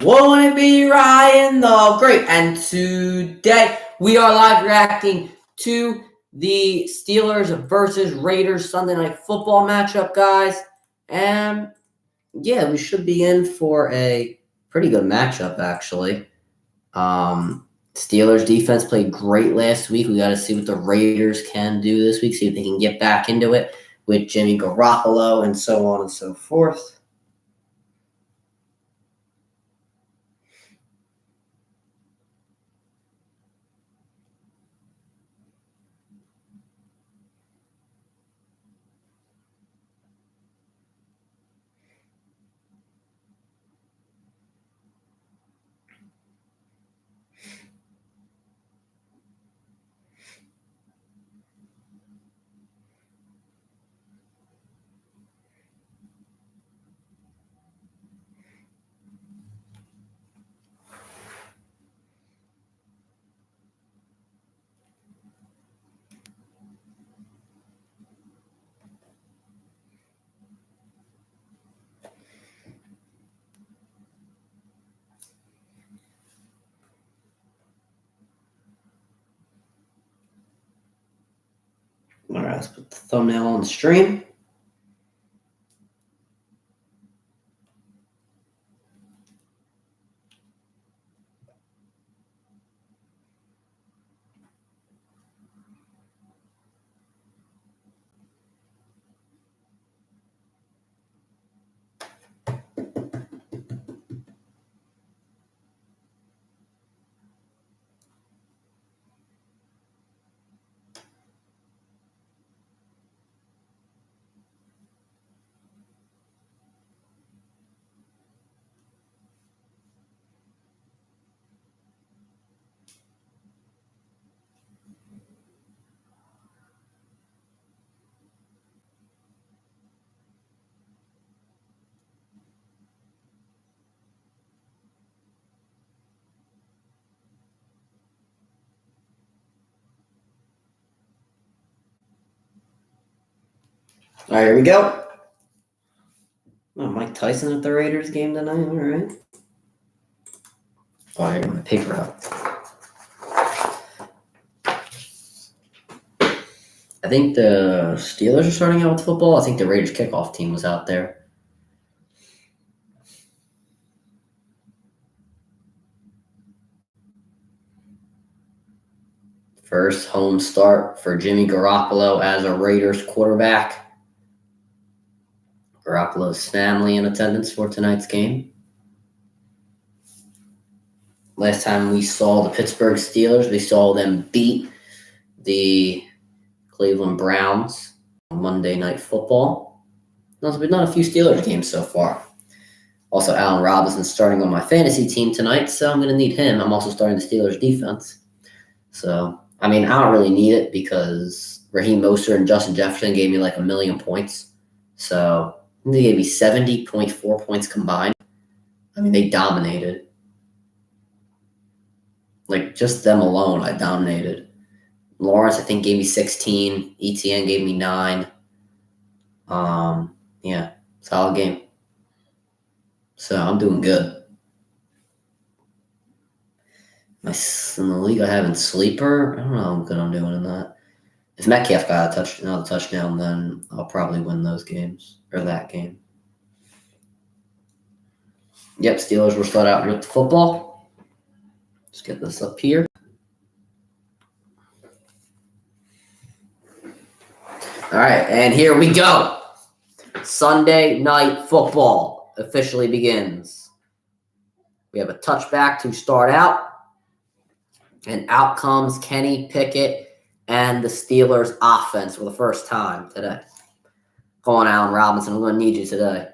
Won't it be Ryan the Great? And today we are live reacting to the Steelers versus Raiders Sunday Night Football matchup, guys. And yeah, we should be in for a pretty good matchup, actually. Steelers defense played great last week. We got to see what the Raiders can do this week, see if they can get back into it with Jimmy Garoppolo and so on and so forth. All right, let's put the thumbnail on the stream. All right, here we go. Oh, Mike Tyson at the Raiders game tonight. All right. Oh, I got my paper out. I think the Steelers are starting out with football. I think the Raiders kickoff team was out there. First home start for Jimmy Garoppolo as a Raiders quarterback. Garoppolo's family in attendance for tonight's game. Last time we saw the Pittsburgh Steelers, we saw them beat the Cleveland Browns on Monday Night Football. There's been not a few Steelers games so far. Also, Allen Robinson starting on my fantasy team tonight, so I'm going to need him. I'm also starting the Steelers defense. So, I mean, I don't really need it because Raheem Mostert and Justin Jefferson gave me like 1 million points. So, they gave me 70.4 points combined. I mean, they dominated. Like, just them alone, I dominated. Lawrence, I think, gave me 16. ETN gave me 9. Yeah, solid game. So, I'm doing good. In the league I have in Sleeper, I don't know how good I'm doing in that. If Metcalf got another touchdown, then I'll probably win those games, or that game. Yep, Steelers will start out with the football. Let's get this up here. All right, and here we go. Sunday Night Football officially begins. We have a touchback to start out. And out comes Kenny Pickett and the Steelers offense for the first time today. Come on, Allen Robinson, I'm going to need you today.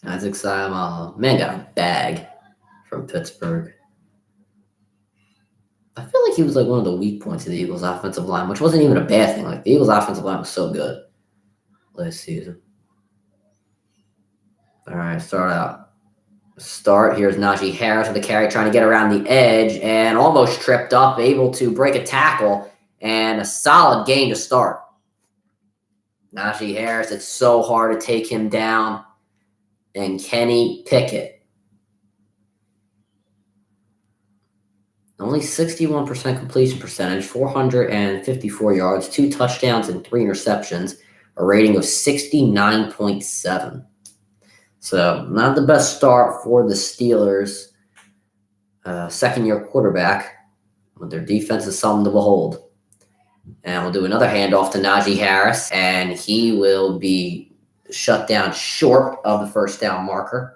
Isaac Seumalo. Man got a bag from Pittsburgh. I feel like he was like one of the weak points of the Eagles' offensive line, which wasn't even a bad thing. Like the Eagles' offensive line was so good last season. All right, here's Najee Harris with the carry, trying to get around the edge and almost tripped up, able to break a tackle, and a solid gain to start. Najee Harris, it's so hard to take him down. And Kenny Pickett. Only 61% completion percentage, 454 yards, 2 touchdowns, and 3 interceptions, a rating of 69.7. So not the best start for the Steelers. Second-year quarterback, but their defense is something to behold. And we'll do another handoff to Najee Harris, and he will be shut down short of the first down marker.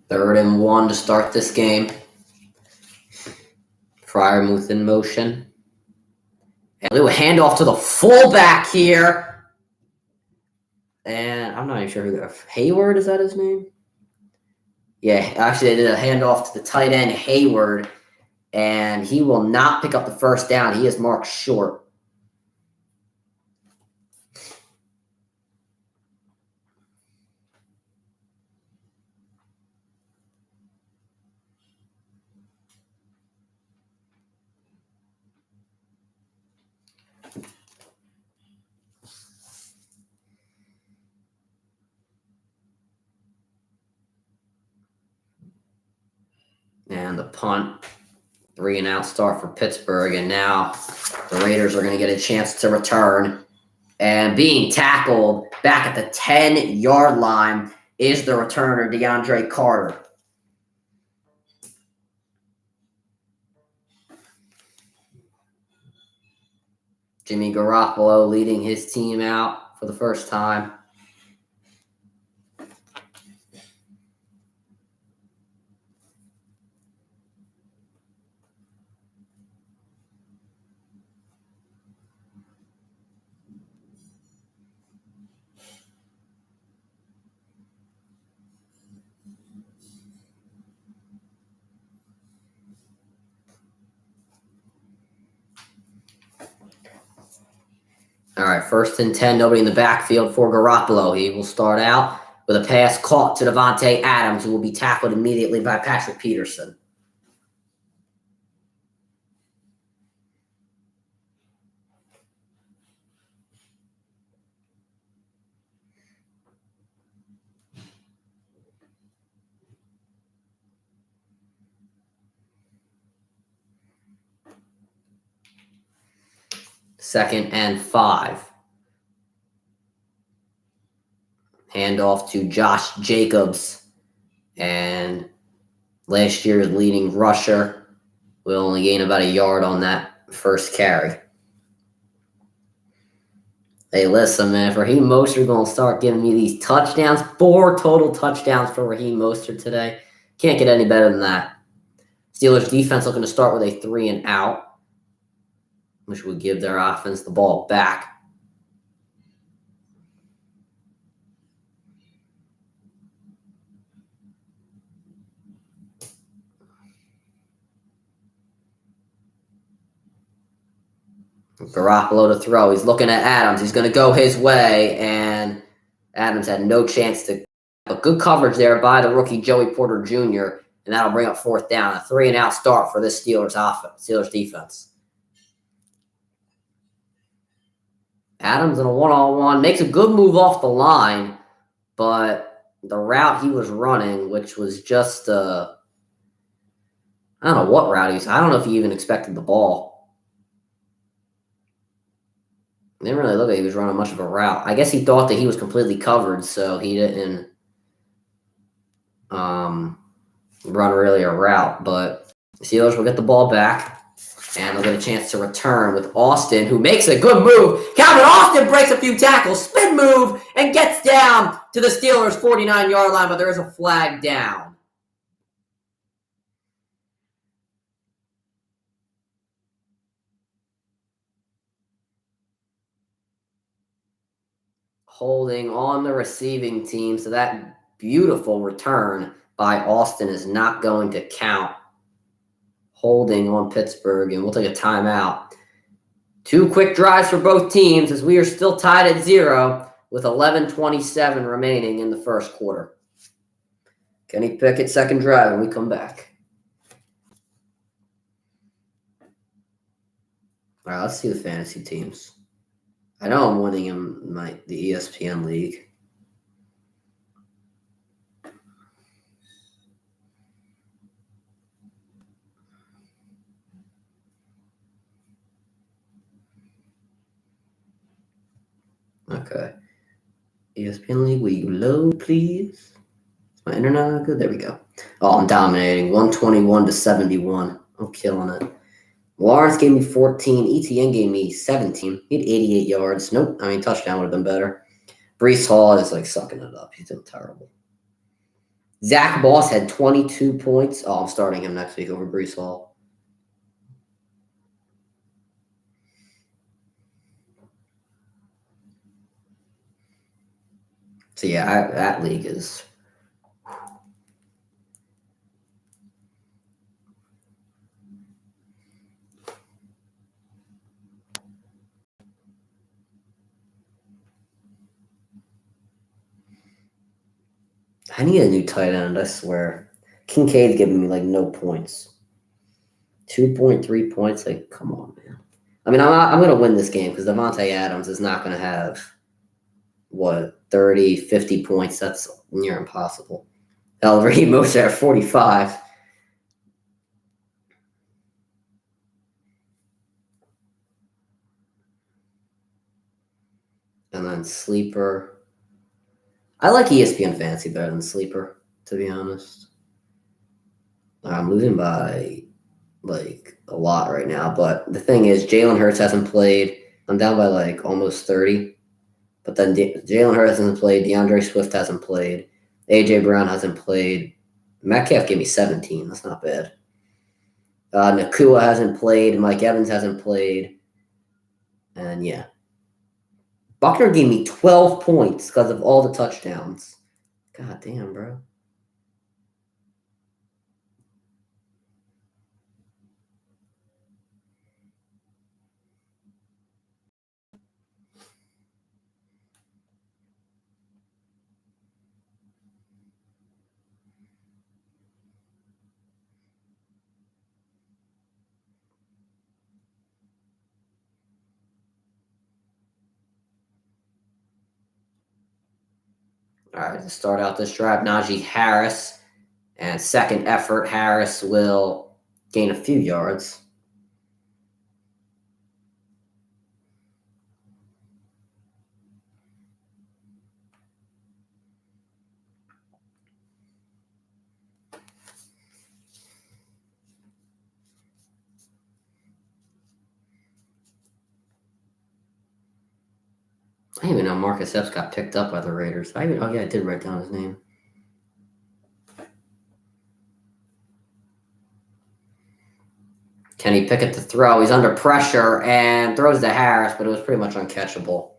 Third and 1 to start this game. Freiermuth in motion. And we'll do a handoff to the fullback here. And I'm not even sure who Hayward, is that his name? Yeah, actually, they did a handoff to the tight end, Hayward. And he will not pick up the first down. He is marked short. And the punt, 3-and-out start for Pittsburgh. And now the Raiders are going to get a chance to return. And being tackled back at the 10-yard line is the returner, DeAndre Carter. Jimmy Garoppolo leading his team out for the first time. All right, 1st and 10, nobody in the backfield for Garoppolo. He will start out with a pass caught to DaVante Adams, who will be tackled immediately by Patrick Peterson. Second and 5. Handoff to Josh Jacobs. And last year's leading rusher will only gain about a yard on that first carry. Hey, listen, man, if Raheem Mostert going to start giving me these touchdowns, 4 total touchdowns for Raheem Mostert today. Can't get any better than that. Steelers defense looking to start with a 3-and-out, which would give their offense the ball back. Garoppolo to throw. He's looking at Adams. He's going to go his way, and Adams had no chance to. But good coverage there by the rookie Joey Porter Jr., and that'll bring up 4th down. A 3-and-out start for this Steelers offense, Steelers defense. Adams in a one-on-one makes a good move off the line, but the route he was running, which was just I don't know what route he was. I don't know if he even expected the ball. It didn't really look like he was running much of a route. I guess he thought that he was completely covered, so he didn't run really a route. But the Steelers will get the ball back, and they'll get a chance to return with Austin, who makes a good move. Calvin Austin breaks a few tackles, spin move, and gets down to the Steelers' 49-yard line, but there is a flag down. Holding on the receiving team, so that beautiful return by Austin is not going to count. holding on Pittsburgh, and we'll take a timeout. 2 quick drives for both teams as we are still tied at 0 with 11:27 remaining in the first quarter. Kenny Pickett, second drive, and we come back. All right, let's see the fantasy teams. I know I'm winning in the ESPN league. Okay. ESPN league, will you load, please? Is my internet not good? There we go. Oh, I'm dominating. 121-71. I'm killing it. Lawrence gave me 14. ETN gave me 17. He had 88 yards. Nope. I mean, touchdown would have been better. Breece Hall is like sucking it up. He's doing terrible. Zach Boss had 22 points. Oh, I'm starting him next week over Breece Hall. So, yeah, that league is... I need a new tight end, I swear. Kincaid's giving me, like, no points. 2.3 points? Like, come on, man. I mean, I'm going to win this game because DaVante Adams is not going to have, 30, 50 points. That's near impossible. Raheem Mostert at 45. And then Sleeper. I like ESPN Fantasy better than Sleeper, to be honest. I'm losing by, a lot right now. But the thing is, Jalen Hurts hasn't played. I'm down by, almost 30. But then Jalen Hurts hasn't played. DeAndre Swift hasn't played. A.J. Brown hasn't played. Metcalf gave me 17. That's not bad. Nakua hasn't played. Mike Evans hasn't played. And, yeah. Buckner gave me 12 points because of all the touchdowns. God damn, bro. All right, to start out this drive, Najee Harris. And second effort, Harris will gain a few yards. I didn't even know Marcus Epps got picked up by the Raiders. I did write down his name. Kenny Pickett to throw. He's under pressure and throws to Harris, but it was pretty much uncatchable.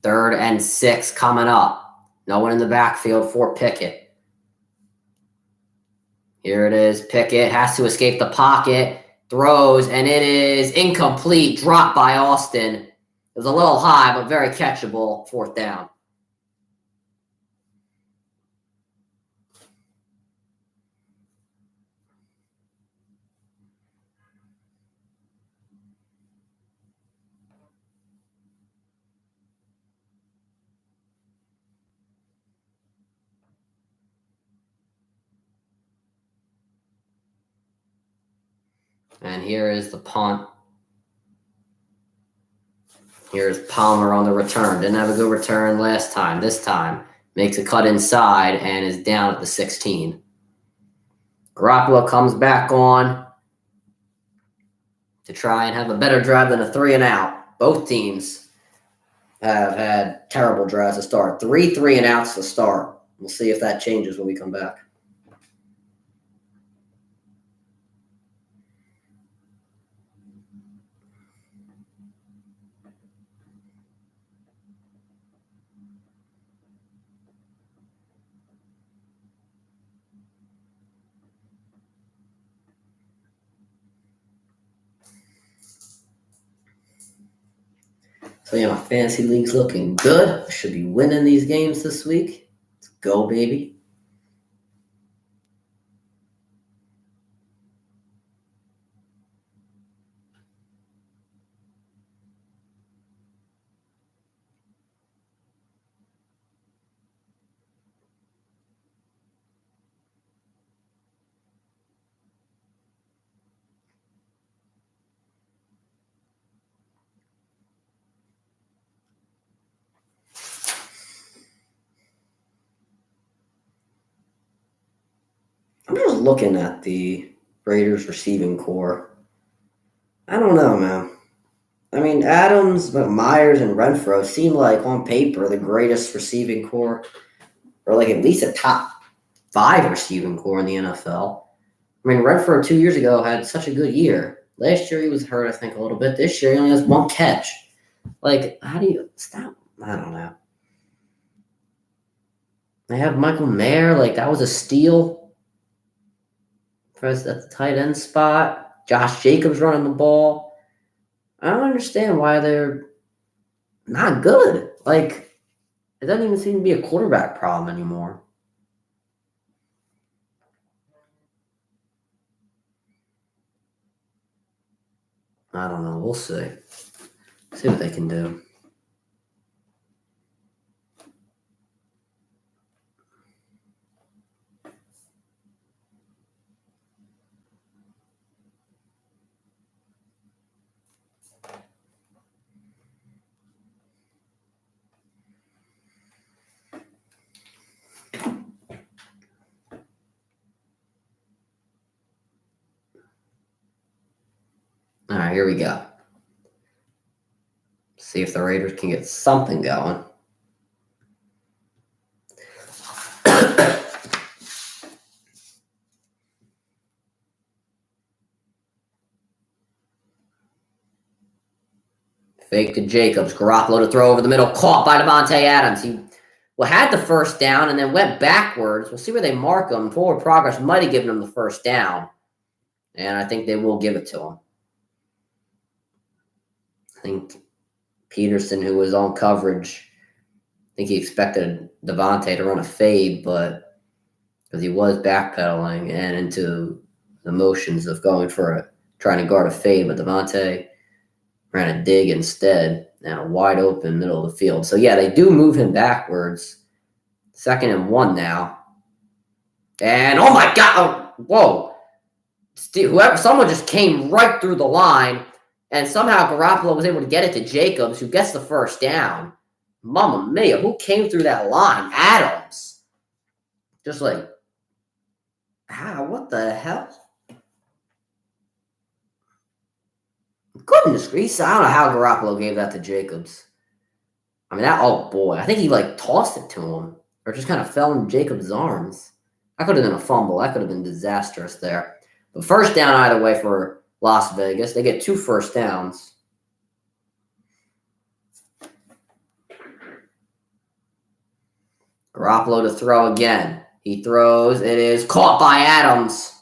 Third and 6 coming up. No one in the backfield for Pickett. Here it is. Pickett has to escape the pocket. Throws, and it is incomplete. Dropped by Austin. It was a little high, but very catchable. Fourth down. And here is the punt. Here's Palmer on the return. Didn't have a good return last time. This time makes a cut inside and is down at the 16. Garoppolo comes back on. to try and have a better drive than a 3-and-out. Both teams have had terrible drives to start. 3 3-and-outs to start. We'll see if that changes when we come back. So yeah, my fantasy league's looking good. I should be winning these games this week. Let's go, baby. I'm just looking at the Raiders receiving core. I don't know, man. I mean, Adams, Myers, and Renfro seem like, on paper, the greatest receiving core, or like at least a top 5 receiving core in the NFL. I mean, Renfro 2 years ago had such a good year. Last year he was hurt, I think, a little bit. This year he only has 1 catch. Like, how do you stop? I don't know. They have Michael Mayer. Like, that was a steal for us at the tight end spot. Josh Jacobs running the ball. I don't understand why they're not good. Like, it doesn't even seem to be a quarterback problem anymore. I don't know. We'll see. See what they can do. All right, here we go. See if the Raiders can get something going. Fake to Jacobs. Garoppolo to throw over the middle. Caught by DaVante Adams. He had the first down and then went backwards. We'll see where they mark him. Forward progress might have given him the first down. And I think they will give it to him. I think Peterson, who was on coverage, I think he expected DaVante to run a fade, but because he was backpedaling and into the motions of going for trying to guard a fade, but DaVante ran a dig instead and a wide open middle of the field. So yeah, they do move him backwards. 2nd and 1 now. And oh my God, whoa. Someone just came right through the line, and somehow Garoppolo was able to get it to Jacobs, who gets the first down. Mamma mia, who came through that line? Adams. Just like, what the hell? Goodness gracious, I don't know how Garoppolo gave that to Jacobs. I mean, oh boy, I think he like tossed it to him, or just kind of fell in Jacobs' arms. That could have been a fumble. That could have been disastrous there. But first down either way for Las Vegas. They get 2 first downs. Garoppolo to throw again. He throws. It is caught by Adams.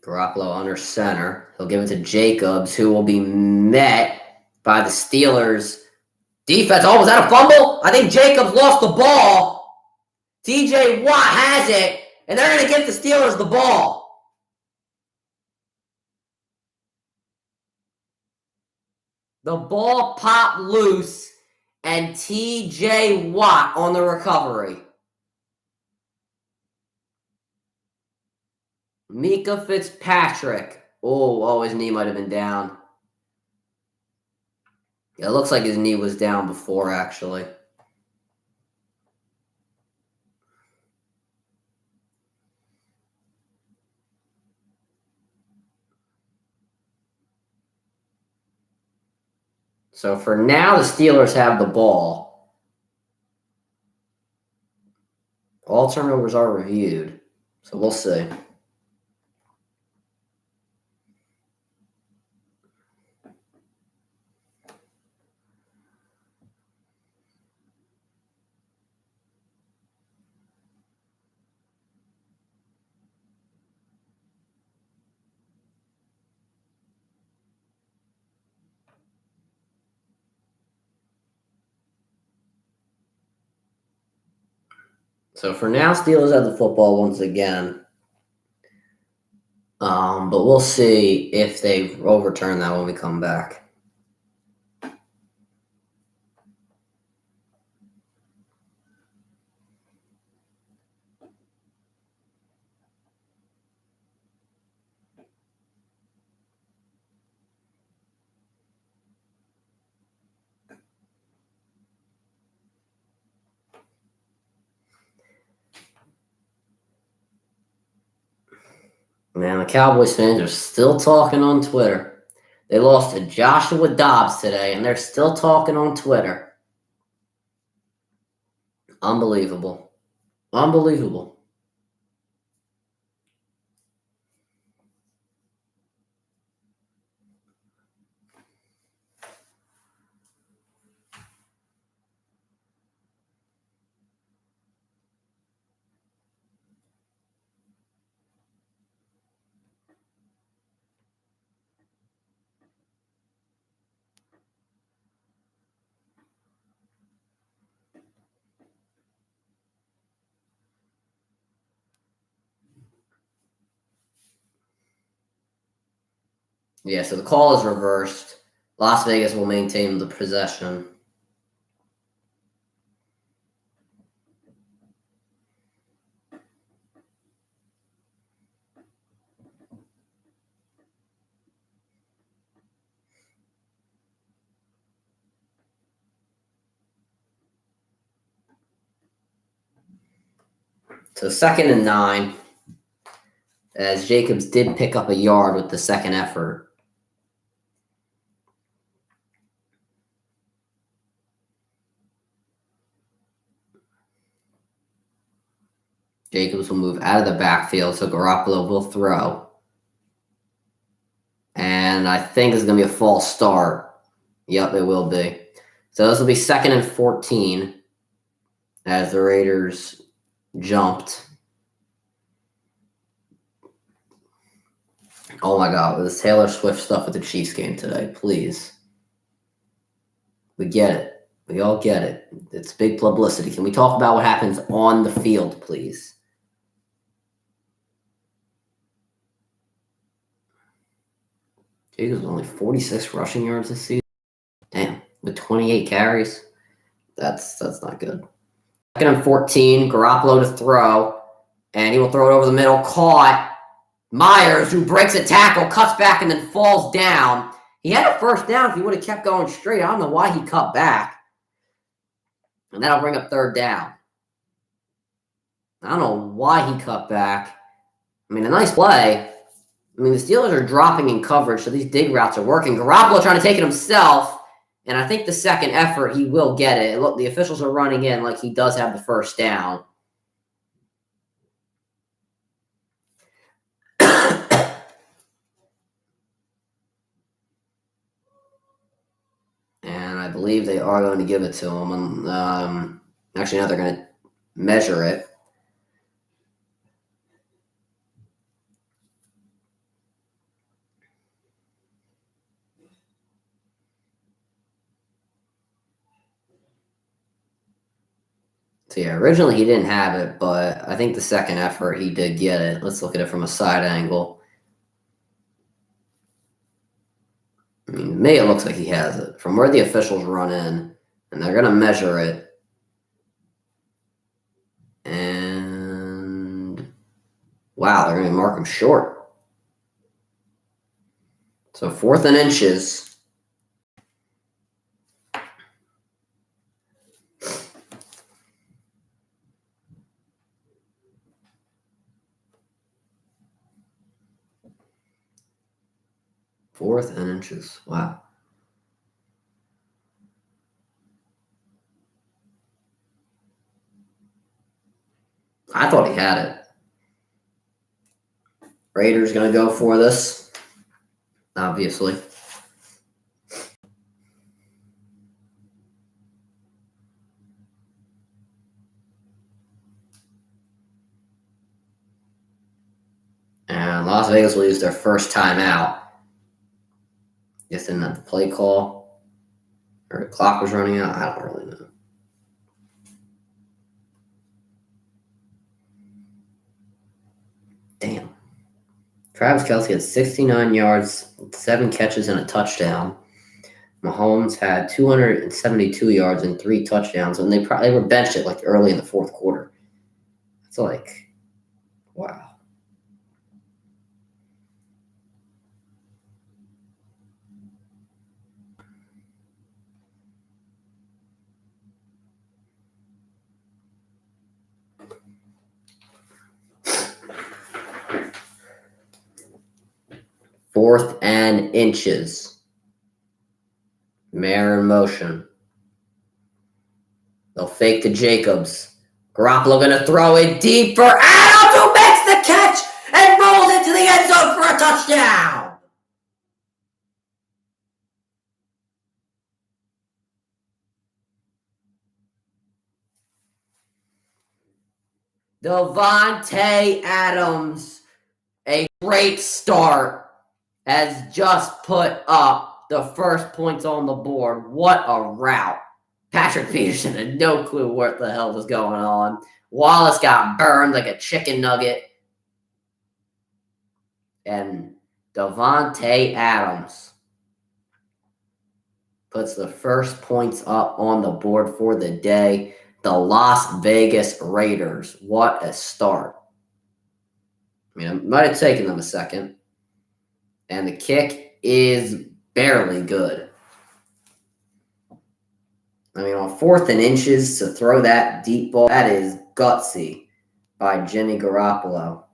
Garoppolo under center. He'll give it to Jacobs, who will be met by the Steelers' defense. Oh, was that a fumble? I think Jacobs lost the ball. TJ Watt has it, and they're going to give the Steelers the ball. The ball popped loose, and T.J. Watt on the recovery. Mika Fitzpatrick. Oh, his knee might have been down. It looks like his knee was down before, actually. So for now, the Steelers have the ball. All turnovers are reviewed. So we'll see. So for now, Steelers have the football once again. But we'll see if they overturn that when we come back. Man, the Cowboys fans are still talking on Twitter. They lost to Joshua Dobbs today, and they're still talking on Twitter. Unbelievable. Unbelievable. Yeah, so the call is reversed. Las Vegas will maintain the possession. So 2nd and 9, as Jacobs did pick up a yard with the second effort. Jacobs will move out of the backfield, so Garoppolo will throw. And I think it's going to be a false start. Yep, it will be. So this will be 2nd and 14 as the Raiders jumped. Oh my God, this Taylor Swift stuff with the Chiefs game today, please. We get it. We all get it. It's big publicity. Can we talk about what happens on the field, please? Jacobs only 46 rushing yards this season. Damn, with 28 carries. That's not good. 2nd and 14, Garoppolo to throw, and he will throw it over the middle. Caught. Myers, who breaks a tackle, cuts back, and then falls down. He had a first down if he would have kept going straight. I don't know why he cut back. And that'll bring up 3rd down. I don't know why he cut back. I mean, a nice play. I mean, the Steelers are dropping in coverage, so these dig routes are working. Garoppolo trying to take it himself, and I think the second effort, he will get it. Look, the officials are running in like he does have the first down. And I believe they are going to give it to him. Actually, now they're going to measure it. So yeah, originally he didn't have it, but I think the second effort he did get it. Let's look at it from a side angle. mean, to me, it looks like he has it. From where the officials run in, and they're going to measure it. And, wow, they're going to mark him short. So 4th and inches. Fourth and inches. Wow. I thought he had it. Raiders going to go for this, obviously. And Las Vegas will use their first timeout. Guessing that the play call or the clock was running out. I don't really know. Damn. Travis Kelce had 69 yards, 7 catches, and a touchdown. Mahomes had 272 yards and 3 touchdowns, and they were benched it like early in the 4th quarter. It's like, wow. Fourth and inches. Mare in motion. They'll fake to Jacobs. Garoppolo going to throw it deep for Adams, who makes the catch and rolls into the end zone for a touchdown. DaVante Adams, a great start, has just put up the first points on the board. What a route. Patrick Peterson had no clue what the hell was going on. Wallace got burned like a chicken nugget. And DaVante Adams puts the first points up on the board for the day. The Las Vegas Raiders. What a start. I mean, it might have taken them a second. And the kick is barely good. I mean, on 4th and inches to throw that deep ball, that is gutsy by Jimmy Garoppolo.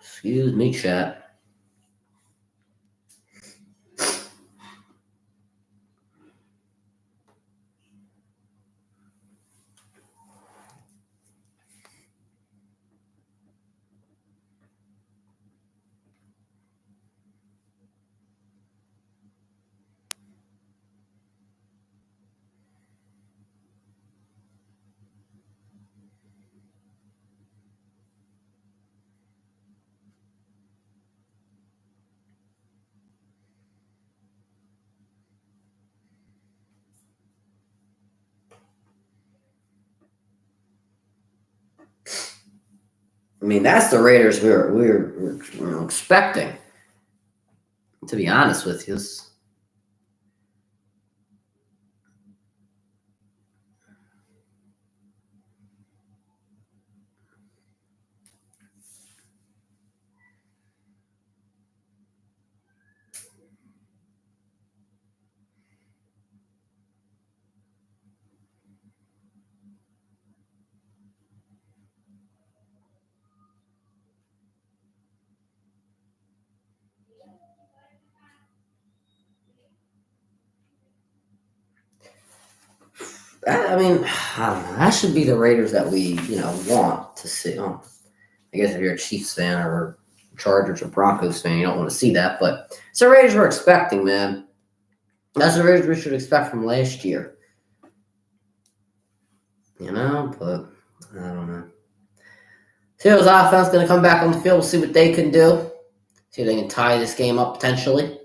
Excuse me, chat. I mean, that's the Raiders we were expecting, to be honest with you. I mean, I don't know. That should be the Raiders that we, want to see. I guess if you're a Chiefs fan or Chargers or Broncos fan, you don't want to see that. But it's the Raiders we're expecting, man. That's the range we should expect from last year. But I don't know. Seattle's offense going to come back on the field. We'll see what they can do. See if they can tie this game up potentially.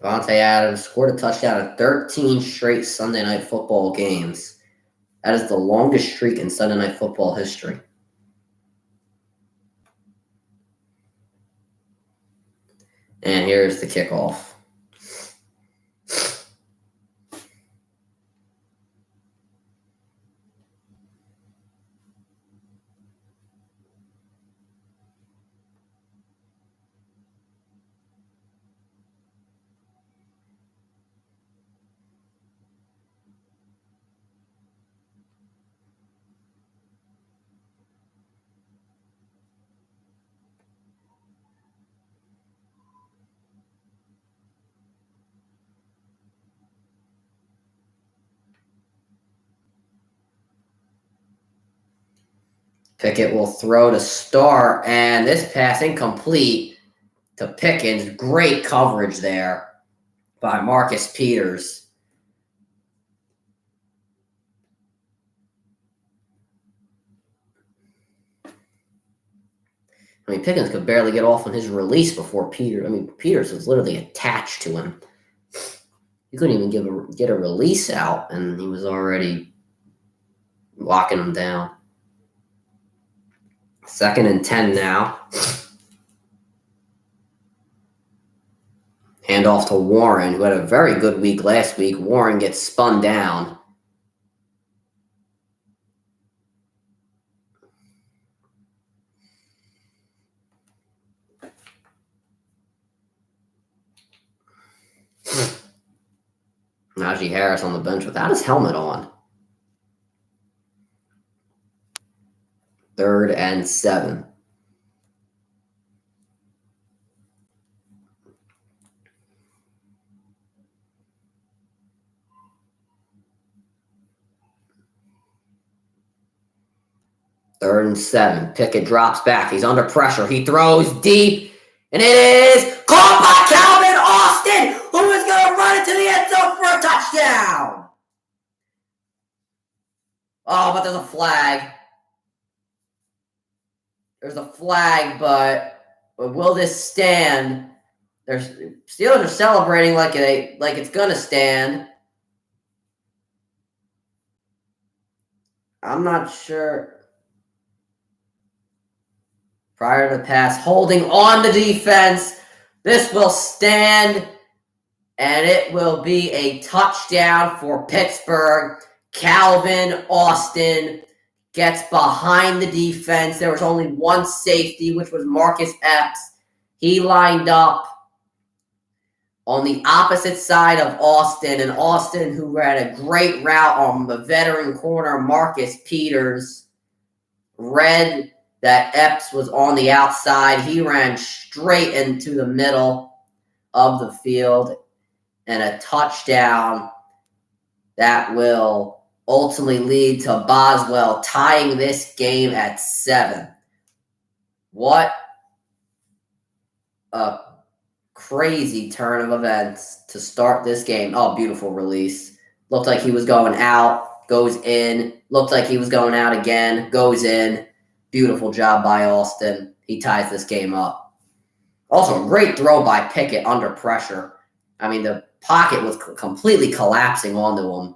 DaVante Adams scored a touchdown in 13 straight Sunday Night Football games. That is the longest streak in Sunday Night Football history. And here's the kickoff. Pickett will throw to start, and this pass incomplete to Pickens. Great coverage there by Marcus Peters. Pickens could barely get off on his release before Peters was literally attached to him. He couldn't even get a release out, and he was already locking him down. 2nd and 10 now. Handoff to Warren, who had a very good week last week. Warren gets spun down. Najee Harris on the bench without his helmet on. 3rd and 7. Third and 7. Pickett drops back. He's under pressure. He throws deep, and it is caught by Calvin Austin, who is going to run into the end zone for a touchdown. Oh, but there's a flag. There's a flag, but will this stand? Steelers are celebrating like it's going to stand. I'm not sure. Prior to the pass, holding on the defense. This will stand, and it will be a touchdown for Pittsburgh. Calvin Austin gets behind the defense. There was only one safety, which was Marcus Epps. He lined up on the opposite side of Austin, and Austin, who ran a great route on the veteran corner, Marcus Peters, read that Epps was on the outside. He ran straight into the middle of the field, and a touchdown that will ultimately lead to Boswell tying this game at 7. What a crazy turn of events to start this game. Oh, beautiful release. Looked like he was going out, goes in. Looked like he was going out again, goes in. Beautiful job by Austin. He ties this game up. Also, a great throw by Pickett under pressure. The pocket was completely collapsing onto him.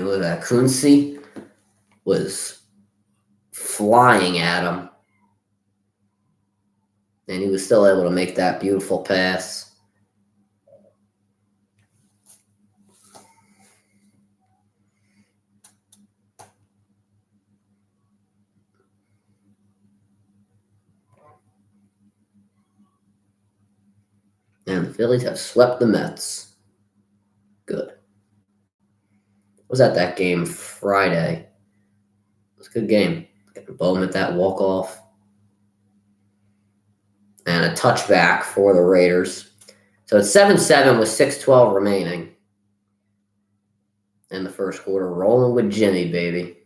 Look at that. Kunze was flying at him. And he was still able to make that beautiful pass. And the Phillies have swept the Mets. Good. Was at that game Friday. Good game. Bowman at that walk-off. And a touchback for the Raiders. So it's 7-7 with 6:12 remaining in the first quarter. Rolling with Jimmy, baby.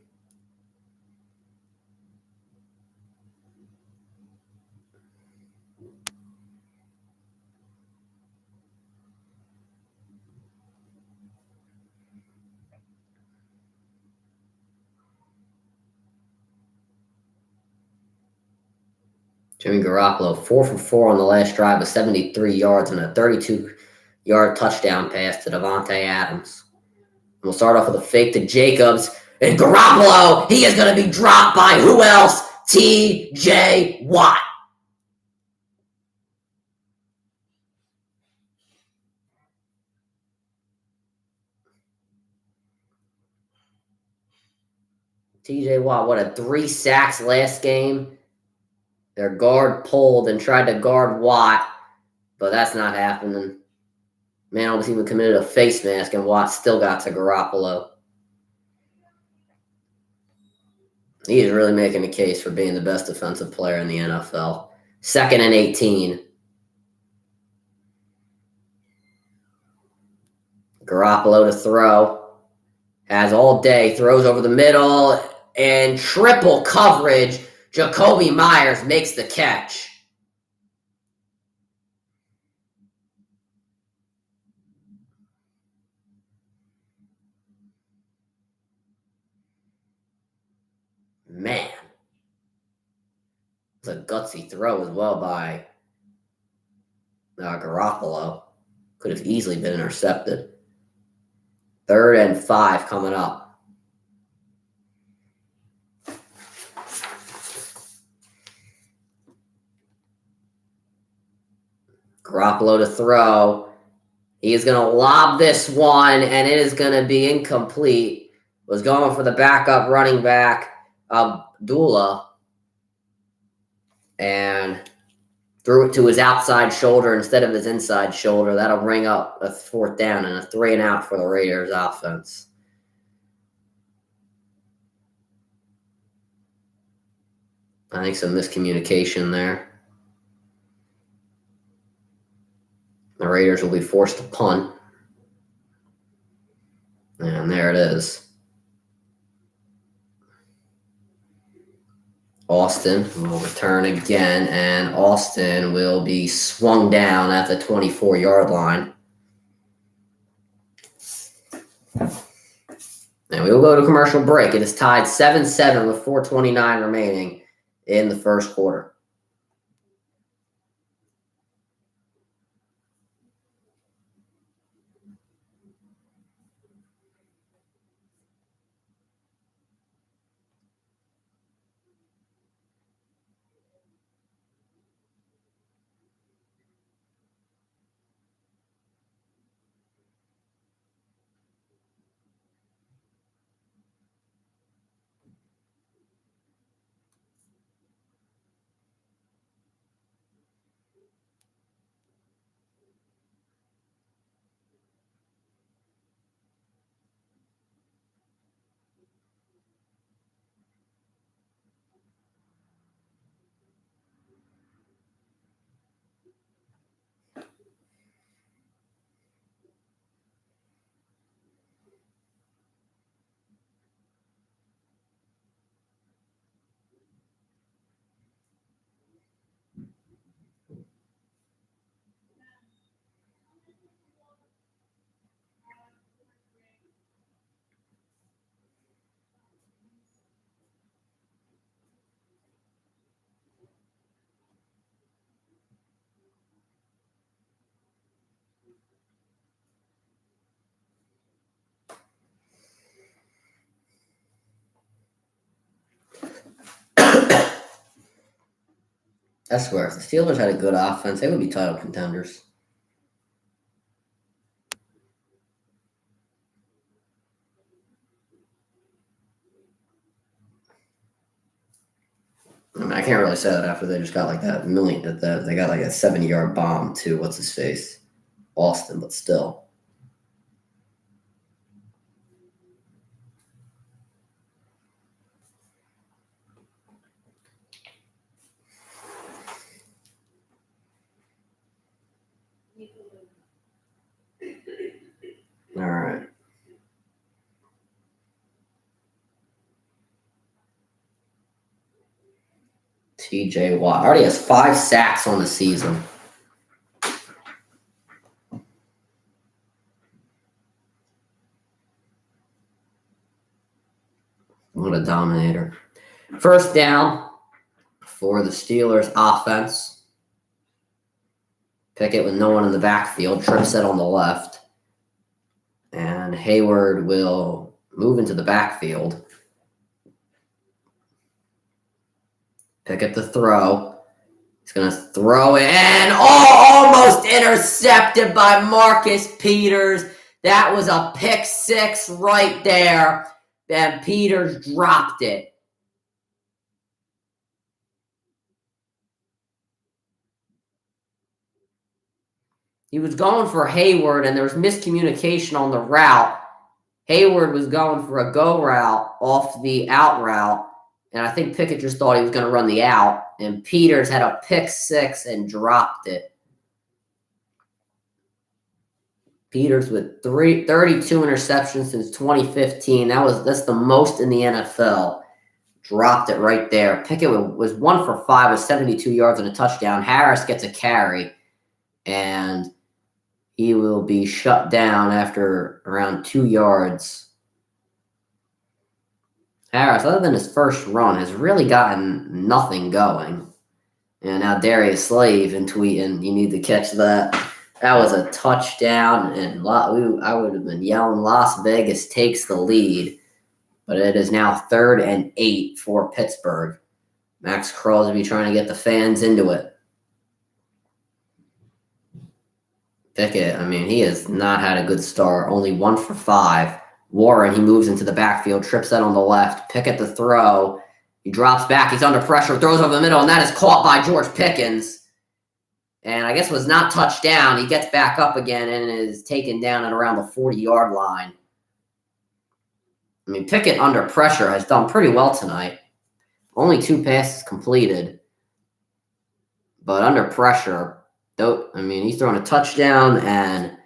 Jimmy Garoppolo, 4 for 4 on the last drive with 73 yards and a 32-yard touchdown pass to DaVante Adams. We'll start off with a fake to Jacobs. And Garoppolo, he is going to be dropped by who else? T.J. Watt. T.J. Watt, what a 3 sacks last game. Their guard pulled and tried to guard Watt, but that's not happening. Man almost even committed a face mask, and Watt still got to Garoppolo. He is really making a case for being the best defensive player in the NFL. 2nd and 18. Garoppolo to throw. Has all day. Throws over the middle. And triple coverage. Jacoby Myers makes the catch. Man. It's a gutsy throw as well by Garoppolo. Could have easily been intercepted. 3rd and 5 coming up. Garoppolo to throw. He is going to lob this one, and it is going to be incomplete. Was going for the backup running back, Abdullah, and threw it to his outside shoulder instead of his inside shoulder. That'll bring up a 4th down and a 3 and out for the Raiders offense. I think some miscommunication there. The Raiders will be forced to punt. And there it is. Austin will return again, and Austin will be swung down at the 24-yard line. And we will go to commercial break. It is tied 7-7 with 4:29 remaining in the first quarter. I swear, if the Steelers had a good offense, they would be title contenders. I mean, I can't really say that after they just got like that they got like a 70-yard bomb to what's his face, Austin, but still. All right. TJ Watt already has 5 sacks on the season. What a dominator. First down for the Steelers offense. Pickett with no one in the backfield. Tripset on the left. And Hayward will move into the backfield. Pickett the throw. He's going to throw it. And almost intercepted by Marcus Peters. That was a pick 6 right there. And Peters dropped it. He was going for Hayward, and there was miscommunication on the route. Hayward was going for a go route off the out route, and I think Pickett just thought he was going to run the out, and Peters had a pick 6 and dropped it. Peters with 32 interceptions since 2015. That's the most in the NFL. Dropped it right there. Pickett was 1 for 5 with 72 yards and a touchdown. Harris gets a carry, and he will be shut down after around 2 yards. Harris, other than his first run, has really gotten nothing going. And now Darius Slave and tweeting, you need to catch that. That was a touchdown, and I would have been yelling Las Vegas takes the lead. But it is now 3rd and 8 for Pittsburgh. Max Crosby trying to get the fans into it. Pickett, he has not had a good start. Only 1 for 5. Warren, he moves into the backfield, trips that on the left. Pickett the throw. He drops back. He's under pressure, throws over the middle, and that is caught by George Pickens. And I guess was not touched down. He gets back up again and is taken down at around the 40-yard line. Pickett under pressure has done pretty well tonight. Only 2 passes completed. But under pressure, he's throwing a touchdown, and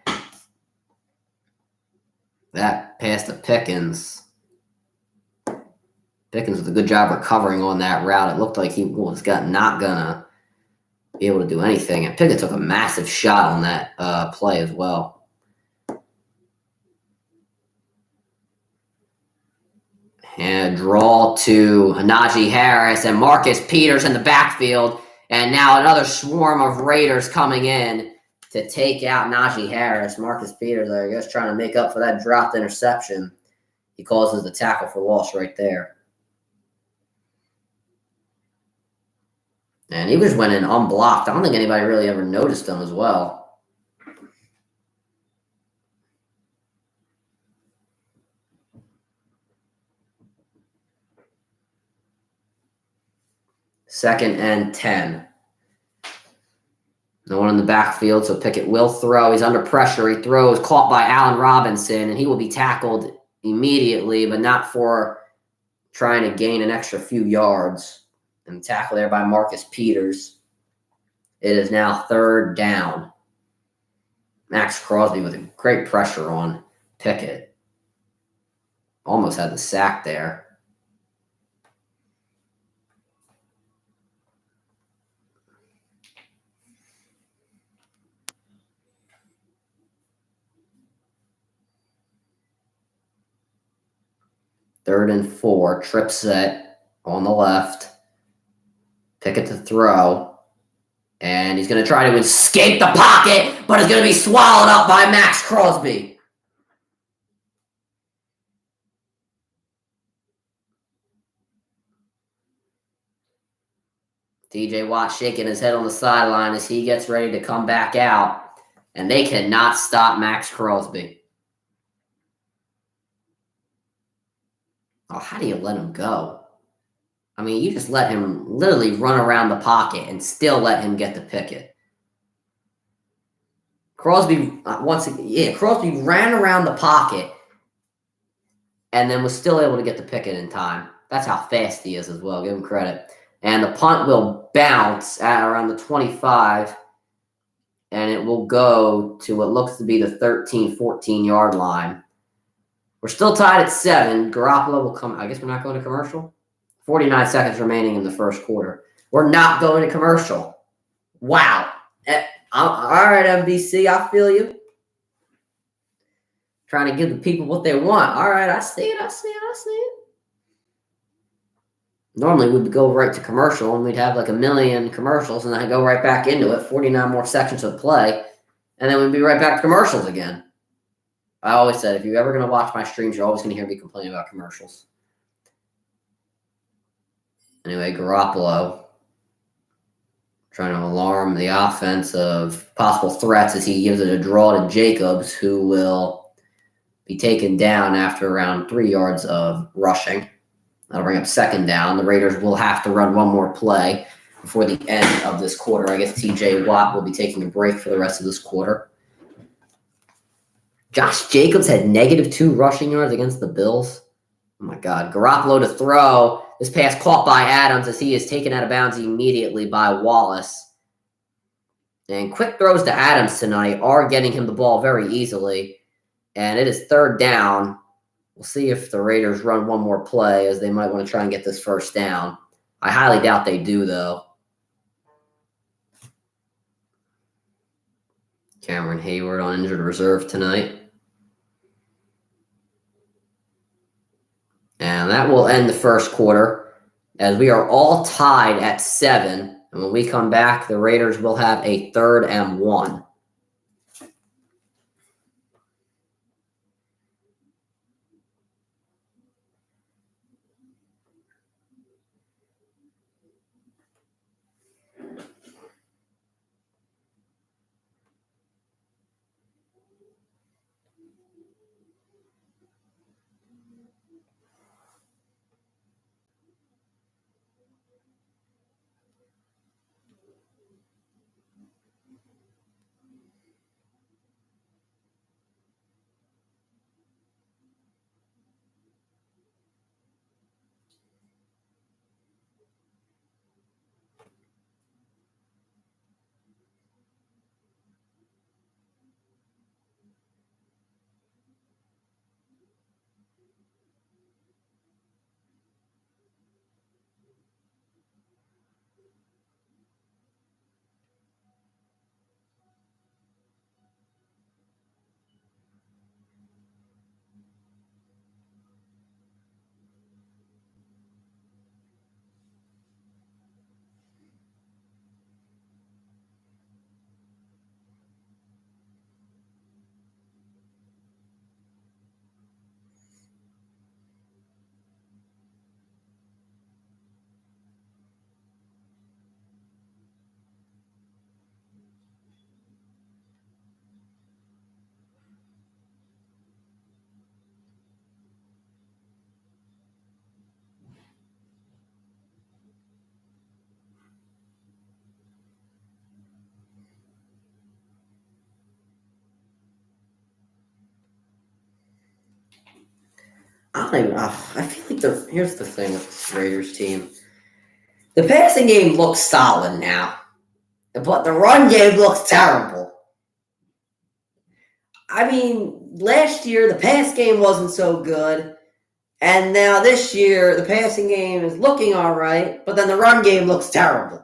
that pass to Pickens. Pickens did a good job recovering on that route. It looked like he was not going to be able to do anything. And Pickett took a massive shot on that play as well. And draw to Najee Harris and Marcus Peters in the backfield. And now another swarm of Raiders coming in to take out Najee Harris. Marcus Peters, I guess, trying to make up for that dropped interception. He causes the tackle for loss right there. And he was winning unblocked. I don't think anybody really ever noticed him as well. Second and 10. No one in the backfield, so Pickett will throw. He's under pressure. He throws, caught by Allen Robinson, and he will be tackled immediately, but not for trying to gain an extra few yards. And tackle there by Marcus Peters. It is now 3rd down. Max Crosby with a great pressure on Pickett. Almost had the sack there. Third and 4, trip set on the left. Pickett to throw. And he's going to try to escape the pocket, but it's going to be swallowed up by Max Crosby. TJ Watt shaking his head on the sideline as he gets ready to come back out. And they cannot stop Max Crosby. Oh, how do you let him go? You just let him literally run around the pocket and still let him get the Pickett. Crosby, Crosby ran around the pocket and then was still able to get the Pickett in time. That's how fast he is as well. Give him credit. And the punt will bounce at around the 25. and it will go to what looks to be the 13, 14-yard line. We're still tied at 7. Garoppolo will come. I guess we're not going to commercial. 49 seconds remaining in the first quarter. We're not going to commercial. Wow. All right, NBC, I feel you. Trying to give the people what they want. All right, I see it. Normally, we'd go right to commercial, and we'd have like a million commercials, and then I'd go right back into it, 49 more seconds of play, and then we'd be right back to commercials again. I always said, if you're ever going to watch my streams, you're always going to hear me complaining about commercials. Anyway, Garoppolo trying to alarm the offense of possible threats as he gives it a draw to Jacobs, who will be taken down after around 3 yards of rushing. That'll bring up second down. The Raiders will have to run one more play before the end of this quarter. I guess TJ Watt will be taking a break for the rest of this quarter. Josh Jacobs had -2 rushing yards against the Bills. Oh, my God. Garoppolo to throw. This pass caught by Adams as he is taken out of bounds immediately by Wallace. And quick throws to Adams tonight are getting him the ball very easily. And it is third down. We'll see if the Raiders run one more play, as they might want to try and get this first down. I highly doubt they do, though. Cameron Hayward on injured reserve tonight. And that will end the first quarter, as we are all tied at 7. And when we come back, the Raiders will have a 3rd and 1. I feel like here's the thing with this Raiders team. The passing game looks solid now, but the run game looks terrible. I mean, last year the pass game wasn't so good, and now this year the passing game is looking all right, but then the run game looks terrible.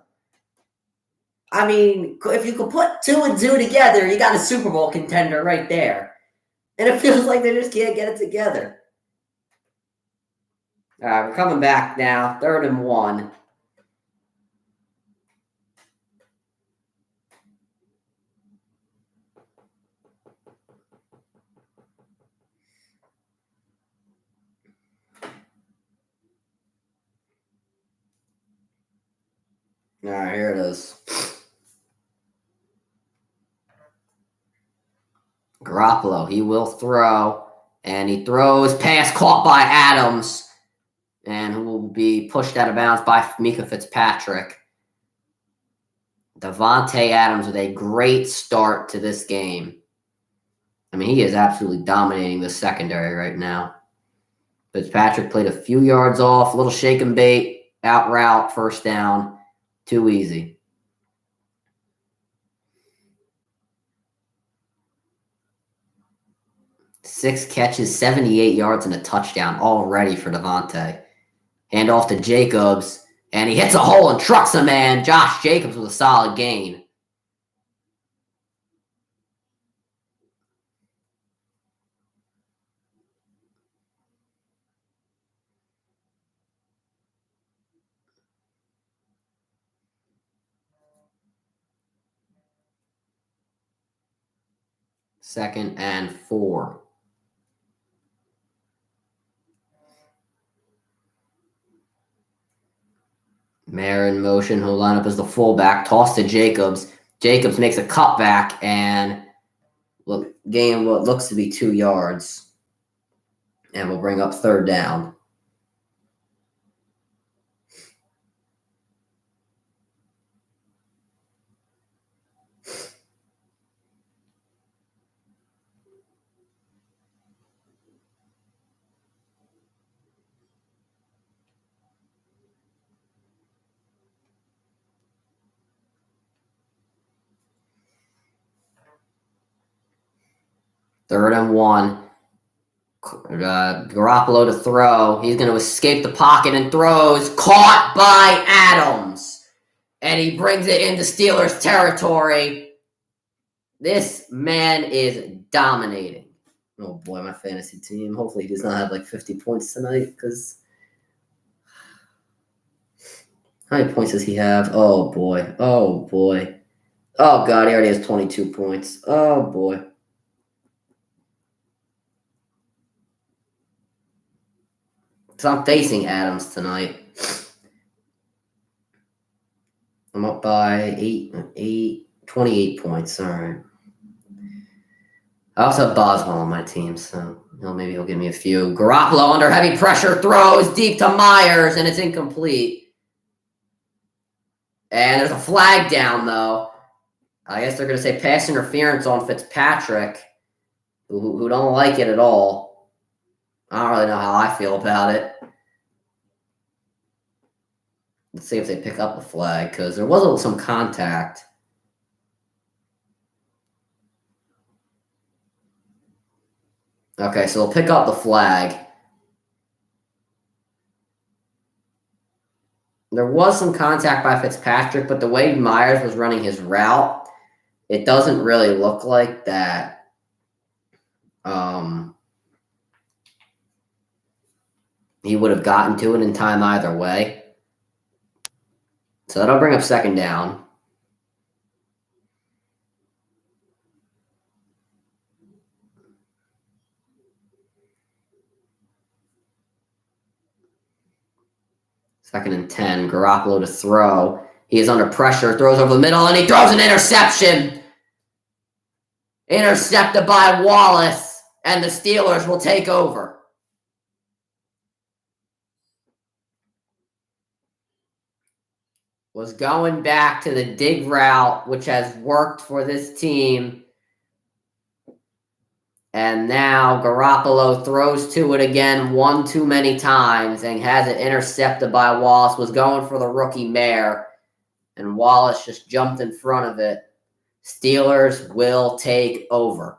I mean, if you could put 2 and 2 together, you got a Super Bowl contender right there. And it feels like they just can't get it together. All right, we're coming back now. 3rd and 1. All right, here it is. Garoppolo, he will throw, and he throws, pass caught by Adams, and who will be pushed out of bounds by Mika Fitzpatrick. DaVante Adams with a great start to this game. I mean, he is absolutely dominating the secondary right now. Fitzpatrick played a few yards off, a little shake and bait, out route, first down. Too easy. 6 catches, 78 yards, and a touchdown already for DaVante. Hand off to Jacobs, and he hits a hole and trucks a man. Josh Jacobs with a solid gain. Second and 4. Mayer in motion. He'll line up as the fullback. Toss to Jacobs. Jacobs makes a cutback and gain what looks to be 2 yards. And we'll bring up third down. Third and 1. Garoppolo to throw. He's going to escape the pocket and throws. Caught by Adams. And he brings it into Steelers territory. This man is dominating. Oh boy, my fantasy team. Hopefully he does not have like 50 points tonight, because how many points does he have? Oh boy. Oh boy. Oh god, he already has 22 points. Oh boy. So I'm facing Adams tonight. I'm up by 28 points. All right. I also have Boswell on my team, so maybe he'll give me a few. Garoppolo under heavy pressure throws deep to Myers, and it's incomplete. And there's a flag down, though. I guess they're going to say pass interference on Fitzpatrick, who don't like it at all. I don't really know how I feel about it. Let's see if they pick up the flag, because there was some contact. Okay, so they'll pick up the flag. There was some contact by Fitzpatrick, but the way Myers was running his route, it doesn't really look like that. He would have gotten to it in time either way. So that'll bring up second down. Second and 10. Garoppolo to throw. He is under pressure. Throws over the middle, and he throws an interception. Intercepted by Wallace, and the Steelers will take over. Was going back to the dig route, which has worked for this team. And now Garoppolo throws to it again one too many times and has it intercepted by Wallace. Was going for the rookie Mayer, and Wallace just jumped in front of it. Steelers will take over.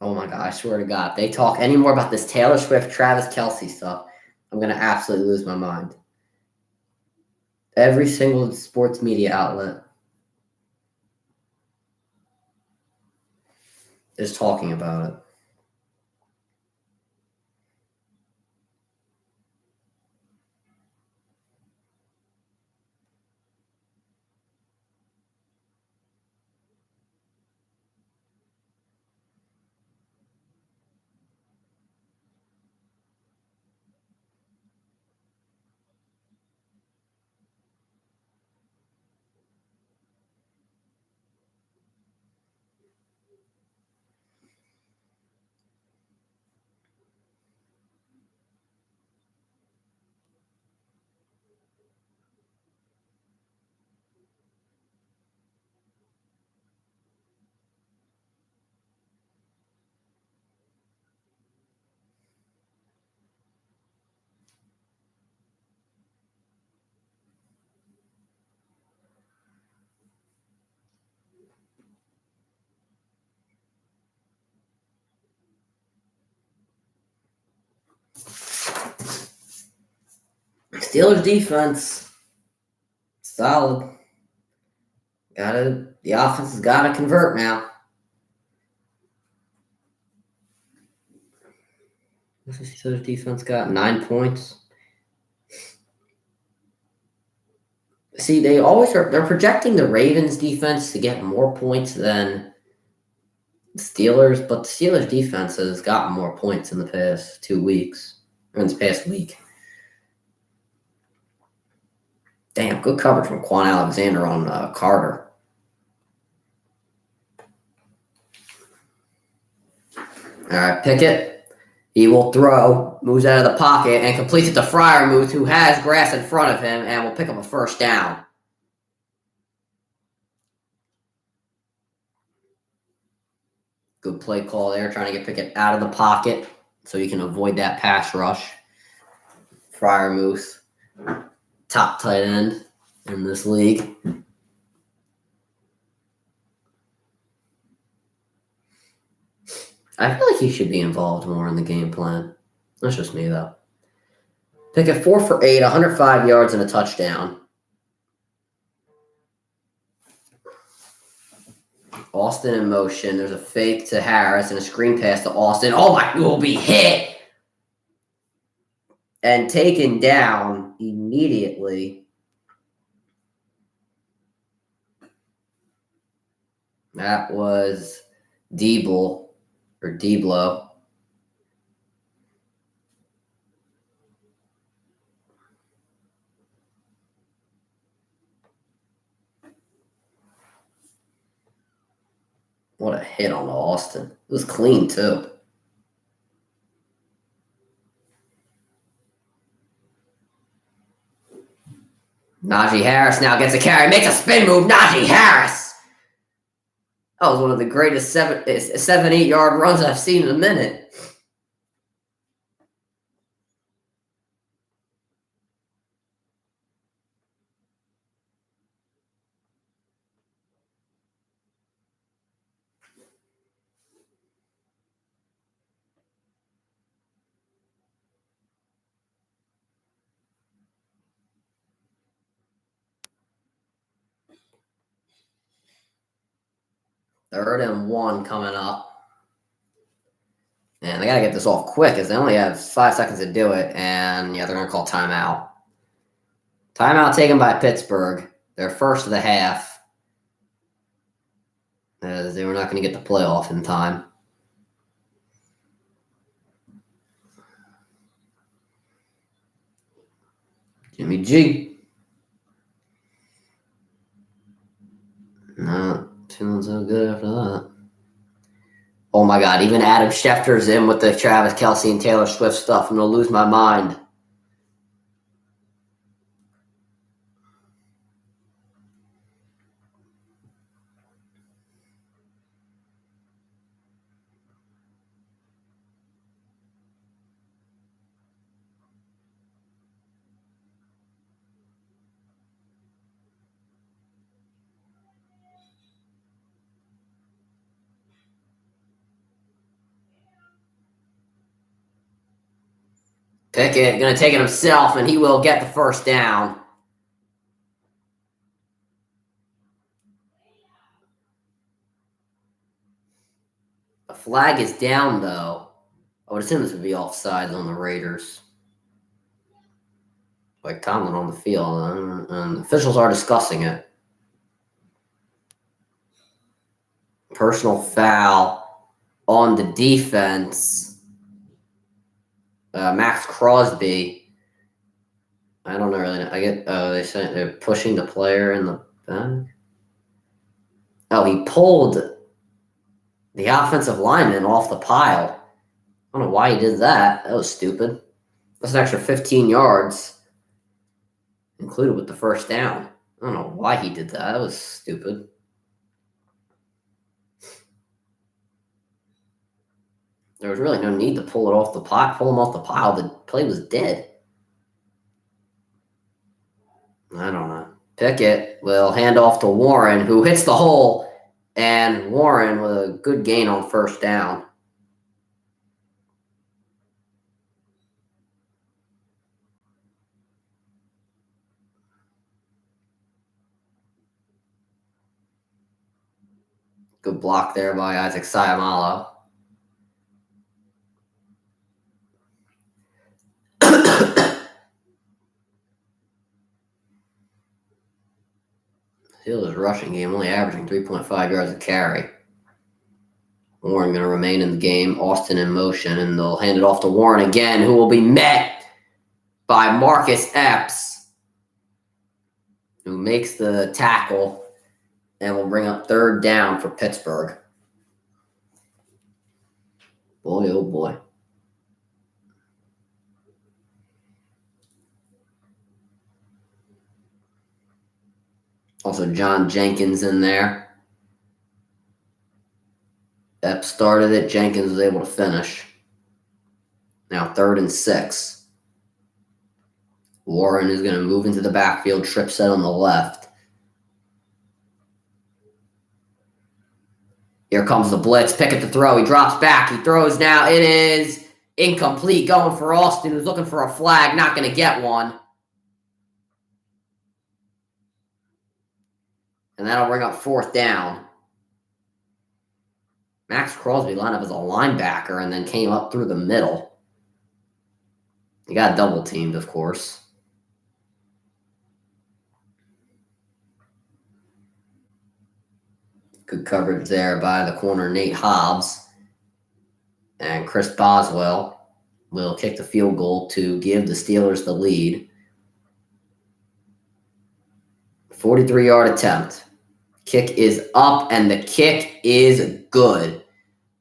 Oh my God, I swear to God, if they talk any more about this Taylor Swift, Travis Kelce stuff, I'm going to absolutely lose my mind. Every single sports media outlet is talking about it. Steelers defense, solid. The offense has got to convert now. What's the Steelers defense got? 9 points. See, they're projecting the Ravens defense to get more points than the Steelers, but the Steelers defense has gotten more points in the past 2 weeks, or in this past week. Damn, good coverage from Quan Alexander on Carter. All right, Pickett. He will throw, moves out of the pocket, and completes it to Freiermuth, who has grass in front of him, and will pick up a first down. Good play call there, trying to get Pickett out of the pocket so he can avoid that pass rush. Freiermuth, top tight end in this league. I feel like he should be involved more in the game plan. That's just me, though. Pickett 4 for 8, 105 yards and a touchdown. Austin in motion. There's a fake to Harris and a screen pass to Austin. Oh my, will be hit and taken down immediately. That was Debo. What a hit on Austin. It was clean, too. Najee Harris now gets a carry. Makes a spin move. Najee Harris. That was one of the greatest 7-8 yard runs I've seen in a minute. Third and 1 coming up. And they got to get this off quick because they only have 5 seconds to do it. And, yeah, they're going to call timeout. Timeout taken by Pittsburgh. Their first of the half. As they were not going to get the playoff in time. Jimmy G. Not feeling so good after that. Oh my God, even Adam Schefter's in with the Travis Kelce and Taylor Swift stuff. I'm going to lose my mind. Pickett going to take it himself, and he will get the first down. The flag is down, though. I would assume this would be offsides on the Raiders. Like Tomlin on the field, and officials are discussing it. Personal foul on the defense. Max Crosby. I don't know really. I get. They said they're pushing the player in the back. Oh, he pulled the offensive lineman off the pile. I don't know why he did that. That was stupid. That's an extra 15 yards included with the first down. I don't know why he did that. That was stupid. There was really no need to pull him off the pile. The play was dead. I don't know. Pickett will hand off to Warren, who hits the hole, and Warren with a good gain on first down. Good block there by Isaac Sayamalo. Steelers' rushing game only averaging 3.5 yards a carry. Warren going to remain in the game. Austin in motion, and they'll hand it off to Warren again, who will be met by Marcus Epps, who makes the tackle and will bring up third down for Pittsburgh. Boy, oh boy. Also, John Jenkins in there. Epps started it. Jenkins was able to finish. Now 3rd and 6. Warren is going to move into the backfield. Trip set on the left. Here comes the blitz. Pickett to throw. He drops back. He throws now. It is incomplete. Going for Austin, who's looking for a flag. Not going to get one. And that'll bring up 4th down. Max Crosby lined up as a linebacker and then came up through the middle. He got double teamed, of course. Good coverage there by the corner, Nate Hobbs. And Chris Boswell will kick the field goal to give the Steelers the lead. 43-yard attempt. Kick is up, and the kick is good.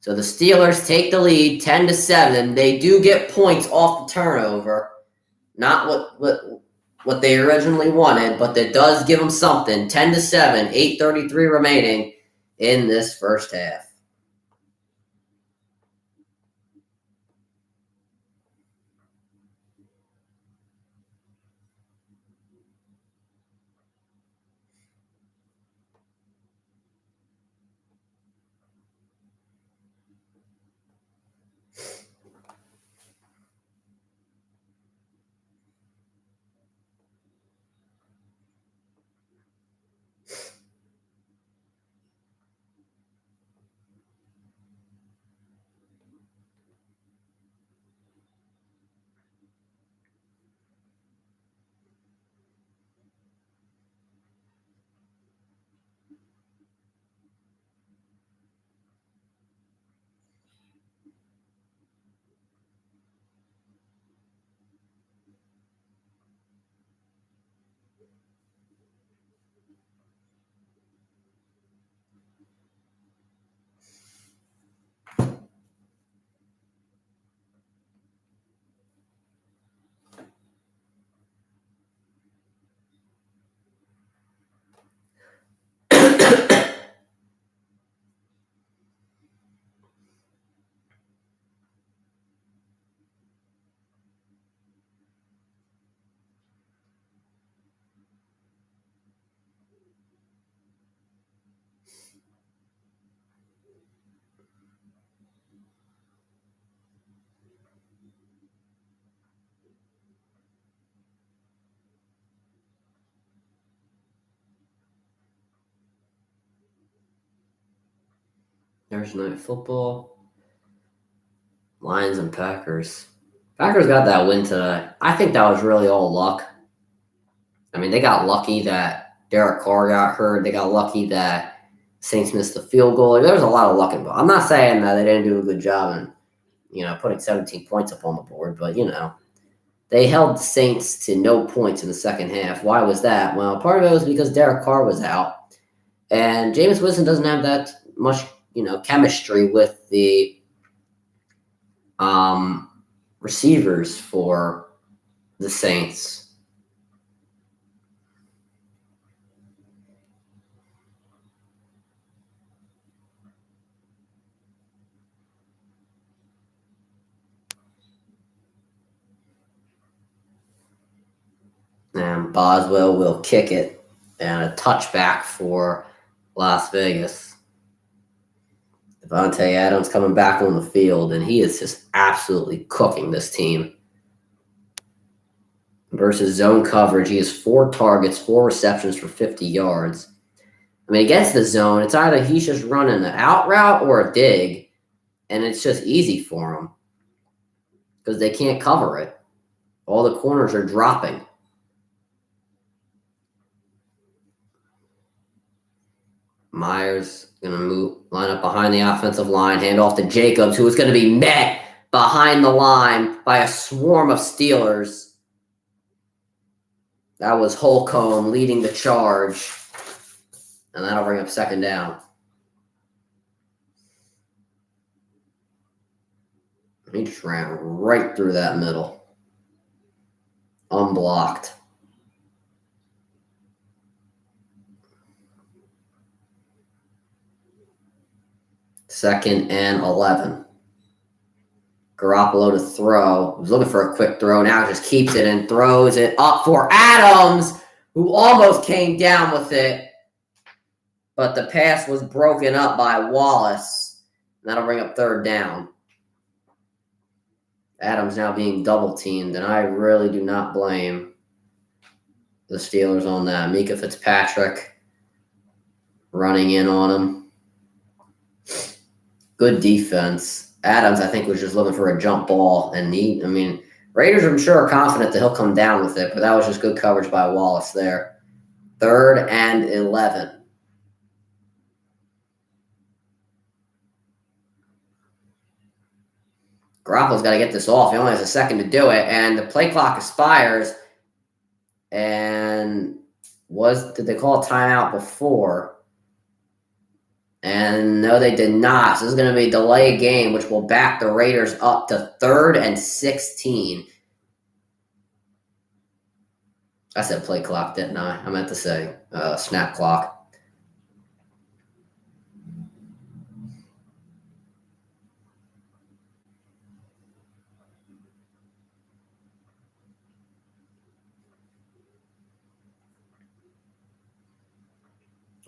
So the Steelers take the lead 10-7. They do get points off the turnover. Not what they originally wanted, but that does give them something. 10-7, 8:33 remaining in this first half. Thursday night football. Lions and Packers. Packers got that win today. I think that was really all luck. I mean, they got lucky that Derek Carr got hurt. They got lucky that Saints missed the field goal. There was a lot of luck involved. I'm not saying that they didn't do a good job in, putting 17 points up on the board, but, they held the Saints to no points in the second half. Why was that? Well, part of it was because Derek Carr was out, and Jameis Winston doesn't have that much, chemistry with the receivers for the Saints. And Boswell will kick it, and a touchback for Las Vegas. DaVante Adams coming back on the field, and he is just absolutely cooking this team. Versus zone coverage, he has 4 targets, 4 receptions for 50 yards. I mean, against the zone, it's either he's just running the out route or a dig, and it's just easy for him because they can't cover it. All the corners are dropping. Myers going to line up behind the offensive line, hand off to Jacobs, who is going to be met behind the line by a swarm of Steelers. That was Holcomb leading the charge, and that'll bring up second down. He just ran right through that middle. Unblocked. Second and 11. Garoppolo to throw. He was looking for a quick throw. Now just keeps it and throws it up for Adams, who almost came down with it. But the pass was broken up by Wallace. That'll bring up third down. Adams now being double teamed, and I really do not blame the Steelers on that. Mika Fitzpatrick running in on him. Good defense. Adams, I think, was just looking for a jump ball, and Raiders, I'm sure, are confident that he'll come down with it, but that was just good coverage by Wallace there. Third and 11. Garoppolo's got to get this off. He only has a second to do it, and the play clock expires. And did they call a timeout before? And no, they did not. So this is going to be a delay game, which will back the Raiders up to 3rd and 16. I said play clock, didn't I? I meant to say snap clock.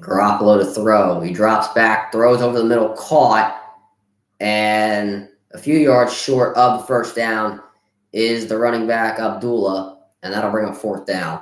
Garoppolo to throw. He drops back, throws over the middle, caught, and a few yards short of the first down is the running back Abdullah, and that'll bring up fourth down.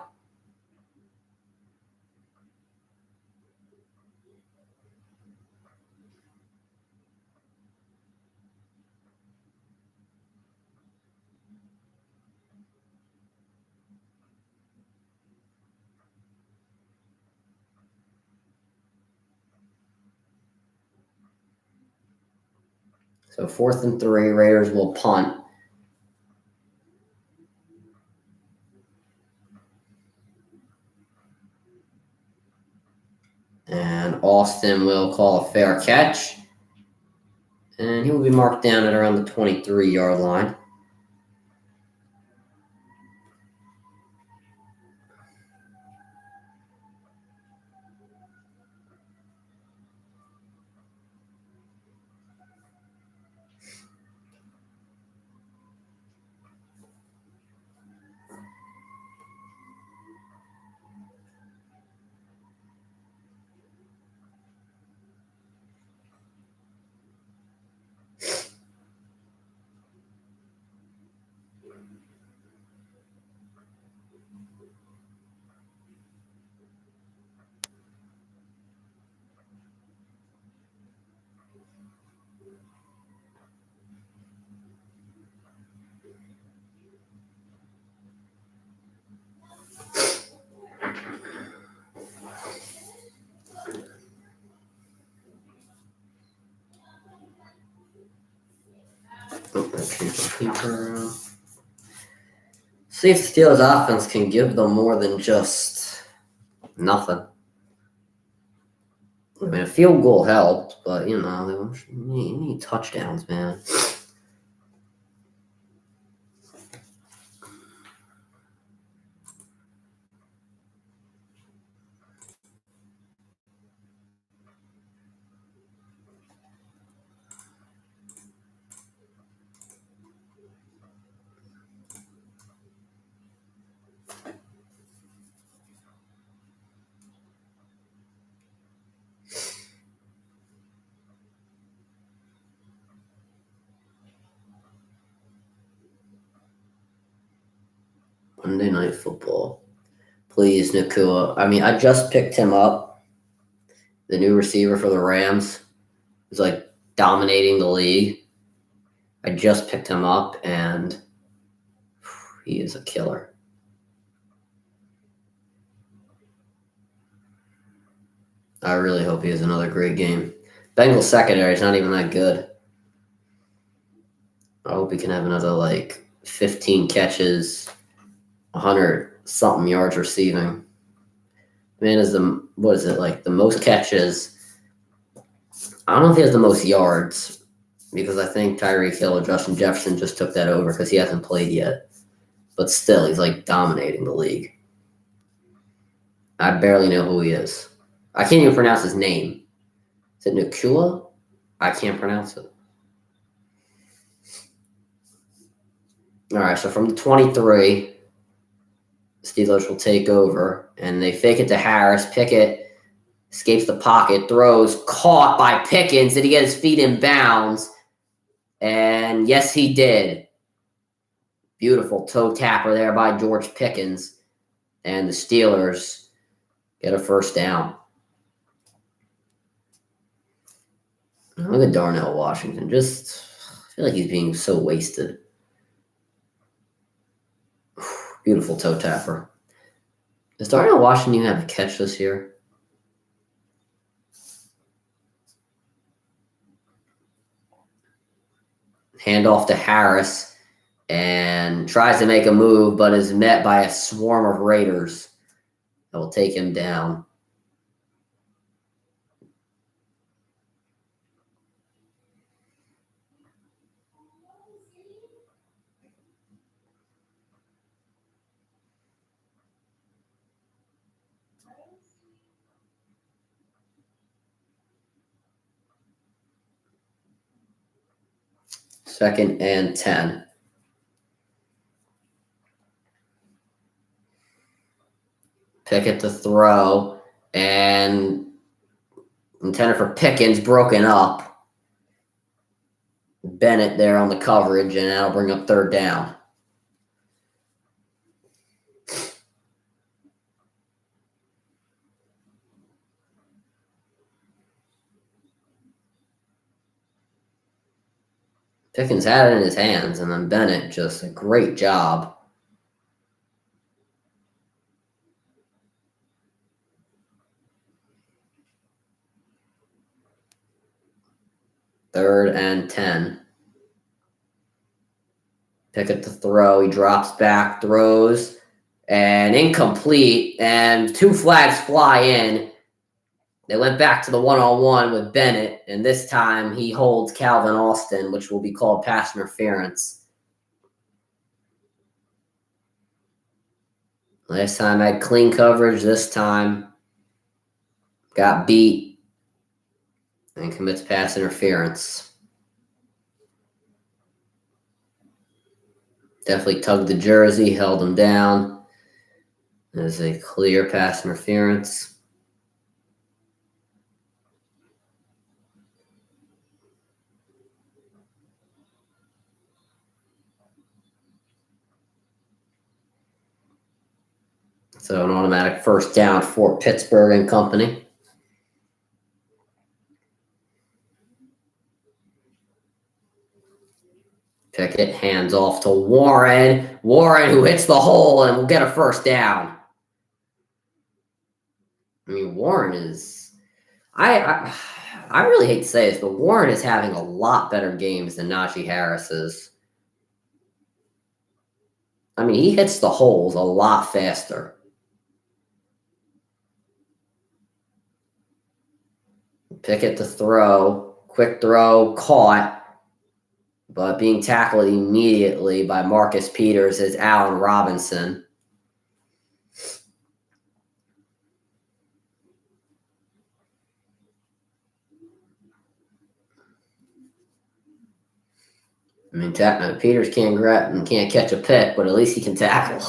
So 4th and 3, Raiders will punt. And Austin will call a fair catch. And he will be marked down at around the 23-yard line. See if the Steelers offense can give them more than just nothing. I mean, a field goal helped, but, they need touchdowns, man. Monday Night Football. Please, Nakua. I just picked him up, the new receiver for the Rams, who's like dominating the league. I just picked him up, and he is a killer. I really hope he has another great game. Bengals secondary is not even that good. I hope he can have another, 15 catches, 100-something yards receiving. Man is the most catches. I don't know if he has the most yards, because I think Tyreek Hill or Justin Jefferson just took that over because he hasn't played yet. But still, he's dominating the league. I barely know who he is. I can't even pronounce his name. Is it Nakua? I can't pronounce it. All right, so from the 23, Steelers will take over, and they fake it to Harris. Pickett escapes the pocket, throws, caught by Pickens. Did he get his feet in bounds? And yes, he did. Beautiful toe tapper there by George Pickens. And the Steelers get a first down. Look at Darnell Washington. I feel like he's being so wasted. Beautiful toe tapper. Does Darnell Washington even have a catch this year? Handoff to Harris, and tries to make a move, but is met by a swarm of Raiders that will take him down. Second and 10. Pickett to throw, and intended for Pickens, broken up. Bennett there on the coverage, and that'll bring up third down. Pickens had it in his hands, and then Bennett just a great job. Third and 10. Pickett to throw. He drops back, throws, and incomplete. And 2 flags fly in. They went back to the one-on-one with Bennett, and this time he holds Calvin Austin, which will be called pass interference. Last time had clean coverage. This time got beat and commits pass interference. Definitely tugged the jersey, held him down. There's a clear pass interference. So an automatic first down for Pittsburgh and company. Pickett hands off to Warren. Warren, who hits the hole and will get a first down. I mean, Warren is... I really hate to say this, but Warren is having a lot better games than Najee Harris is. I mean, he hits the holes a lot faster. Pickett to throw. Quick throw, caught, but being tackled immediately by Marcus Peters is Allen Robinson. I mean, Peters can't catch a pick, but at least he can tackle.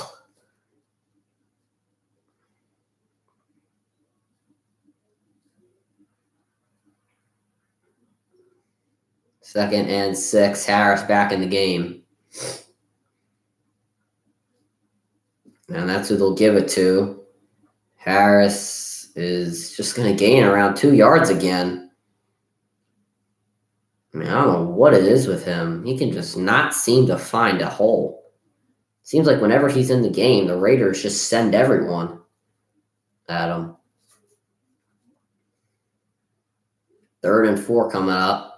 Second and 6, Harris back in the game. And that's who they'll give it to. Harris is just going to gain around 2 yards again. I mean, I don't know what it is with him. He can just not seem to find a hole. Seems like whenever he's in the game, the Raiders just send everyone at him. 3rd and 4 coming up.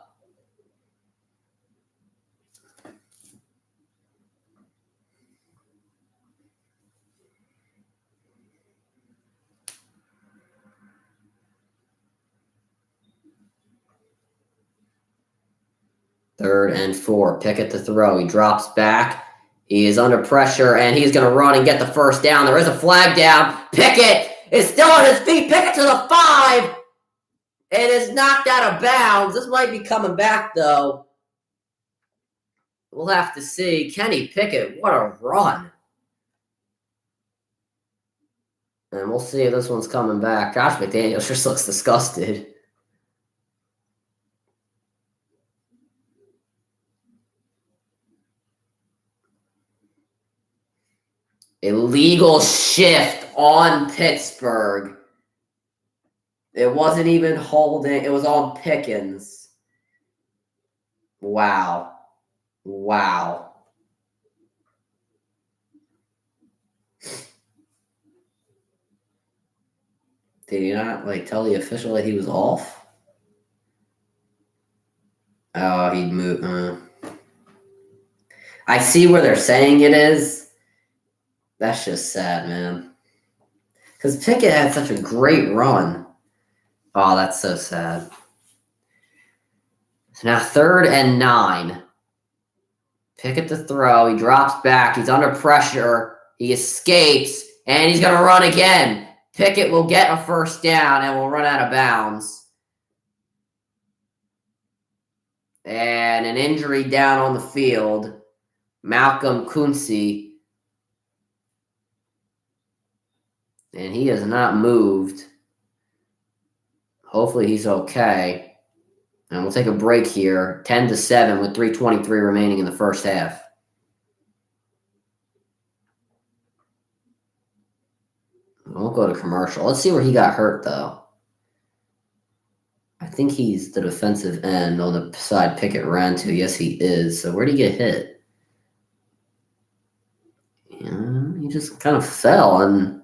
Third and 4. Pickett to throw. He drops back. He is under pressure, and he's going to run and get the first down. There is a flag down. Pickett is still on his feet. Pickett to the 5. It is knocked out of bounds. This might be coming back, though. We'll have to see. Kenny Pickett, what a run. And we'll see if this one's coming back. Josh McDaniels just looks disgusted. Illegal shift on Pittsburgh. It wasn't even holding. It was on Pickens. Wow. Wow. Did he not tell the official that he was off? Oh, he'd move. I see where they're saying it is. That's just sad, man. Because Pickett had such a great run. Oh, that's so sad. So now 3rd and 9. Pickett to throw. He drops back. He's under pressure. He escapes. And he's going to run again. Pickett will get a first down and will run out of bounds. And an injury down on the field. Malcolm Kunze. And he has not moved. Hopefully he's okay. And we'll take a break here. 10-7 with 3:23 remaining in the first half. We'll go to commercial. Let's see where he got hurt, though. I think he's the defensive end on the side Pickett ran to. Yes, he is. So where did he get hit? He just kind of fell, and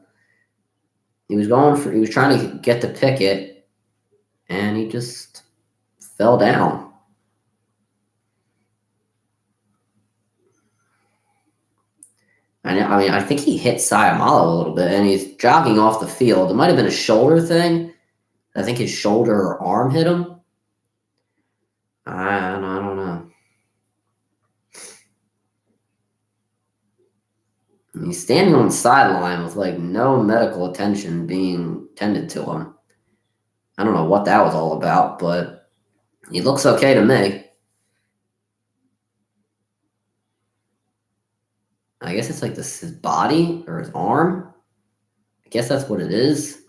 he was trying to get to Pickett, and he just fell down. I think he hit Sayamalo a little bit, and he's jogging off the field. It might have been a shoulder thing. I think his shoulder or arm hit him. I don't know. He's standing on the sideline with no medical attention being tended to him. I don't know what that was all about, but he looks okay to me. I guess it's his body or his arm. I guess that's what it is.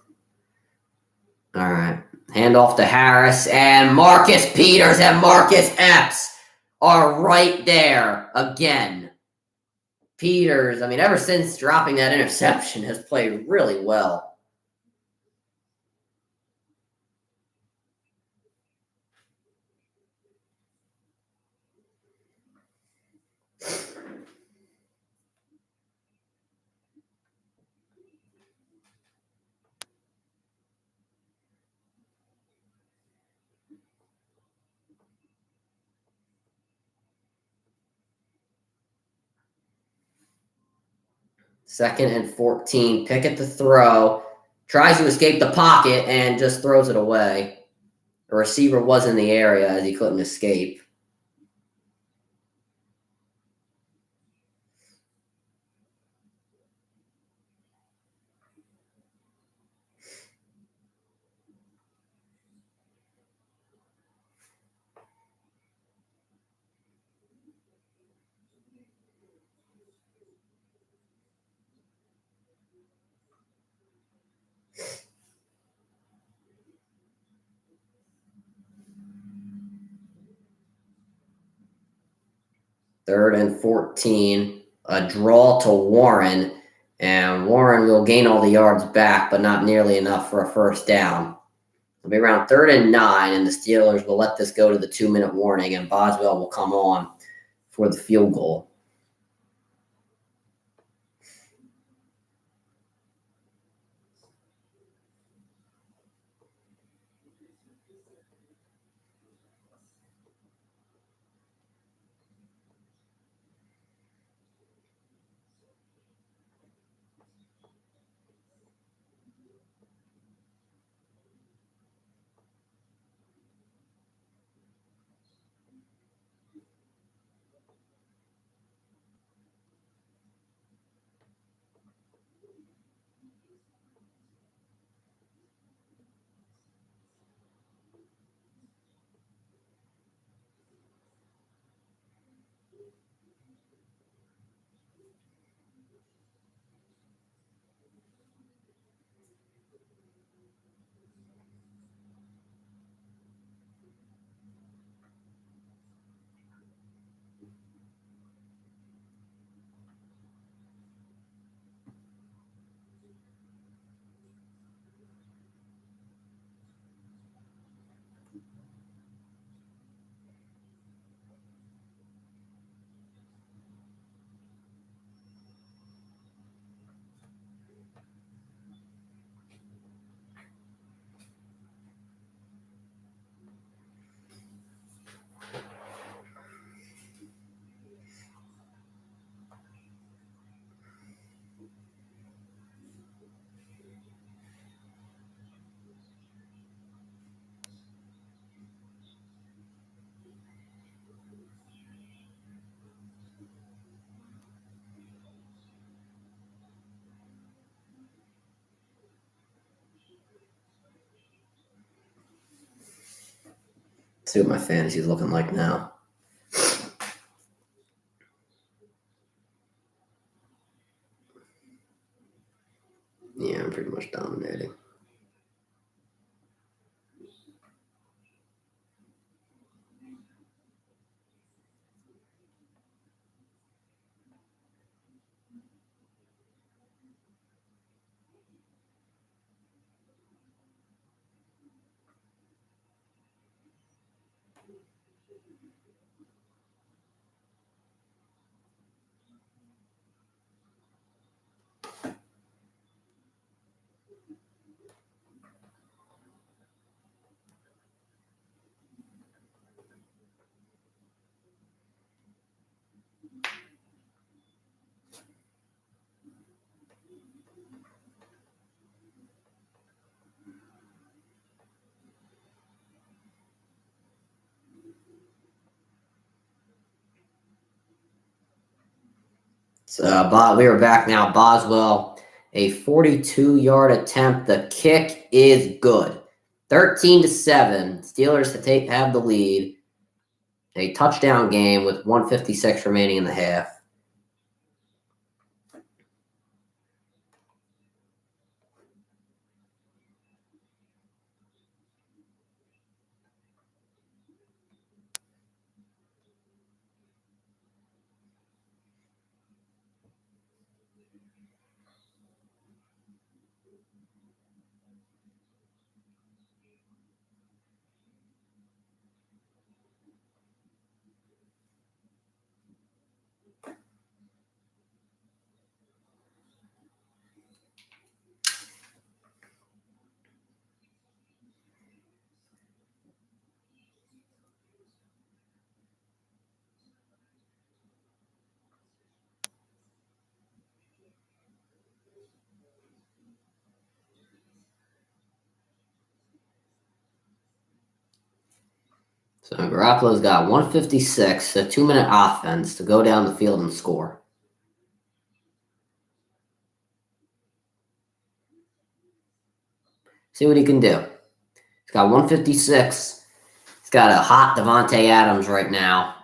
All right. Hand off to Harris, and Marcus Peters and Marcus Epps are right there again. Peters, ever since dropping that interception, has played really well. Second and 14. Pickett to throw. Tries to escape the pocket and just throws it away. The receiver was in the area as he couldn't escape. Third and 14. A draw to Warren. And Warren will gain all the yards back, but not nearly enough for a first down. It'll be around 3rd and 9, and the Steelers will let this go to the 2-minute warning, and Boswell will come on for the field goal. Let's see what my fantasy's looking like now. Yeah, I'm pretty much dominating. So we are back now. Boswell, a 42-yard attempt. The kick is good. 13-7. Steelers have the lead. A touchdown game with 1:56 remaining in the half. So Garoppolo's got 1:56, a 2-minute offense to go down the field and score. See what he can do. He's got 1:56. He's got a hot DaVante Adams right now.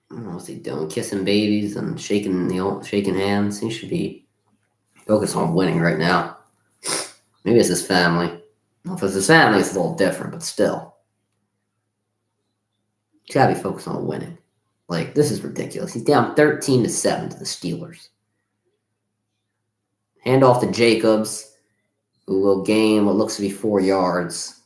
I don't know what's he doing, kissing babies and shaking hands. He should be focused on winning right now. Maybe it's his family. Well, if it's his family, it's a little different, but still. He's got to be focused on winning. Like, this is ridiculous. He's down 13-7 to the Steelers. Hand off to Jacobs, who will gain what looks to be 4 yards.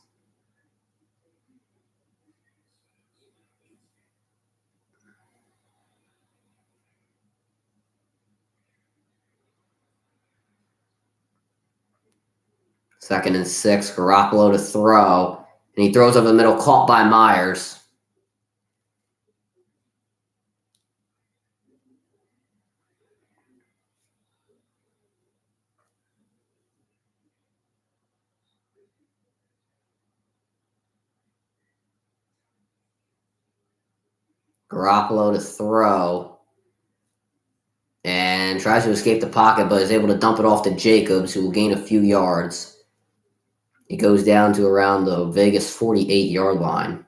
Second and 6, Garoppolo to throw. And he throws over the middle, caught by Myers. Garoppolo to throw. And tries to escape the pocket, but is able to dump it off to Jacobs, who will gain a few yards. He goes down to around the Vegas 48-yard line.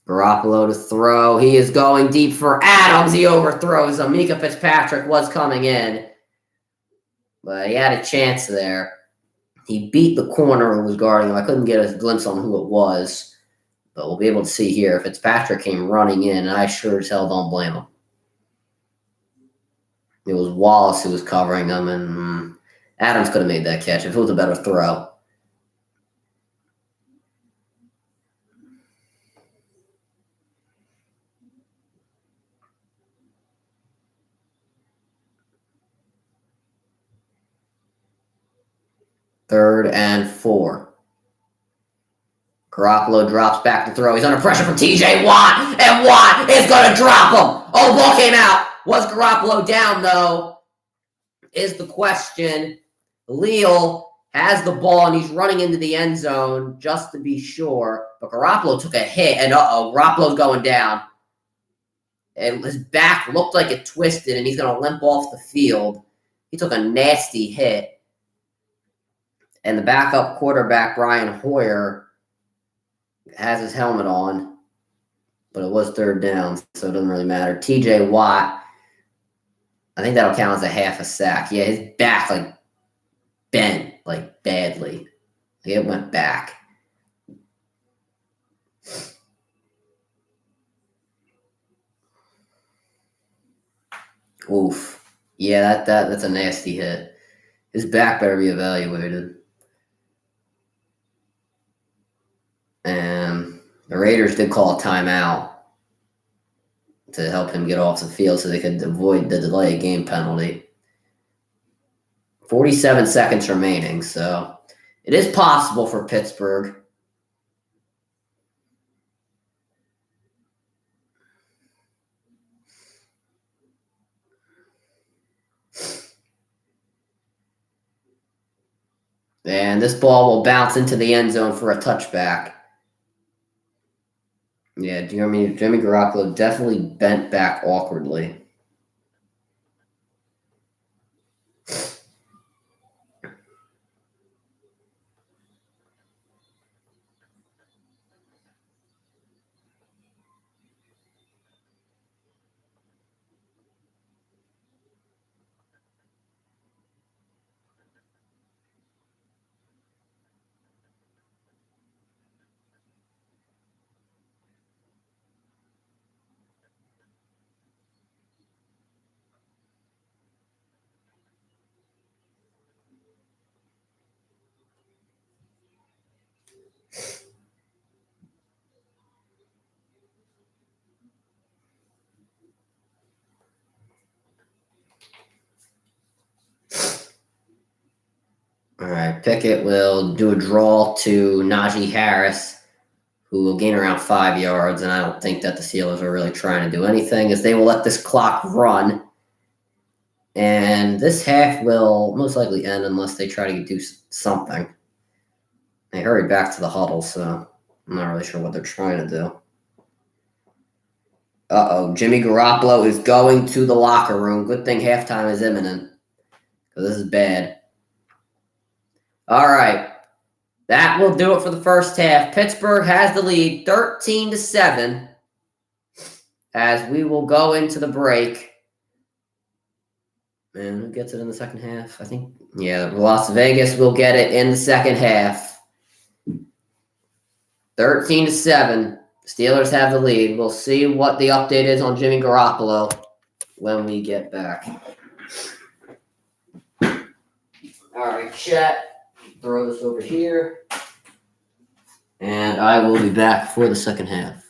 Garoppolo to throw. He is going deep for Adams. He overthrows him. Mika Fitzpatrick was coming in, but he had a chance there. He beat the corner who was guarding him. I couldn't get a glimpse on who it was, but we'll be able to see here. Fitzpatrick came running in, and I sure as hell don't blame him. It was Wallace who was covering him, and Adams could have made that catch if it was a better throw. Third and 4. Garoppolo drops back to throw. He's under pressure from TJ Watt, and Watt is going to drop him. Oh, ball came out. Was Garoppolo down, though, is the question. Leal has the ball, and he's running into the end zone just to be sure. But Garoppolo took a hit, and Garoppolo's going down. And his back looked like it twisted, and he's going to limp off the field. He took a nasty hit. And the backup quarterback, Brian Hoyer, has his helmet on. But it was third down, so it doesn't really matter. TJ Watt, I think that'll count as a half a sack. Yeah, his back, bent, badly. It went back. Oof. Yeah, that's a nasty hit. His back better be evaluated. And the Raiders did call a timeout to help him get off the field so they could avoid the delay game penalty. 47 seconds remaining, so it is possible for Pittsburgh. And this ball will bounce into the end zone for a touchback. Yeah, Jimmy Garoppolo definitely bent back awkwardly. All right, Pickett will do a draw to Najee Harris, who will gain around 5 yards, and I don't think that the Steelers are really trying to do anything, as they will let this clock run. And this half will most likely end unless they try to do something. They hurried back to the huddle, so I'm not really sure what they're trying to do. Jimmy Garoppolo is going to the locker room. Good thing halftime is imminent, because this is bad. All right. That will do it for the first half. Pittsburgh has the lead 13-7 as we will go into the break. And who gets it in the second half? I think, yeah, Las Vegas will get it in the second half. 13-7. Steelers have the lead. We'll see what the update is on Jimmy Garoppolo when we get back. All right, chat. Throw this over here. And I will be back for the second half.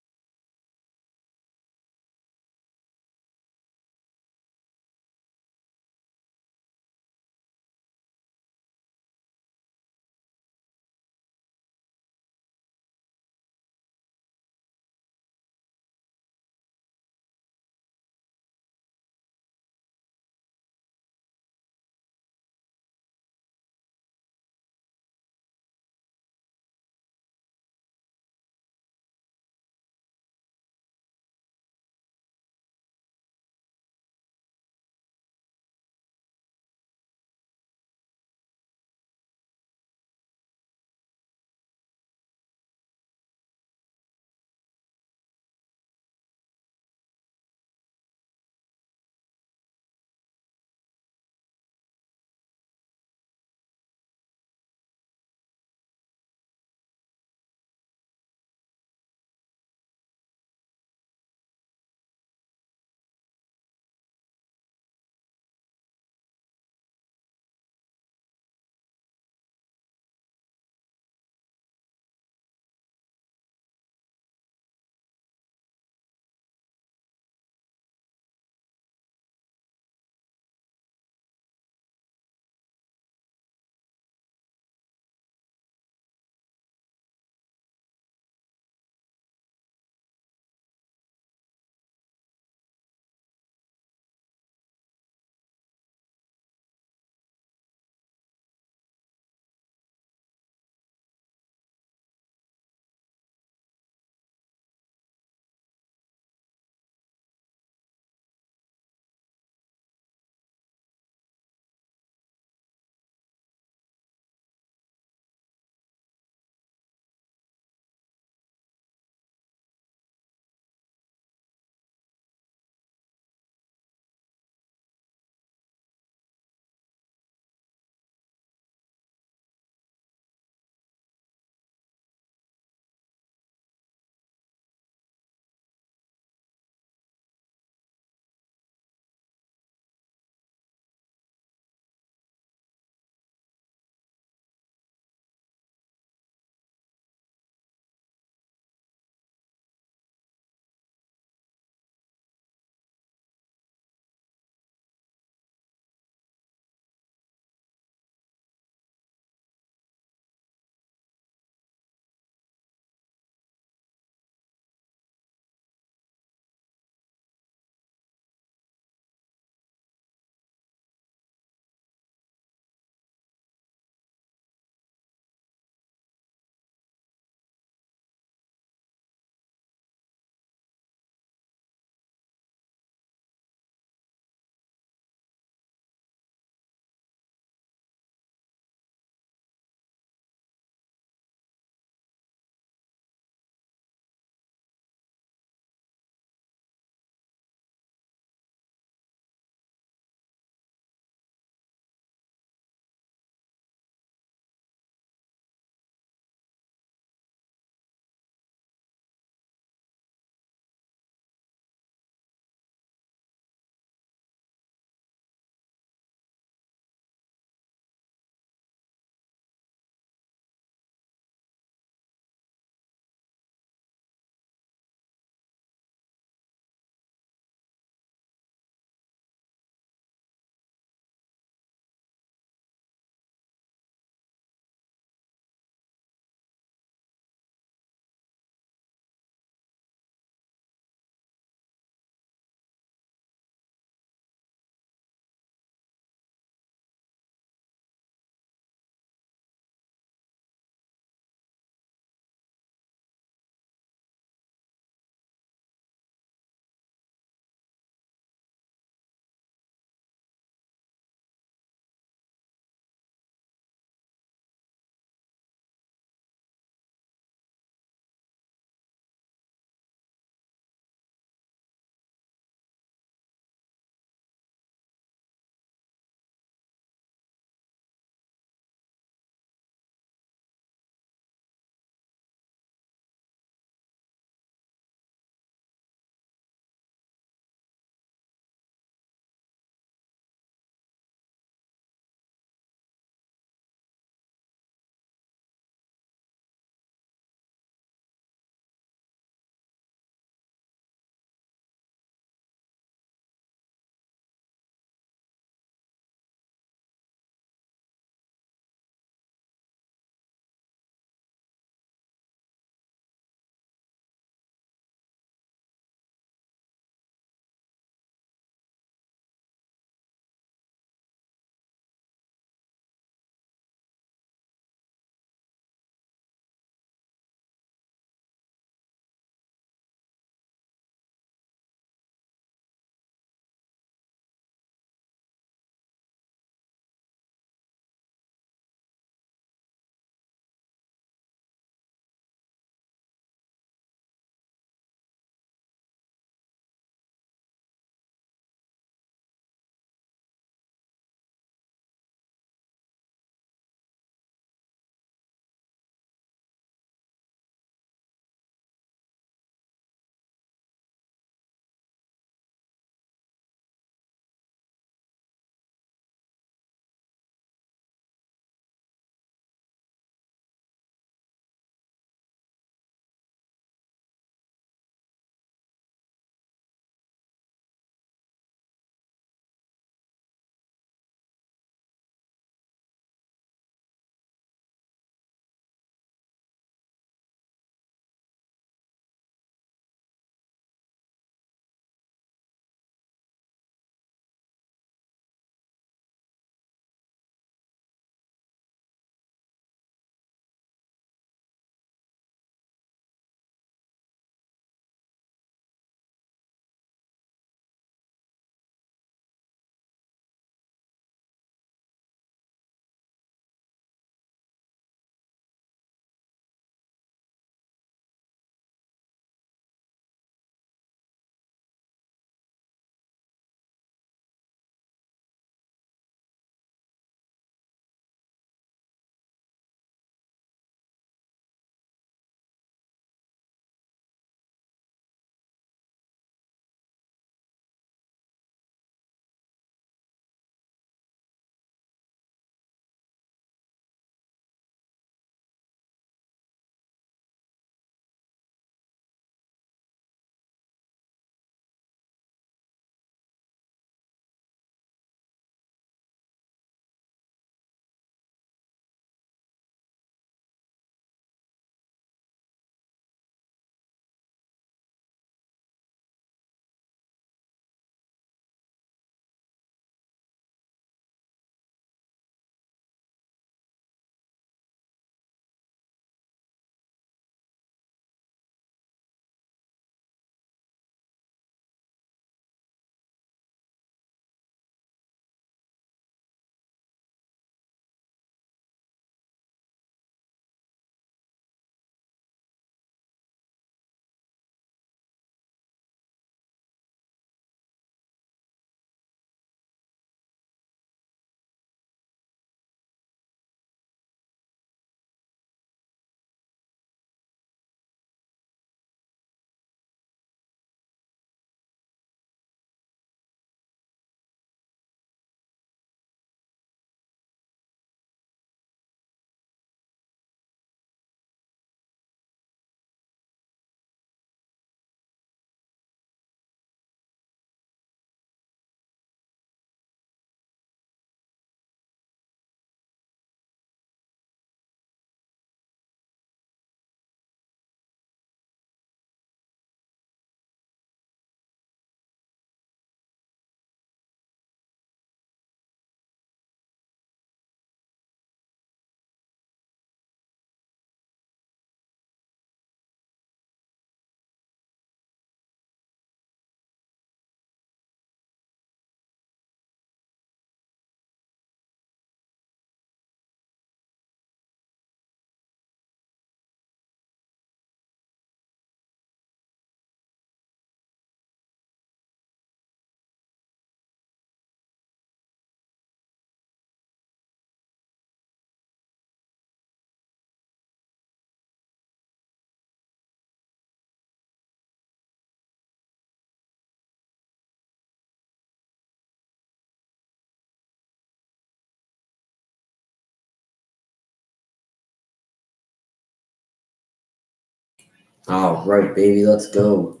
All right, baby, let's go.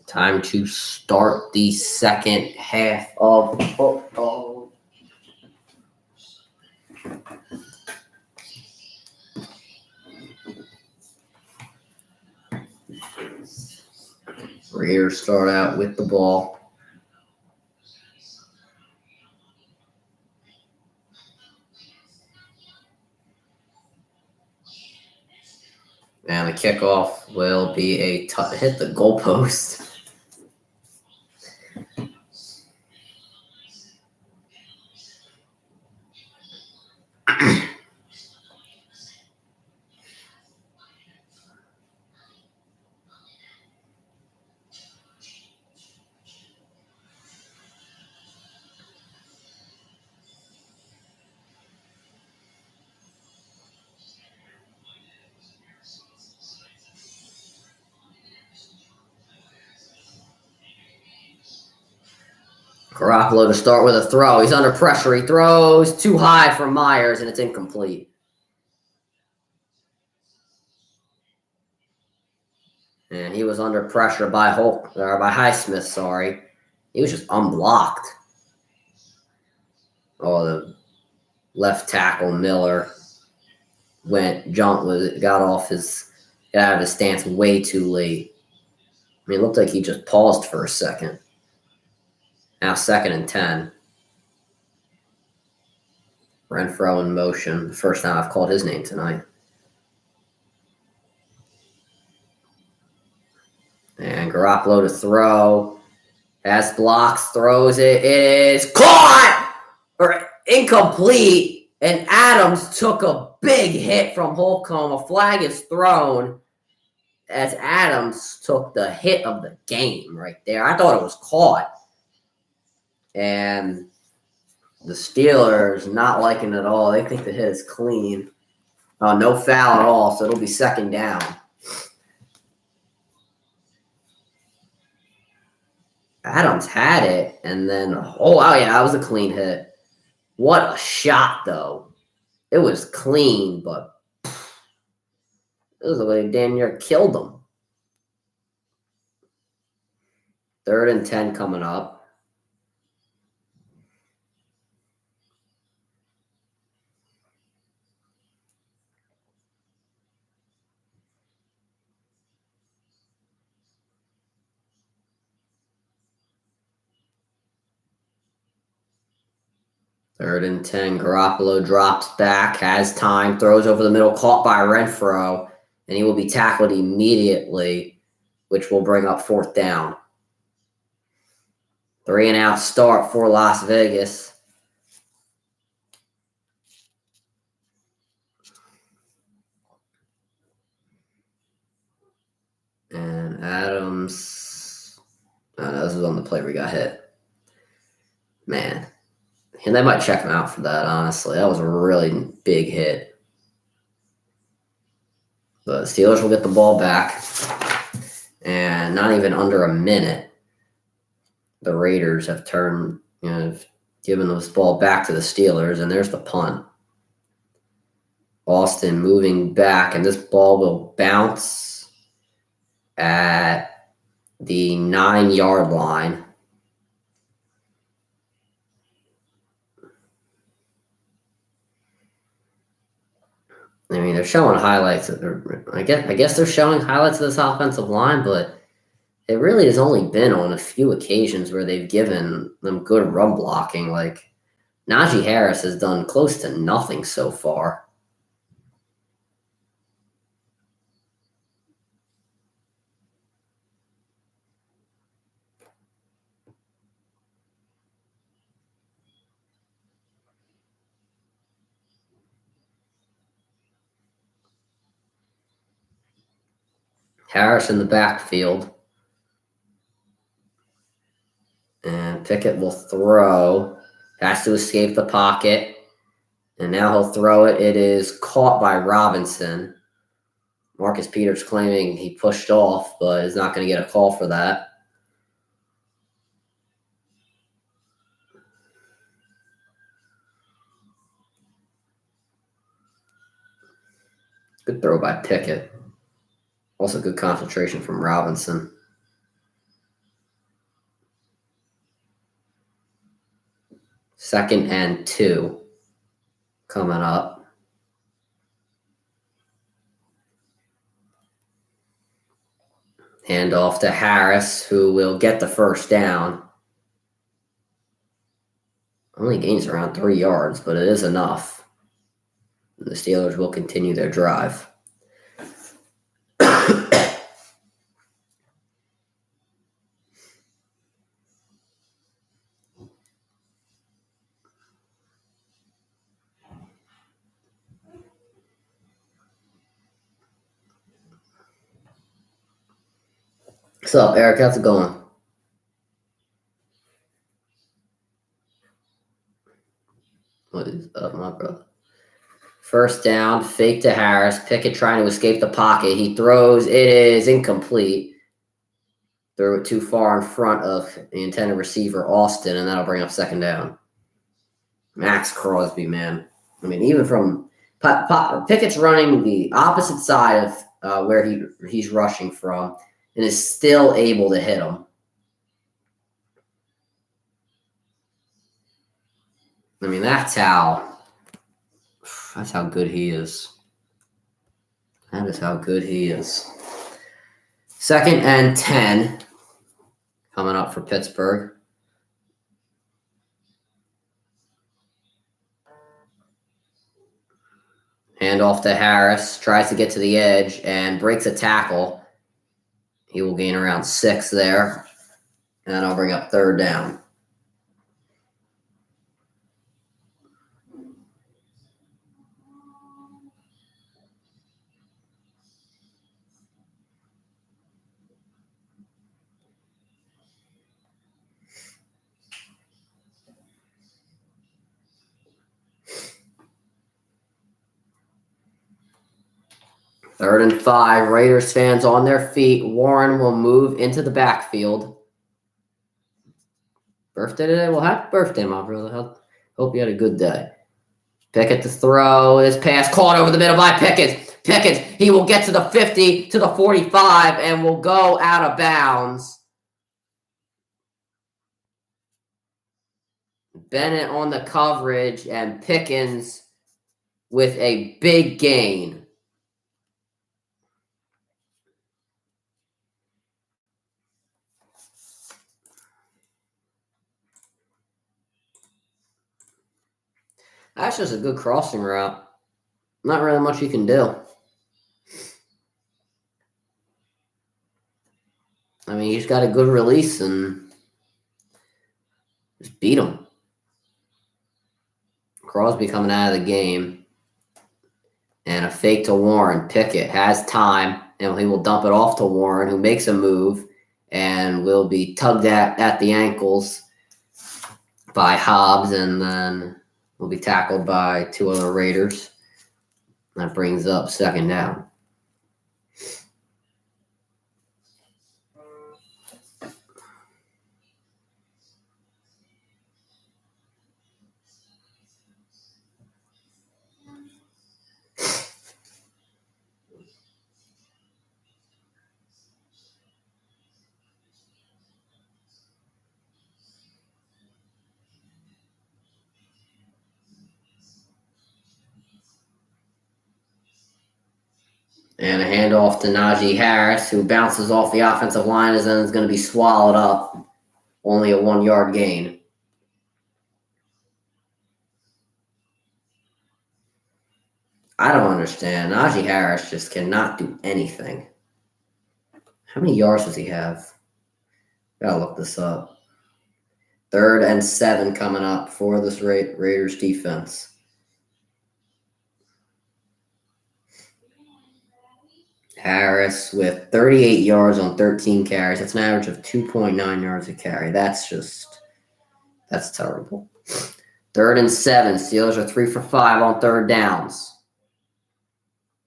Time to start the second half of football. Raiders start out with the ball. And the kickoff will be hit the goalpost. Garoppolo to start with a throw. He's under pressure. He throws too high for Myers, and it's incomplete. And he was under pressure by Highsmith. Sorry, he was just unblocked. Oh, the left tackle Miller got out of his stance way too late. I mean, it looked like he just paused for a second. Now 2nd and 10. Renfro in motion. The first time I've called his name tonight. And Garoppolo to throw. Has blocks, throws it. It is caught! Or incomplete. And Adams took a big hit from Holcomb. A flag is thrown as Adams took the hit of the game right there. I thought it was caught. And the Steelers not liking it at all. They think the hit is clean. No foul at all, so it'll be 2nd down. Adams had it, and then, that was a clean hit. What a shot, though. It was clean, but it was like damn near killed them. 3rd and 10 coming up. Third and 10, Garoppolo drops back, has time, throws over the middle, caught by Renfro, and he will be tackled immediately, which will bring up 4th down. 3-and-out start for Las Vegas. And Adams, this was on the play where he got hit. Man. And they might check him out for that, honestly. That was a really big hit. The Steelers will get the ball back. And not even under a minute, the Raiders have given this ball back to the Steelers, and there's the punt. Austin moving back, and this ball will bounce at the 9-yard line. I mean, they're showing highlights. I guess they're showing highlights of this offensive line, but it really has only been on a few occasions where they've given them good run blocking. Like, Najee Harris has done close to nothing so far. Harris in the backfield. And Pickett will throw. Has to escape the pocket. And now he'll throw it. It is caught by Robinson. Marcus Peters claiming he pushed off, but is not going to get a call for that. Good throw by Pickett. Also good concentration from Robinson. Second and 2 coming up. Hand off to Harris, who will get the first down. Only gains around 3 yards, but it is enough. And the Steelers will continue their drive. What's up, Eric? How's it going? What is up, my brother? First down, fake to Harris. Pickett trying to escape the pocket. He throws. It is incomplete. Threw it too far in front of the intended receiver, Austin, and that'll bring up second down. Max Crosby, man. I mean, even from Pickett's running the opposite side of where he's rushing from and is still able to hit him. I mean, that's how good he is. That is how good he is. Second and 10 coming up for Pittsburgh. Hand off to Harris, tries to get to the edge and breaks a tackle. He will gain around 6 there, and that'll bring up third down. Third and 5, Raiders fans on their feet. Warren will move into the backfield. Birthday today? Well, happy birthday, my brother. Hope you had a good day. Pickett to throw. His pass caught over the middle by Pickett. Pickett, he will get to the 50, to the 45, and will go out of bounds. Bennett on the coverage, and Pickens with a big gain. That's just a good crossing route. Not really much you can do. I mean, he's got a good release and just beat him. Crosby coming out of the game. And a fake to Warren. Pickett has time, and he will dump it off to Warren, who makes a move and will be tugged at the ankles by Hobbs, and then will be tackled by 2 other Raiders. That brings up second down. And a handoff to Najee Harris, who bounces off the offensive line and then is going to be swallowed up. Only a 1-yard gain. I don't understand. Najee Harris just cannot do anything. How many yards does he have? Gotta look this up. 3rd and 7 coming up for this Raiders defense. Harris with 38 yards on 13 carries. That's an average of 2.9 yards a carry. That's terrible. 3rd and 7. Steelers are 3 for 5 on 3rd downs.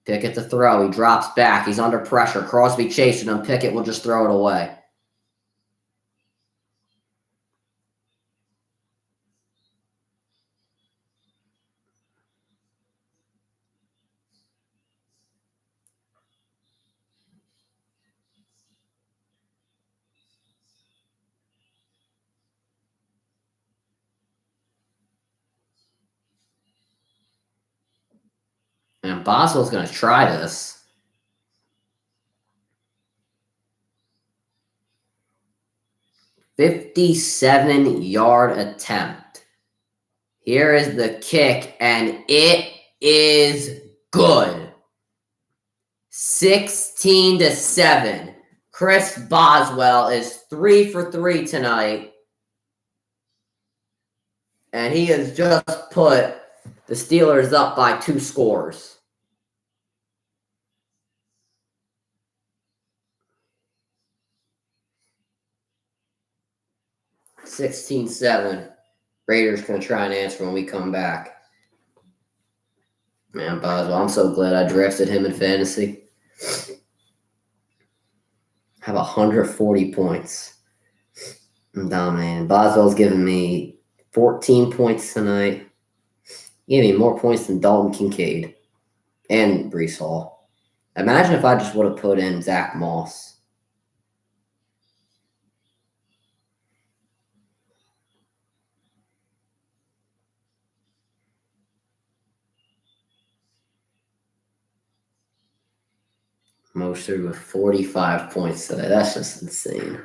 Pickett to throw. He drops back. He's under pressure. Crosby chasing him. Pickett will just throw it away. And Boswell's going to try this. "57-yard attempt. Here is the kick, and it is good. 16-7. Chris Boswell is 3 for 3 tonight. And he has just put the Steelers up by 2 scores. "16-7. Raiders going to try and answer when we come back. Man, Boswell, I'm so glad I drafted him in fantasy. Have 140 points. I'm dominating. Boswell's giving me 14 points tonight. He gave me more points than Dalton Kincaid and Breece Hall. Imagine if I just would have put in Zach Moss. Mostert with 45 points today. That's just insane.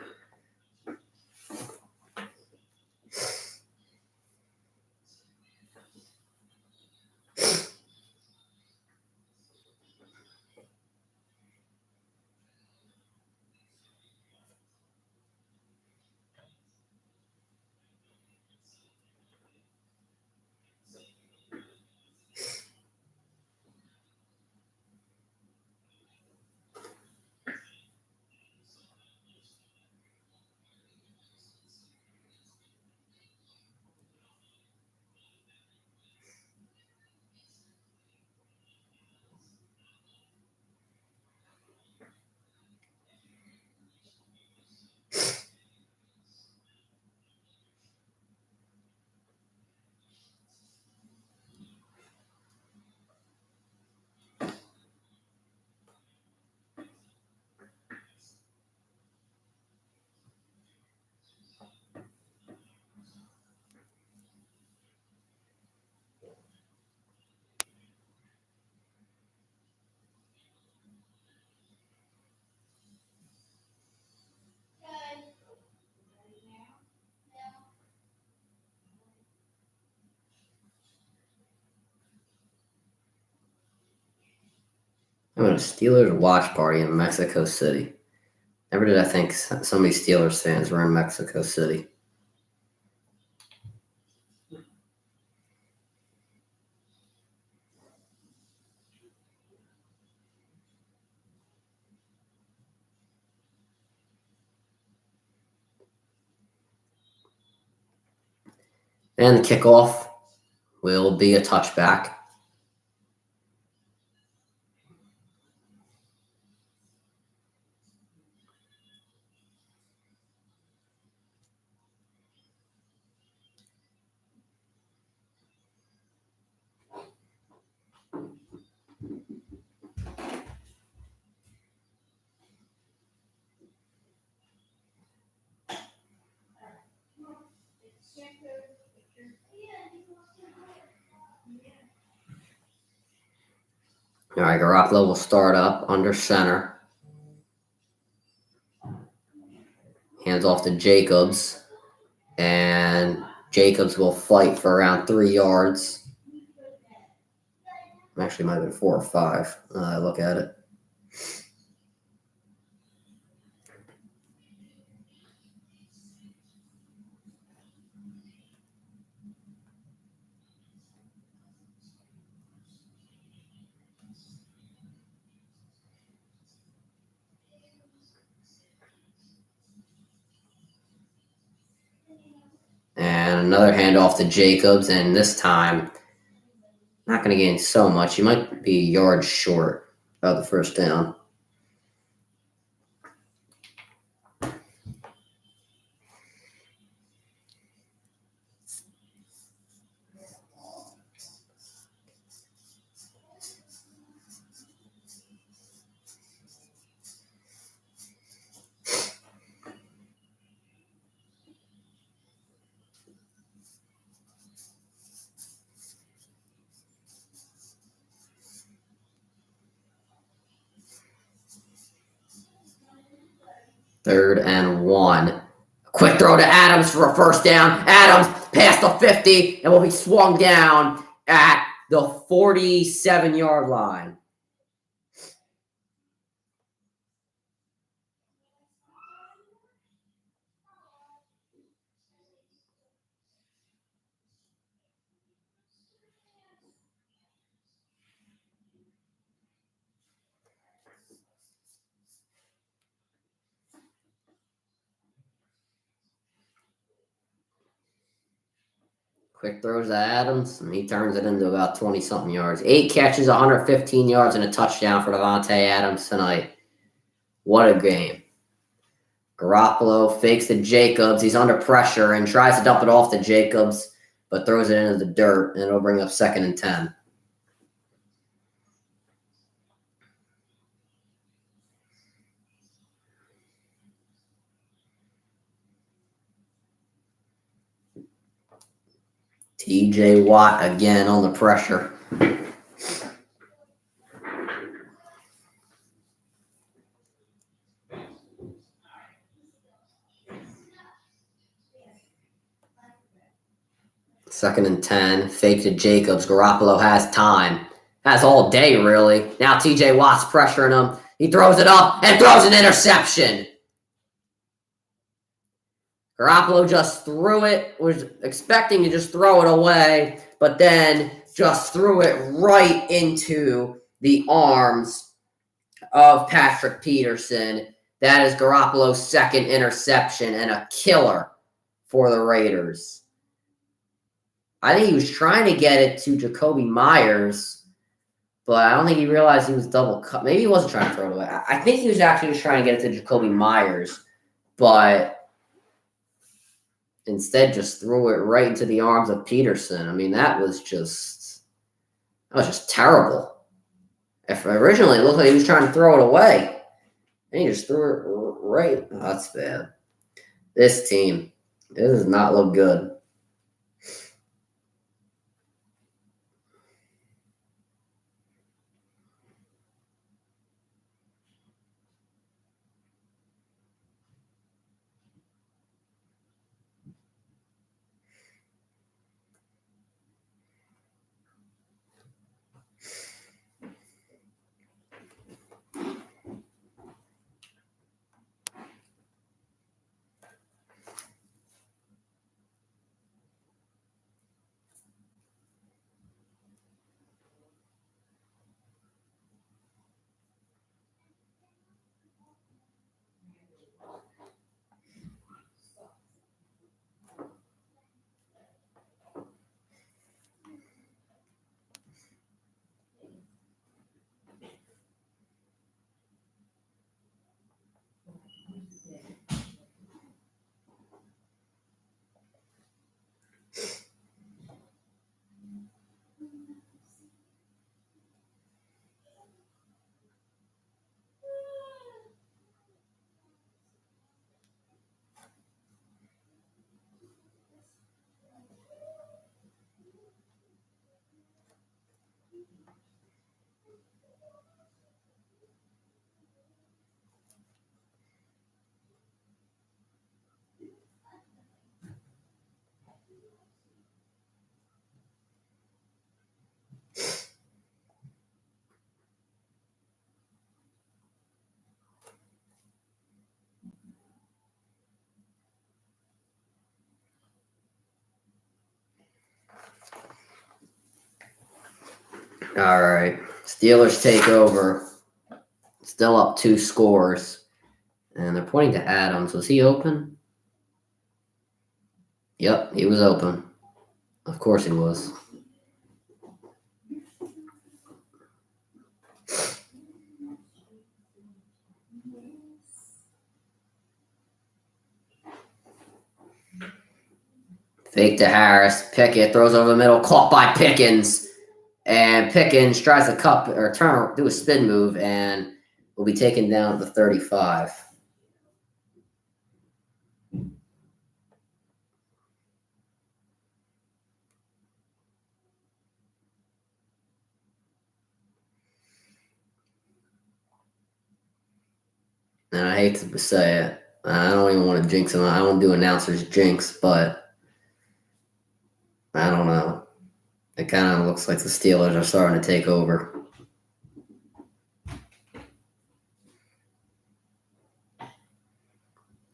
I'm at a Steelers watch party in Mexico City. Never did I think so many Steelers fans were in Mexico City. And the kickoff will be a touchback. All right, Garoppolo will start up under center. Hands off to Jacobs. And Jacobs will fight for around 3 yards. Actually, might have been 4 or 5. Look at it. And another handoff to Jacobs, and this time, not going to gain so much. He might be yards short of the first down. 3rd and 1. Quick throw to Adams for a first down. Adams past the 50 and will be swung down at the 47-yard line. Quick throws to Adams, and he turns it into about 20-something yards. 8 catches, 115 yards, and a touchdown for DaVante Adams tonight. What a game. Garoppolo fakes to Jacobs. He's under pressure and tries to dump it off to Jacobs, but throws it into the dirt, and it'll bring up 2nd and 10. TJ Watt again on the pressure. Second and 10. Fake to Jacobs. Garoppolo has time. Has all day, really. Now TJ Watt's pressuring him. He throws it up and throws an interception. Garoppolo just threw it, was expecting to just throw it away, but then just threw it right into the arms of Patrick Peterson. That is Garoppolo's 2nd interception and a killer for the Raiders. I think he was trying to get it to Jacoby Myers, but I don't think he realized he was double cut. Maybe he wasn't trying to throw it away. I think he was actually just trying to get it to Jacoby Myers, but instead just threw it right into the arms of Peterson. I mean, that was just terrible. If originally it looked like he was trying to throw it away, and he just threw it right. Oh, that's bad. This team, it does not look good. All right. Steelers take over. Still up 2 scores. And they're pointing to Adams. Was he open? Yep, he was open. Of course he was. Fake to Harris. Pickett throws over the middle. Caught by Pickens. And Pickens tries to do a spin move and will be taken down at the 35. And I hate to say it, I don't even want to jinx them. I don't do announcers jinx, but I don't know. It kind of looks like the Steelers are starting to take over.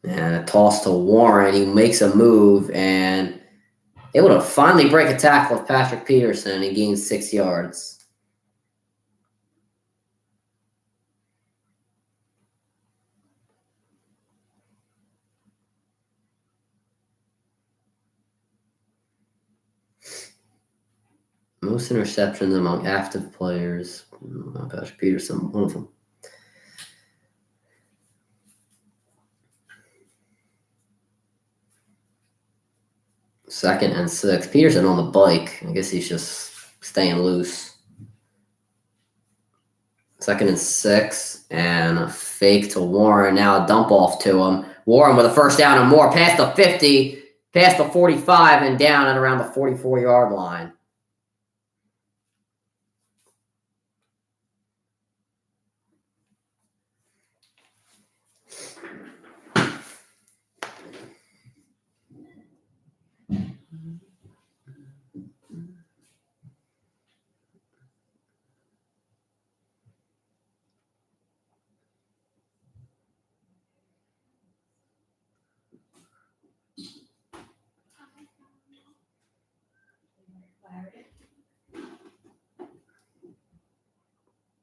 And a toss to Warren. He makes a move and able to finally break a tackle with Patrick Peterson. He gains 6 yards. Most interceptions among active players. Patrick Peterson, one of them. Second and 6. Peterson on the bike. I guess he's just staying loose. Second and 6. And a fake to Warren. Now a dump off to him. Warren with a first down and more. Past the 50. Past the 45 and down at around the 44-yard line.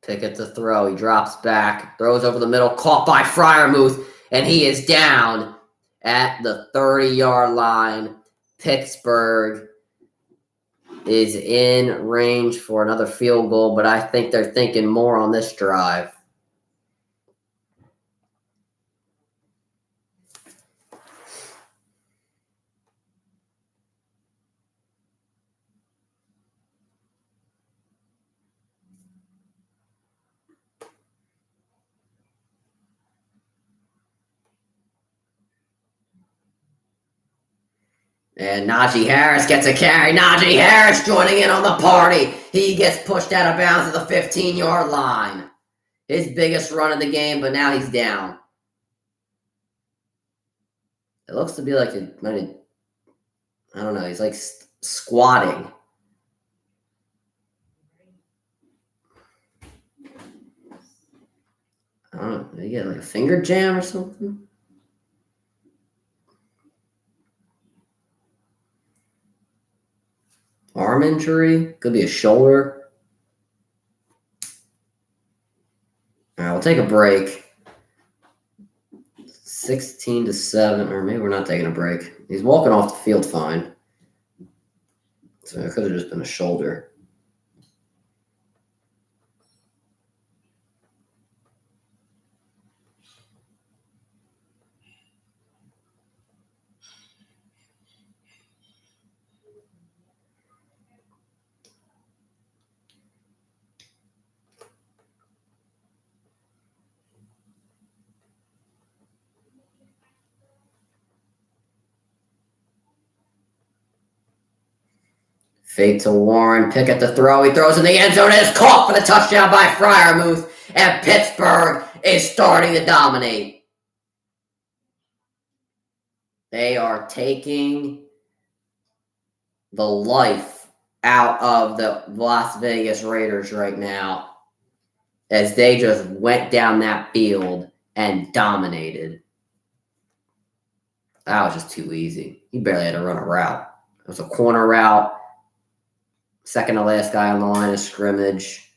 Pickett to throw. He drops back, throws over the middle, caught by Freiermuth, and he is down at the 30-yard line. Pittsburgh is in range for another field goal, but I think they're thinking more on this drive. And Najee Harris gets a carry. Najee Harris joining in on the party. He gets pushed out of bounds at the 15-yard line. His biggest run of the game, but now he's down. It looks to be like I don't know. He's like squatting. I don't know. Did he get like a finger jam or something? Arm injury? Could be a shoulder. All right, we'll take a break. 16-7, or maybe we're not taking a break. He's walking off the field fine. So it could have just been a shoulder. Fake to Warren. Pickett to throw. He throws in the end zone and is caught for the touchdown by Freiermuth. And Pittsburgh is starting to dominate. They are taking the life out of the Las Vegas Raiders right now as they just went down that field and dominated. That was just too easy. He barely had to run a route. It was a corner route. Second to last guy on the line of scrimmage.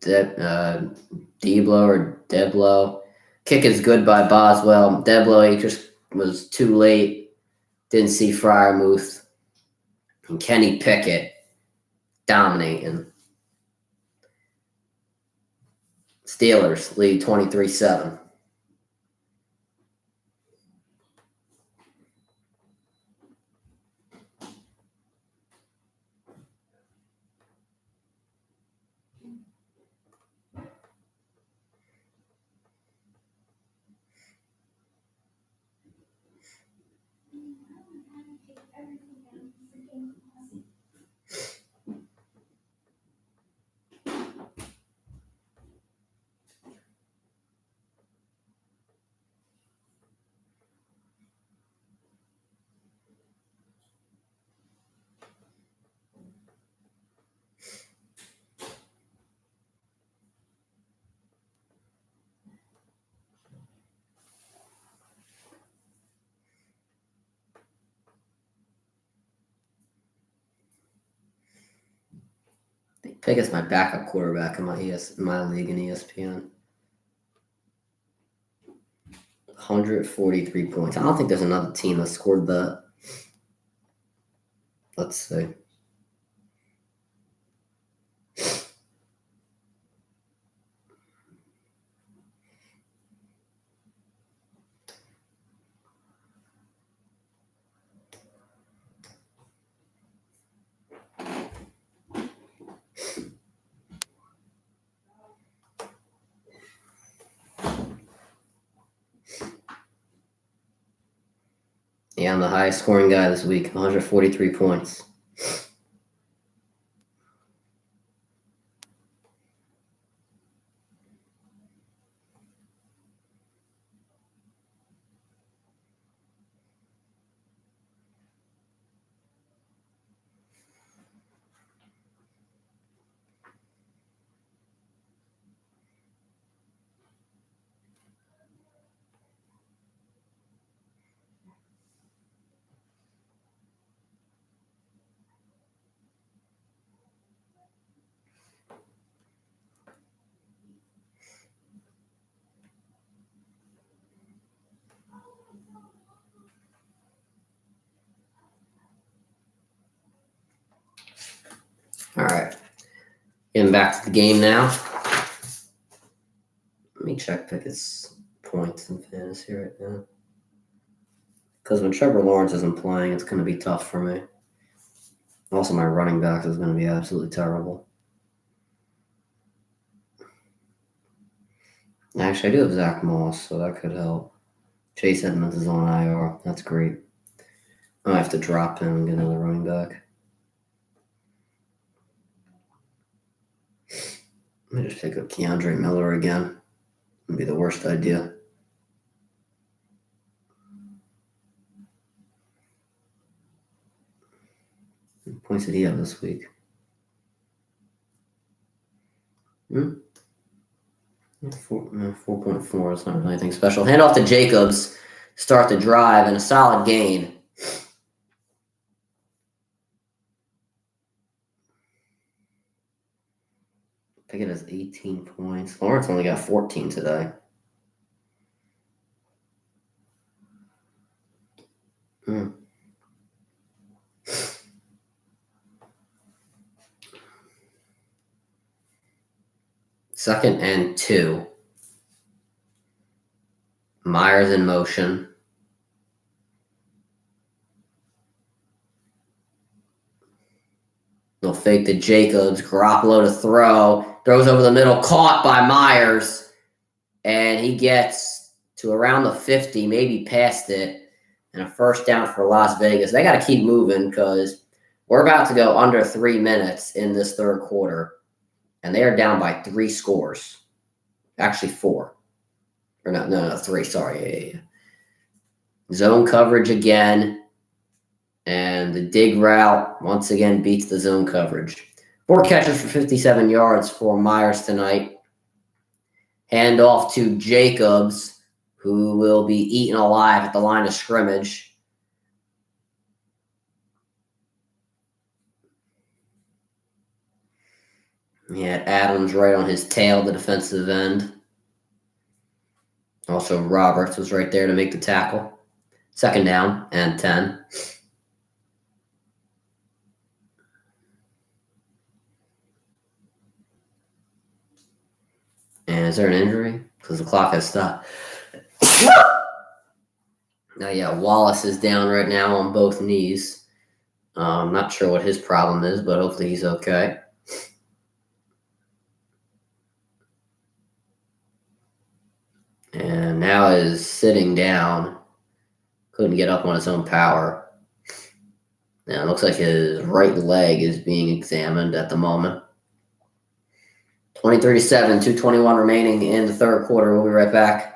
Deblo or Deblo. Kick is good by Boswell. Deblo, he just was too late. Didn't see Freiermuth. And Kenny Pickett dominating. Steelers lead 23-7. Pickett's my backup quarterback in my league in ESPN. 143 points. I don't think there's another team that scored that. Let's see. Yeah, I'm the highest scoring guy this week, 143 points. All right. Getting back to the game now. Let me check Pickett's points in fantasy right now. Because when Trevor Lawrence isn't playing, it's going to be tough for me. Also, my running back is going to be absolutely terrible. Actually, I do have Zach Moss, so that could help. Chase Edmonds is on IR. That's great. I have to drop him and get another running back. Let me just pick up Keandre Miller again. Would be the worst idea. How many points did he have this week? 4.4. It's not really anything special. Hand off to Jacobs. Start the drive and a solid gain. Pickett has 18 points. Lawrence only got 14 today. Second and 2. Myers in motion. They'll fake to Jacobs. Garoppolo to throw. Throws over the middle. Caught by Myers. And he gets to around the 50, maybe past it. And a first down for Las Vegas. They got to keep moving because we're about to go under 3 minutes in this third quarter. And they are down by 3 scores. Actually, 4. Or no, 3. Sorry. Yeah. Zone coverage again. And the dig route once again beats the zone coverage. 4 catches for 57 yards for Myers tonight. Hand off to Jacobs, who will be eaten alive at the line of scrimmage. He had Adams right on his tail, the defensive end. Also, Roberts was right there to make the tackle. Second down and 10. And is there an injury? Because the clock has stopped. Now, yeah, Wallace is down right now on both knees. I'm not sure what his problem is, but hopefully he's okay. And now is sitting down. Couldn't get up on his own power. Now it looks like his right leg is being examined at the moment. 20:37, 2:21 remaining in the third quarter. We'll be right back.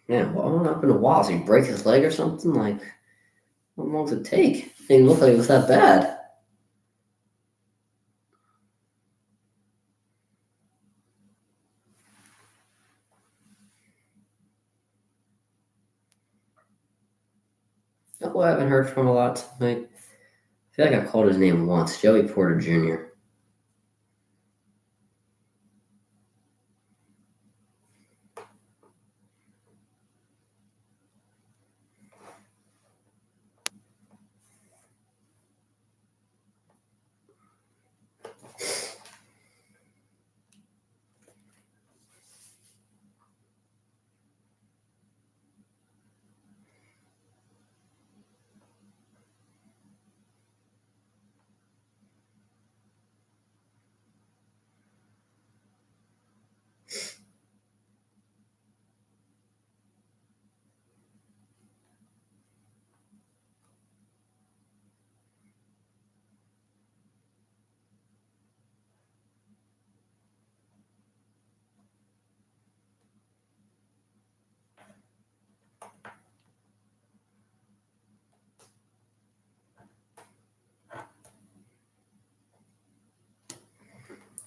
Man, what happened to Watts? He break his leg or something? Like, how long does it take? It didn't look like it was that bad. Oh, I haven't heard from a lot tonight. I feel like I called his name once. Joey Porter Jr.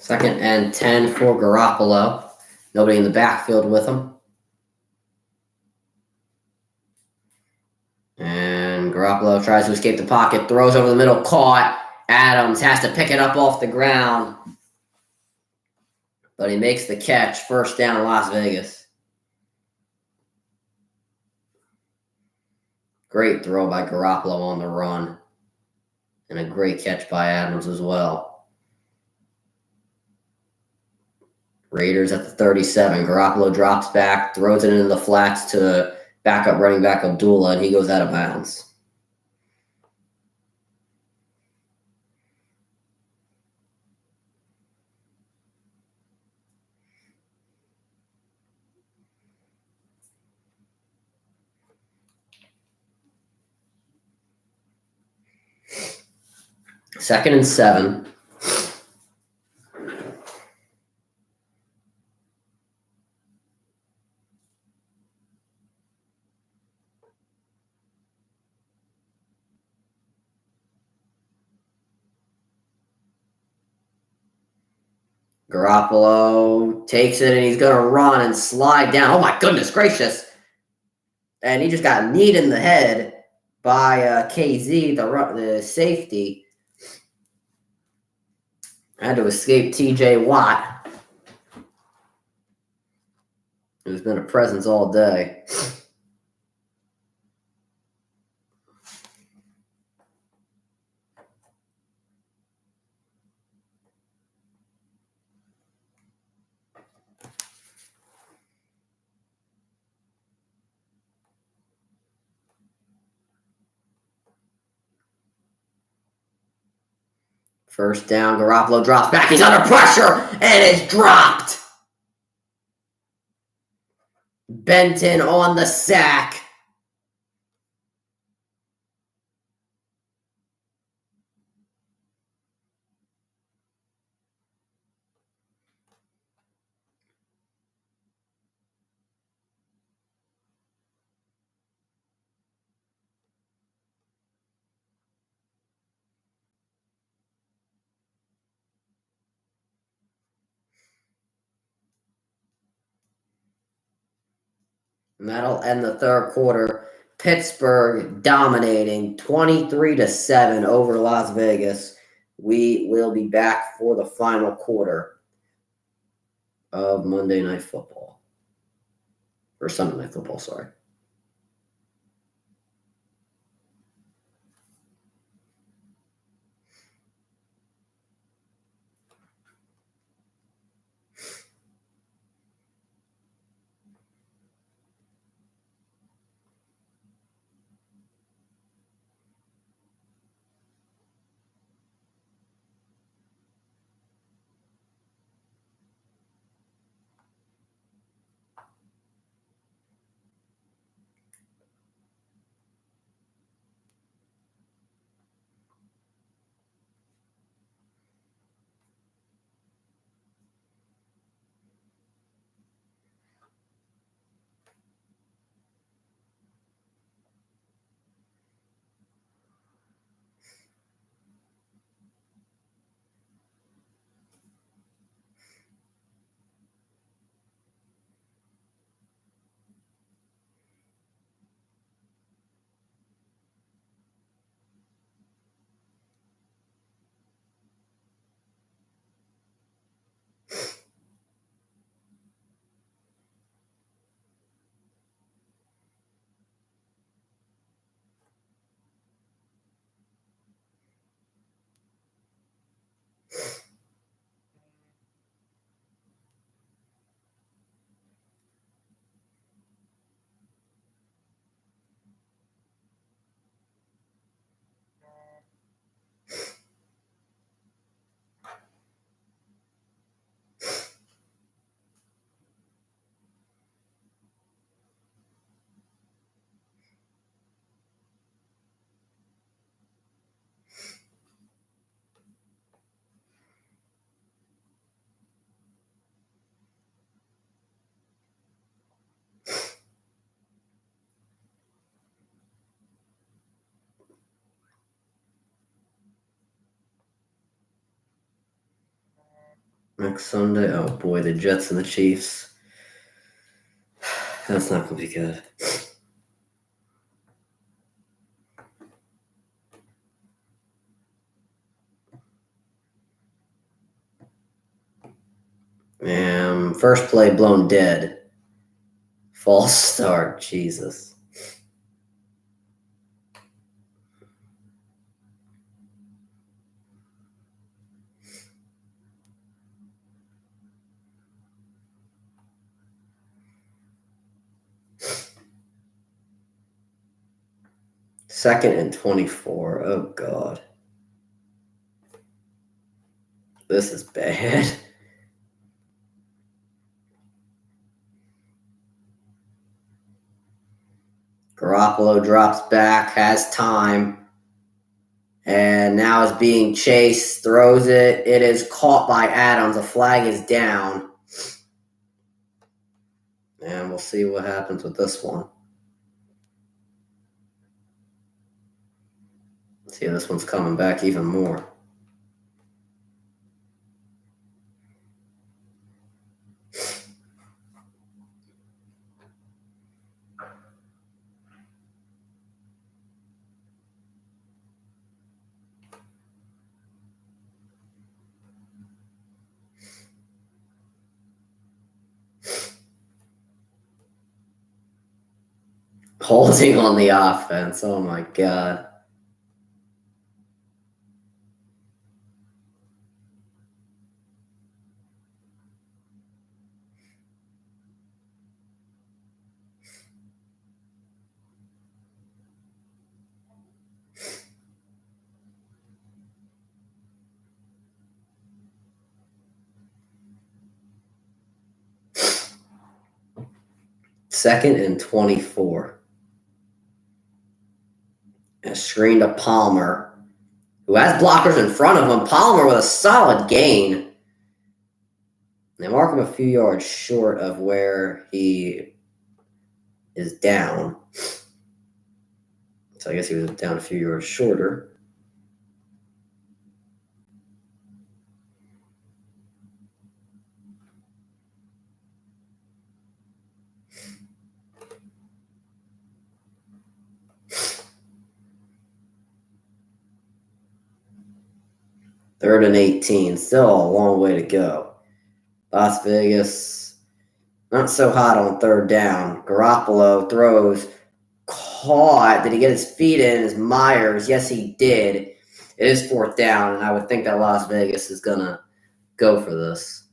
Second and 10 for Garoppolo. Nobody in the backfield with him. And Garoppolo tries to escape the pocket, throws over the middle, caught. Adams has to pick it up off the ground. But he makes the catch. First down, Las Vegas. Great throw by Garoppolo on the run. And a great catch by Adams as well. Raiders at the 37. Garoppolo drops back, throws it into the flats to backup running back Abdullah, and he goes out of bounds. Second and 7. Garoppolo takes it, and he's going to run and slide down. Oh, my goodness gracious. And he just got kneed in the head by KZ, the safety. Had to escape TJ Watt, who's been a presence all day. First down, Garoppolo drops back. He's under pressure, and it's dropped. Benton on the sack. And that'll end the third quarter. Pittsburgh dominating 23-7 over Las Vegas. We will be back for the final quarter of Monday Night Football. Or Sunday Night Football, sorry. next Sunday. Oh boy, the Jets and the Chiefs. That's not going to be good. First play blown dead. False start. Jesus. Second and 24. Oh, God. This is bad. Garoppolo drops back, has time, and now is being chased, throws it. It is caught by Adams. A flag is down. And we'll see what happens with this one. See, this one's coming back even more. Holding on the offense. Oh, my God. Second and 24. A screen to Palmer, who has blockers in front of him. Palmer with a solid gain. They mark him a few yards short of where he is down. So I guess he was down a few yards shorter. Third and 18. Still a long way to go. Las Vegas, not so hot on third down. Garoppolo throws. Caught. Did he get his feet in? Is Myers? Yes, he did. It is fourth down, and I would think that Las Vegas is going to go for this.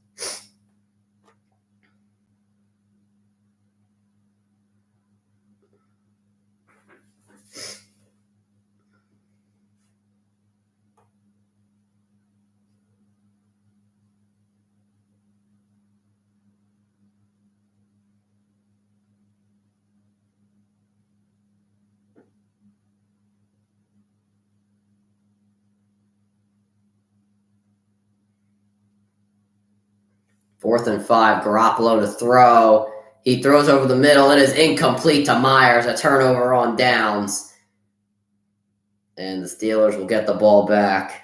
Fourth and 5, Garoppolo to throw. He throws over the middle. It is incomplete to Myers. A turnover on downs. And the Steelers will get the ball back.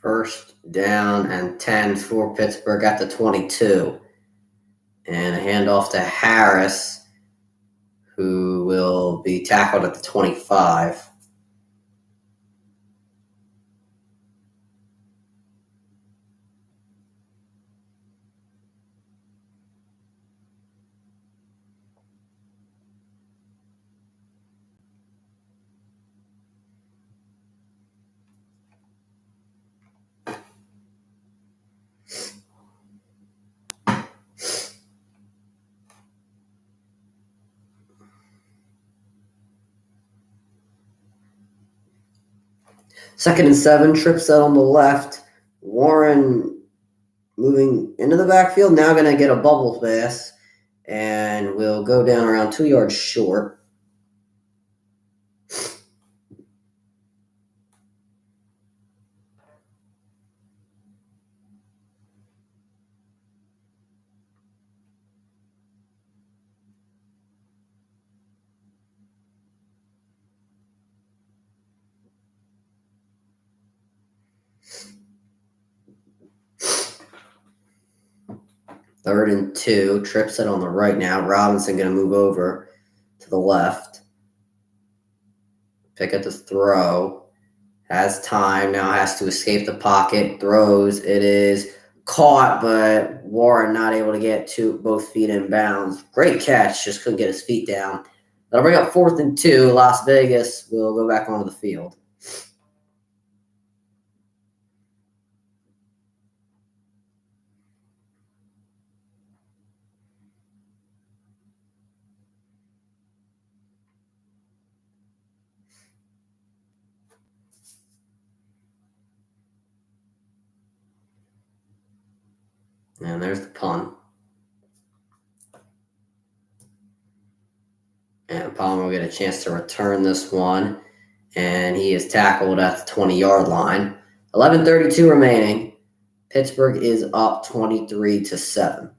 First down and 10 for Pittsburgh at the 22. And a handoff to Harris, who will be tackled at the 25. Second and 7, trip set on the left. Warren moving into the backfield, now going to get a bubble pass, and will go down around 2 yards short. Third and 2, trip set on the right now. Robinson going to move over to the left. Pick up the throw. Has time, now has to escape the pocket. Throws. It is caught, but Warren not able to get to both feet in bounds. Great catch, just couldn't get his feet down. That'll bring up 4th and 2. Las Vegas will go back onto the field. And there's the punt. And Palmer will get a chance to return this one. And he is tackled at the 20-yard line. 11:32 remaining. Pittsburgh is up 23-7.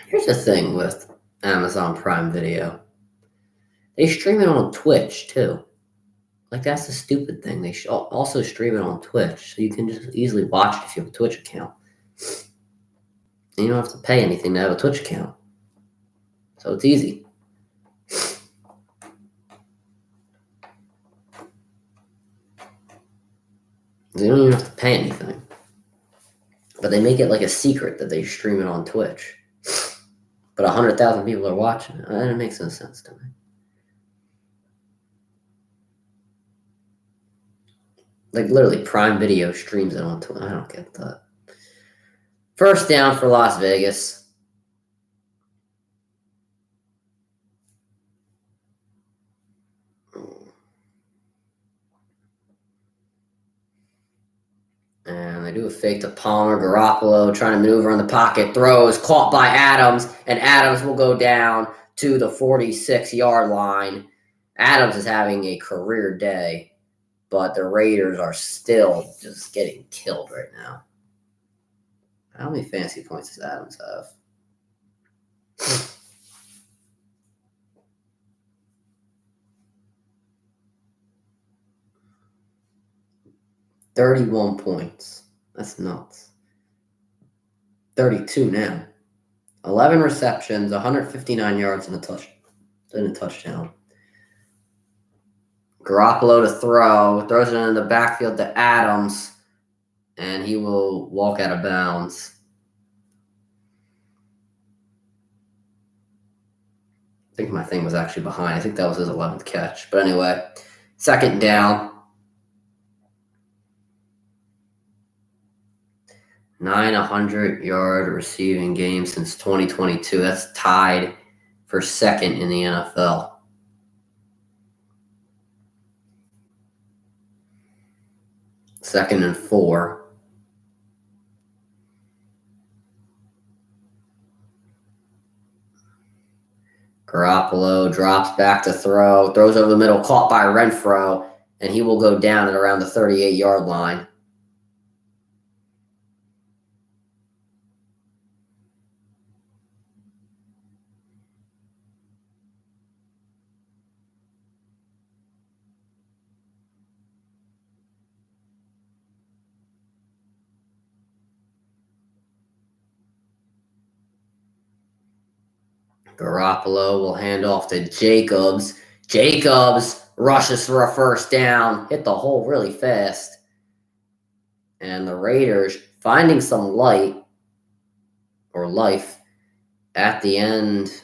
Here's the thing with Amazon Prime Video. They stream it on Twitch, too. Like, that's the stupid thing. They should also stream it on Twitch, so you can just easily watch it if you have a Twitch account. And you don't have to pay anything to have a Twitch account. So it's easy. You don't even have to pay anything. But they make it like a secret that they stream it on Twitch. But 100,000 people are watching it. And it makes no sense to me. Like, literally, Prime Video streams it on Twitch. I don't get that. First down for Las Vegas. do a fake to Palmer. Garoppolo trying to maneuver in the pocket. Throws. Caught by Adams. And Adams will go down to the 46-yard line. Adams is having a career day. But the Raiders are still just getting killed right now. How many fantasy points does Adams have? 31 points. That's nuts. 32 now. 11 receptions, 159 yards, and a touchdown. Garoppolo to throw. Throws it into the backfield to Adams. And he will walk out of bounds. I think my thing was actually behind. I think that was his 11th catch. But anyway, second down. 900-yard receiving game since 2022. That's tied for second in the NFL. Second and 4. Garoppolo drops back to throw. Throws over the middle, caught by Renfro. And he will go down at around the 38-yard line. Garoppolo will hand off to Jacobs. Jacobs rushes for a first down. Hit the hole really fast. And the Raiders finding some life at the end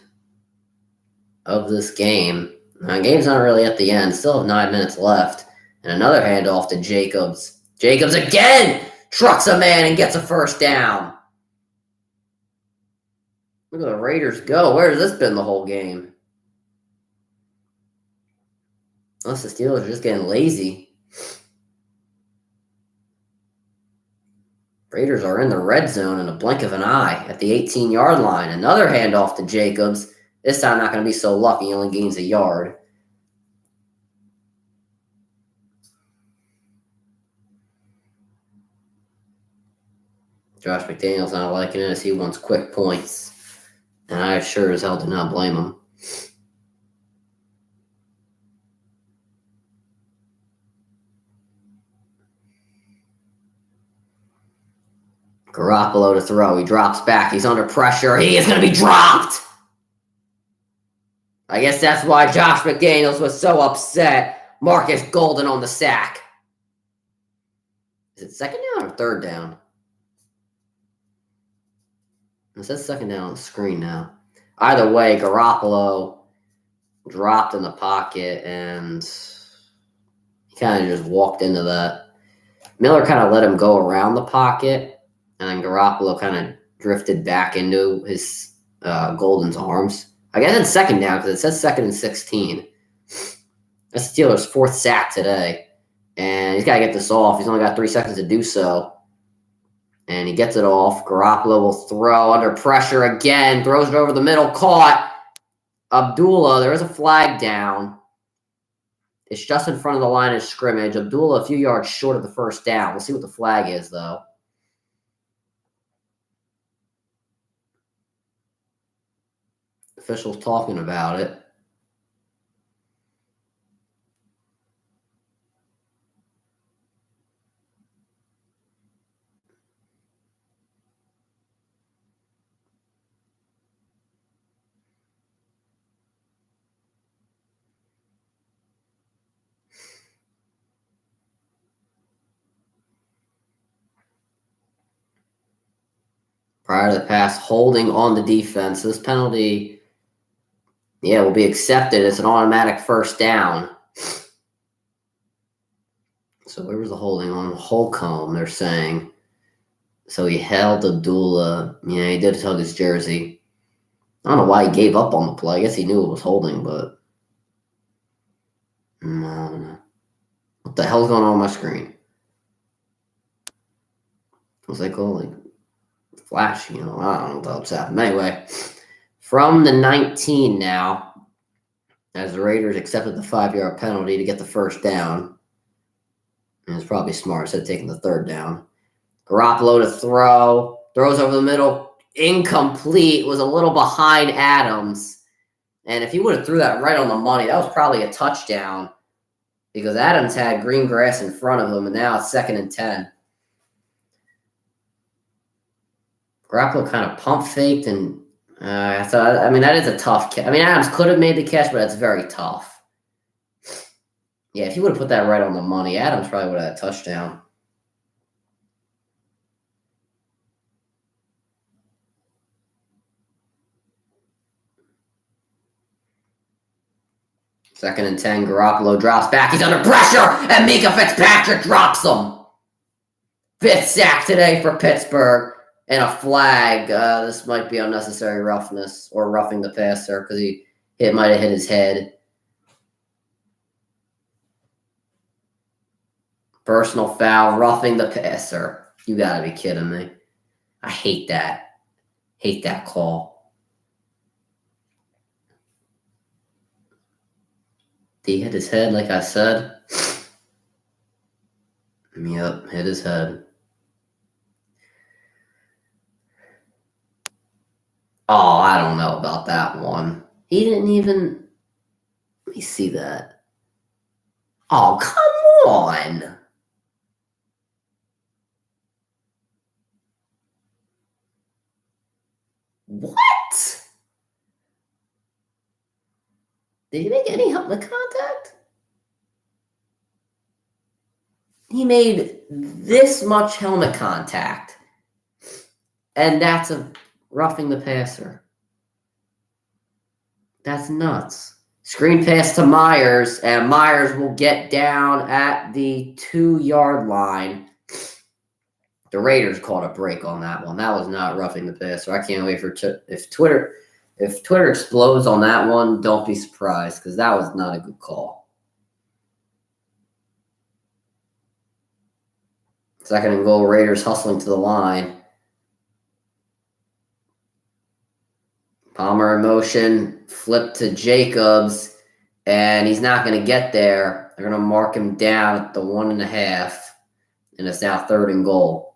of this game. Now, the game's not really at the end. Still have 9 minutes left. And another handoff to Jacobs. Jacobs again trucks a man and gets a first down. Look at the Raiders go. Where has this been the whole game? Unless the Steelers are just getting lazy. Raiders are in the red zone in a blink of an eye at the 18-yard line. Another handoff to Jacobs. This time not going to be so lucky. He only gains a yard. Josh McDaniels not liking it as he wants quick points. And I sure as hell do not blame him. Garoppolo to throw. He drops back. He's under pressure. He is going to be dropped. I guess that's why Josh McDaniels was so upset. Marcus Golden on the sack. Is it second down or third down? It says second down on the screen now. Either way, Garoppolo dropped in the pocket, and he kind of just walked into that. Miller kind of let him go around the pocket, and then Garoppolo kind of drifted back into his Golden's arms. I guess it's second down because it says second and 16. That's the Steelers' fourth sack today, and he's got to get this off. He's only got 3 seconds to do so. And he gets it off. Garoppolo will throw under pressure again. Throws it over the middle. Caught. Abdullah. There is a flag down. It's just in front of the line of scrimmage. Abdullah a few yards short of the first down. We'll see what the flag is, though. Officials talking about it. Prior to the pass, holding on the defense. This penalty, will be accepted. It's an automatic first down. So where was the holding on? Holcomb, they're saying. So he held Abdullah. Yeah, he did tug his jersey. I don't know why he gave up on the play. I guess he knew it was holding, but no. What the hell's going on my screen? was like, oh, like flash, I don't know what the hell's happened. Anyway, from the 19 now, as the Raiders accepted the 5-yard penalty to get the first down. And it's probably smart instead of taking the third down. Garoppolo to throws over the middle, incomplete, was a little behind Adams. And if he would have threw that right on the money, that was probably a touchdown because Adams had green grass in front of him, and now it's 2nd and 10. Garoppolo kind of pump faked, and that is a tough catch. Adams could have made the catch, but that's very tough. Yeah, if he would have put that right on the money, Adams probably would have had a touchdown. Second and 10, Garoppolo drops back. He's under pressure, and Mika Fitzpatrick drops him. 5th sack today for Pittsburgh, and a flag. This might be unnecessary roughness or roughing the passer because it might have hit his head. Personal foul, roughing the passer. You gotta be kidding me. I hate that. Hate that call. He hit his head, like I said. Yep, hit his head. Oh, I don't know about that one. He didn't even... Let me see that. Oh, come on. What? Did he make any helmet contact? He made this much helmet contact. And that's a roughing the passer. That's nuts. Screen pass to Myers, and Myers will get down at the 2-yard line. The Raiders called a break on that one. That was not roughing the passer. I can't wait for if Twitter explodes on that one, don't be surprised because that was not a good call. 2nd and goal, Raiders hustling to the line. Palmer in motion, flip to Jacobs, and he's not going to get there. They're going to mark him down at the 1.5, and it's now 3rd and goal.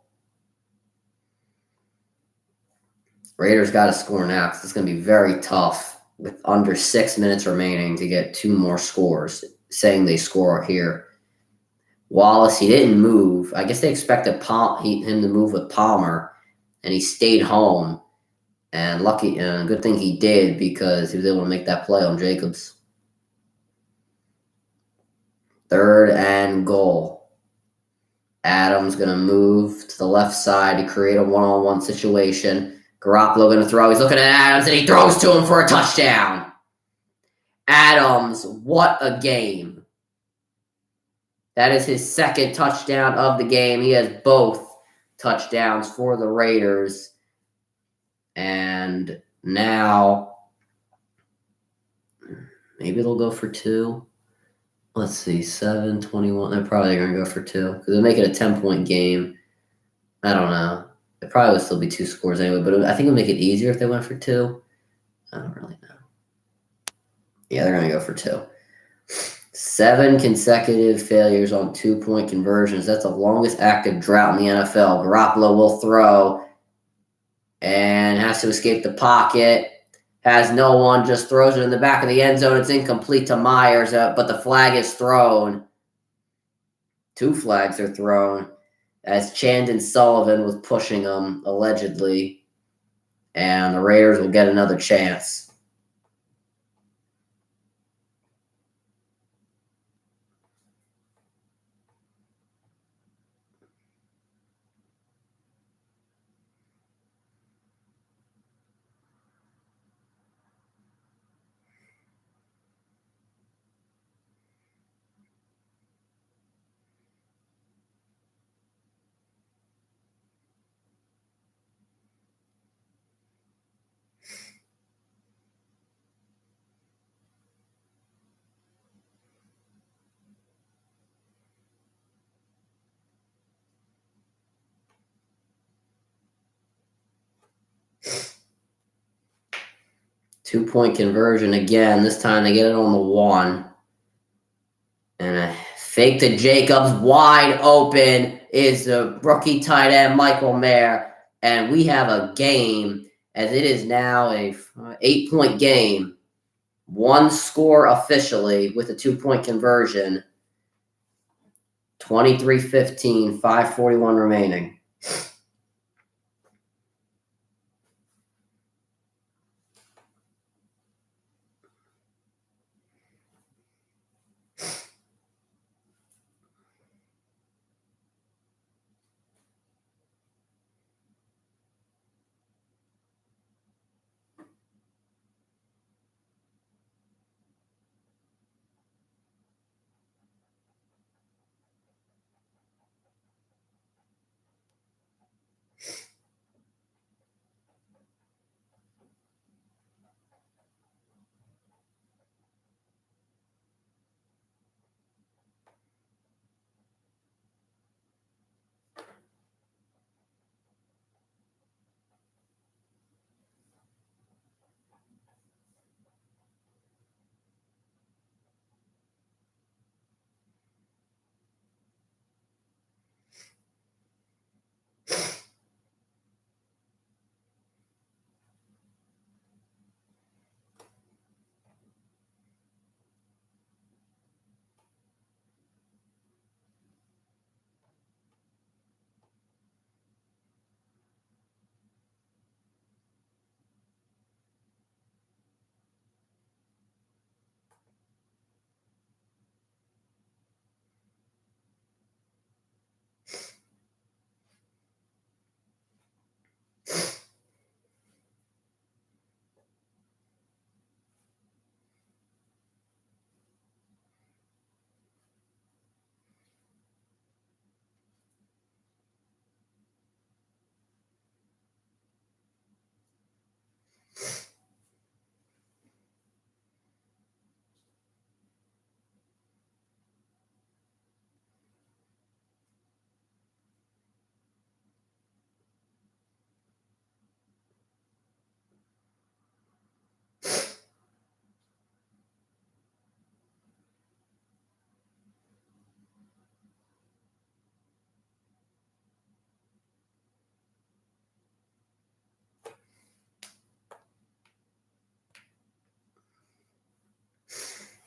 Raiders got to score now because it's going to be very tough with under 6 minutes remaining to get 2 more scores, saying they score here. Wallace, he didn't move. I guess they expected him to move with Palmer, and he stayed home. And good thing he did because he was able to make that play on Jacobs. 3rd and goal. Adams going to move to the left side to create a one-on-one situation. Garoppolo going to throw. He's looking at Adams, and he throws to him for a touchdown. Adams, what a game. That is his 2nd touchdown of the game. He has both touchdowns for the Raiders. And now, maybe they'll go for 2. Let's see, 7-21. They're probably going to go for 2 because they'll make it a 10-point game. I don't know. It probably would still be 2 scores anyway, but I think it would make it easier if they went for 2. I don't really know. Yeah, they're going to go for 2. 7 consecutive failures on 2-point conversions. That's the longest active drought in the NFL. Garoppolo will throw and has to escape the pocket. Has no one, just throws it in the back of the end zone. It's incomplete to Myers, but the flag is thrown. 2 flags are thrown as Chandon Sullivan was pushing him, allegedly. And the Raiders will get another chance. 2-point conversion again. This time they get it on the 1. And a fake to Jacobs. Wide open is the rookie tight end, Michael Mayer. And we have a game, as it is now a 8-point game. 1 score officially with a 2-point conversion. 23-15, 5:41 remaining.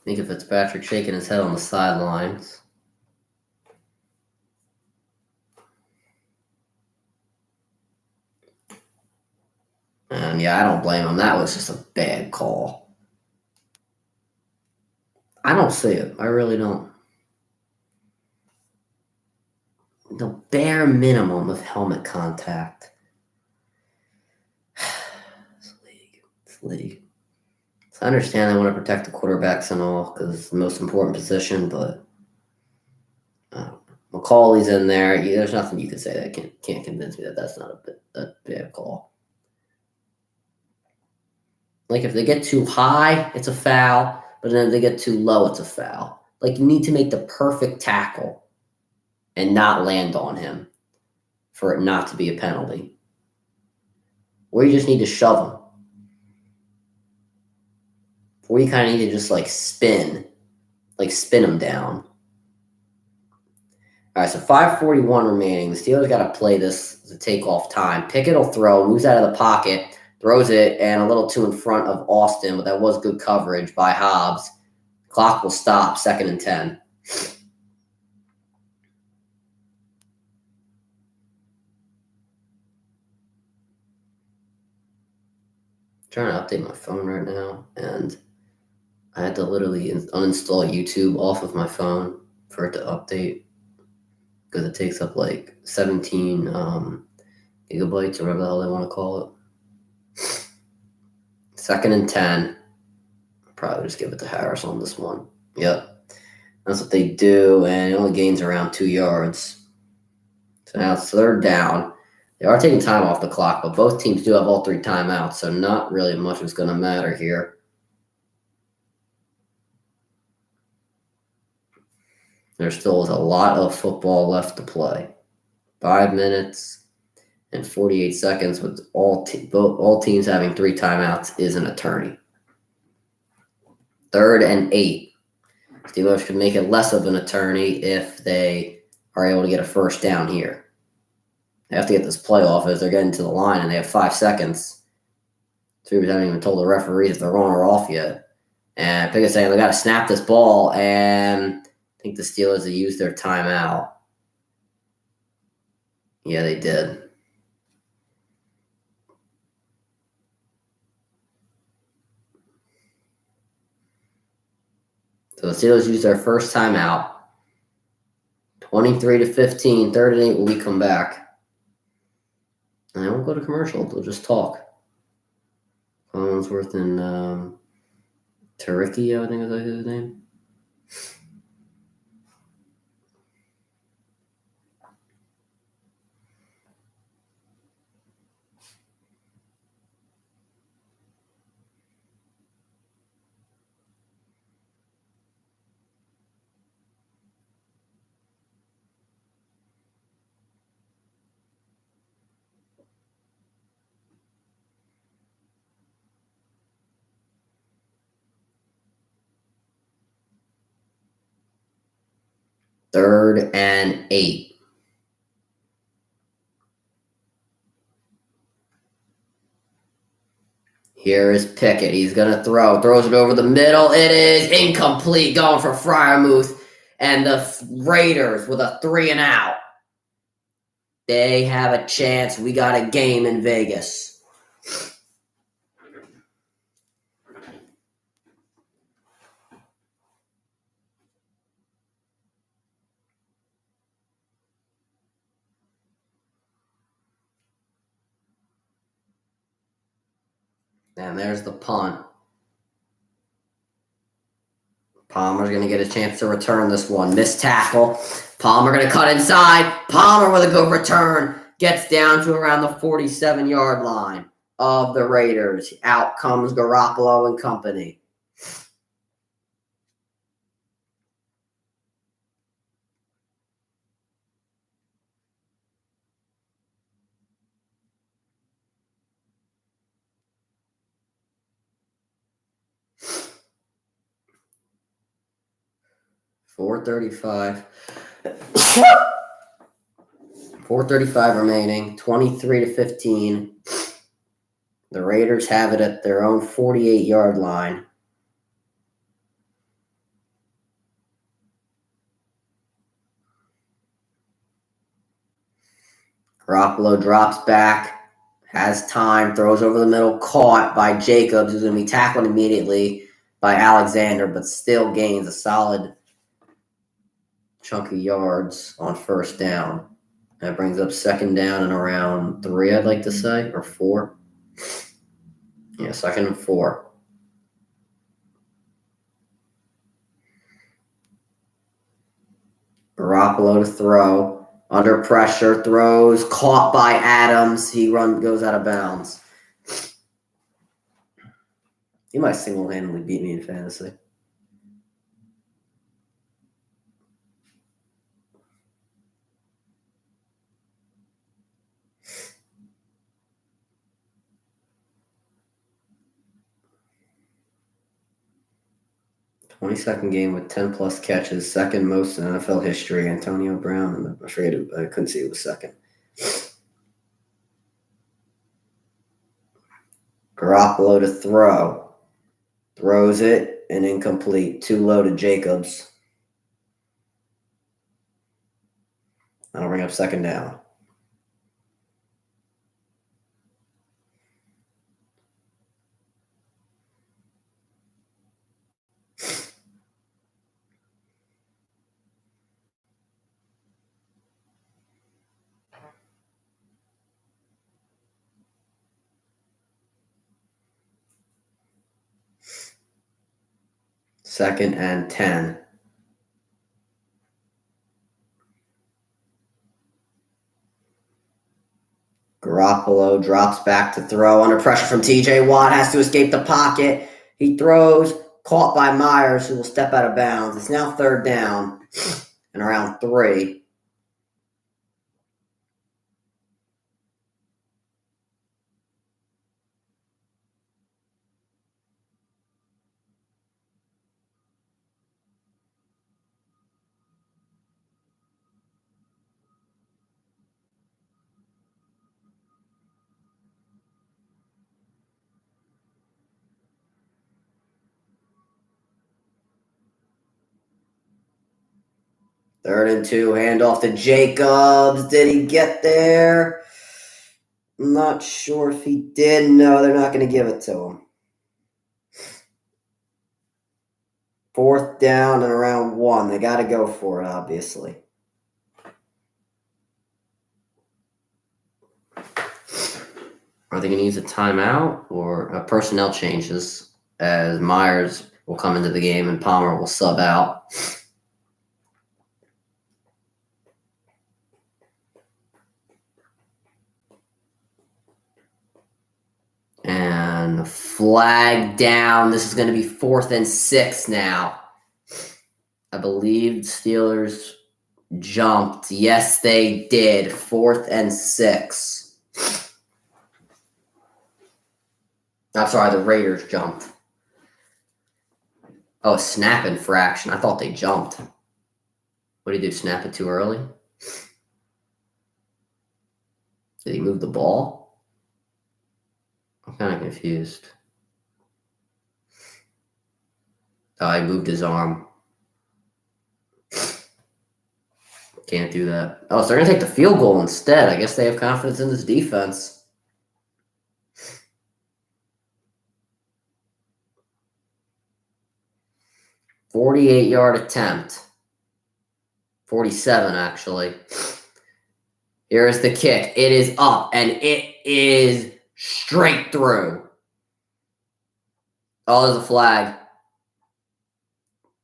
Think of Fitzpatrick shaking his head on the sidelines. And yeah, I don't blame him. That was just a bad call. I don't see it. I really don't. The bare minimum of helmet contact. This league. So I understand they want to protect the quarterbacks and all because it's the most important position, but McCauley's in there. There's nothing you can say that can't convince me that that's not a bad call. Like if they get too high, it's a foul, but then if they get too low, it's a foul. Like you need to make the perfect tackle and not land on him for it not to be a penalty. Or you just need to shove him. Or you kind of need to just spin him down. All right, so 5:41 remaining. The Steelers got to play this as a takeoff time. Pickett will throw, moves out of the pocket, throws it, and a little too in front of Austin, but that was good coverage by Hobbs. Clock will stop, 2nd and 10. I'm trying to update my phone right now, and I had to literally uninstall YouTube off of my phone for it to update because it takes up 17 gigabytes or whatever the hell they want to call it. 2nd and 10. I'll probably just give it to Harris on this one. Yep. That's what they do, and it only gains around 2 yards. So now it's 3rd down. They are taking time off the clock, but both teams do have all 3 timeouts, so not really much is going to matter here. There still is a lot of football left to play. 5 minutes and 48 seconds with all teams having 3 timeouts is an eternity. 3rd and 8. Steelers could make it less of an eternity if they are able to get a first down here. They have to get this play off as they're getting to the line, and they have 5 seconds. Steelers haven't even told the referees if they're on or off yet. And Pickett's saying they got to snap this ball, and I think the Steelers have used their timeout. Yeah, they did. So the Steelers used their first timeout. 23-15, 3rd and 8 when we come back. And they won't go to commercial. They'll just talk. Collinsworth and Taricki, I think is his name. Third and 8. Here is Pickett. He's going to throw. Throws it over the middle. It is incomplete. Going for Freiermuth. And the Raiders with a 3 and out. They have a chance. We got a game in Vegas. And there's the punt. Palmer's going to get a chance to return this one. Missed tackle. Palmer going to cut inside. Palmer with a good return. Gets down to around the 47-yard line of the Raiders. Out comes Garoppolo and company. .435 remaining. 23-15. The Raiders have it at their own 48-yard line. Garoppolo drops back, has time, throws over the middle, caught by Jacobs, who's going to be tackled immediately by Alexander, but still gains a solid chunk of yards on first down. That brings up 2nd down and around 3, I'd like to say, or 4. Yeah, 2nd and 4. Garoppolo to throw. Under pressure, throws, caught by Adams. He goes out of bounds. He might single-handedly beat me in fantasy. .22nd game with 10-plus catches, 2nd most in NFL history. Antonio Brown, and I forget I couldn't see who was 2nd. Garoppolo to throw. Throws it and incomplete. Too low to Jacobs. That'll bring up 2nd down. Second and 10. Garoppolo drops back to throw. Under pressure from T.J. Watt. Has to escape the pocket. He throws. Caught by Myers, who will step out of bounds. It's now 3rd down and around 3. 3rd and 2, handoff to Jacobs. Did he get there? I'm not sure if he did. No, they're not going to give it to him. 4th down and around 1. They got to go for it, obviously. Are they going to use a timeout or personnel changes as Myers will come into the game and Palmer will sub out? And flag down. This is going to be 4th and 6 now. I believe the Steelers jumped. Yes, they did. 4th and 6. I'm sorry, the Raiders jumped. Oh, snap infraction. I thought they jumped. What did he do? Snap it too early? Did he move the ball? I'm kind of confused. Oh, he moved his arm. Can't do that. Oh, so they're going to take the field goal instead. I guess they have confidence in this defense. .48-yard attempt. 47, actually. Here's the kick. It is up, and it is straight through. Oh, there's a flag.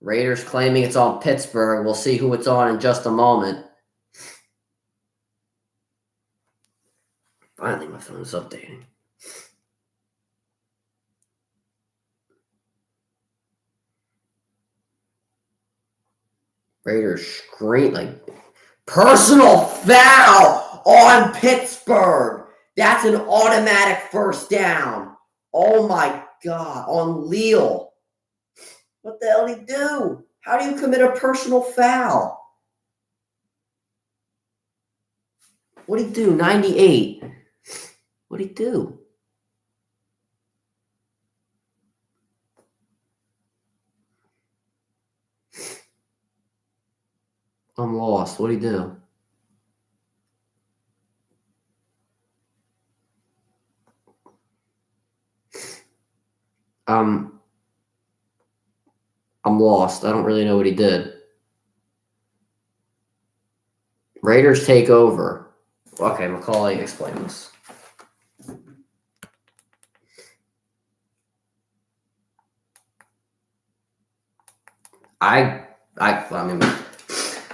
Raiders claiming it's on Pittsburgh. We'll see who it's on in just a moment. Finally, my phone is updating. Raiders scream like personal foul on Pittsburgh. That's an automatic 1st down. Oh my God, on Leal. What the hell did he do? How do you commit a personal foul? What did he do? 98. What did he do? I'm lost. What did he do? I'm lost. I don't really know what he did. Raiders take over. Okay, Macaulay, explain this. I mean,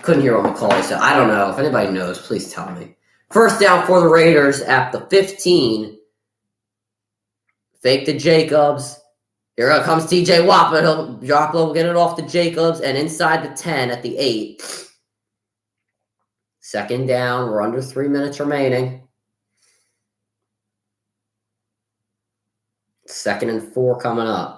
couldn't hear what Macaulay said. I don't know. If anybody knows, please tell me. 1st down for the Raiders at the 15. Fake to Jacobs. Here comes TJ Watt, but Garoppolo will get it off to Jacobs and inside the 10 at the 8. 2nd down. We're under 3 minutes remaining. 2nd and 4 coming up.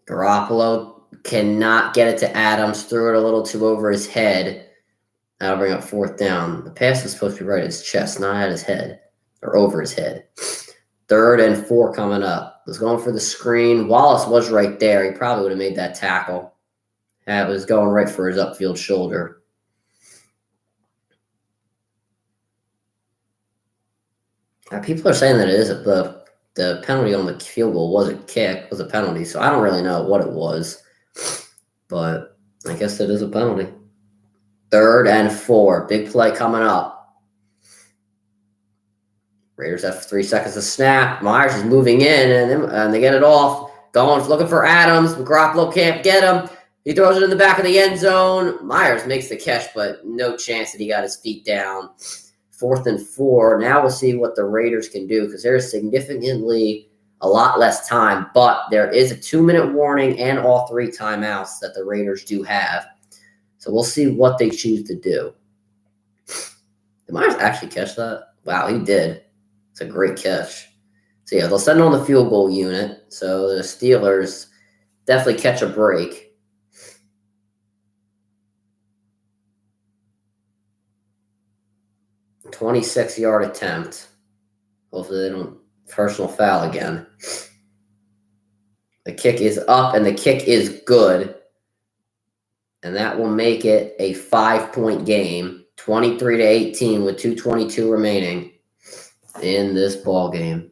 Garoppolo cannot get it to Adams. Threw it a little too over his head. That'll bring up 4th down. The pass is supposed to be right at his chest, not at his head. Or over his head. 3rd and 4 coming up. Was going for the screen. Wallace was right there. He probably would have made that tackle. That was going right for his upfield shoulder. People are saying that it is the penalty on the field goal was a kick, was a penalty, so I don't really know what it was. But I guess it is a penalty. 3rd and 4. Big play coming up. Raiders have 3 seconds to snap. Myers is moving in, and they get it off. Going, looking for Adams. Garoppolo can't get him. He throws it in the back of the end zone. Myers makes the catch, but no chance that he got his feet down. 4th and 4. Now we'll see what the Raiders can do because there's significantly a lot less time, but there is a 2-minute warning and all 3 timeouts that the Raiders do have. So we'll see what they choose to do. Did Myers actually catch that? Wow, he did. It's a great catch. So, yeah, they'll send on the field goal unit. So the Steelers definitely catch a break. A 26-yard attempt. Hopefully they don't personal foul again. The kick is up, and the kick is good. And that will make it a 5-point game, 23-18 with 2:22 remaining in this ball game.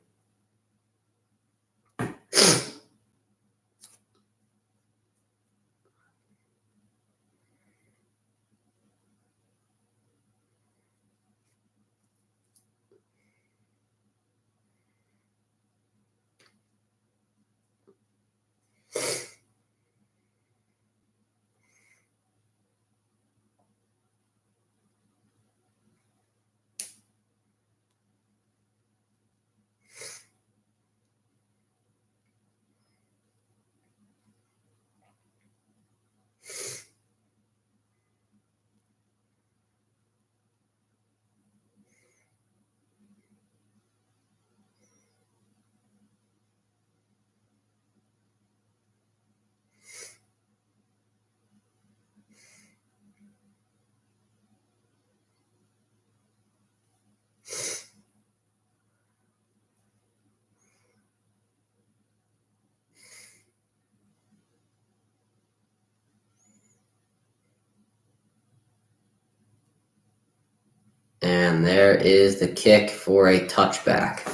And there is the kick for a touchback.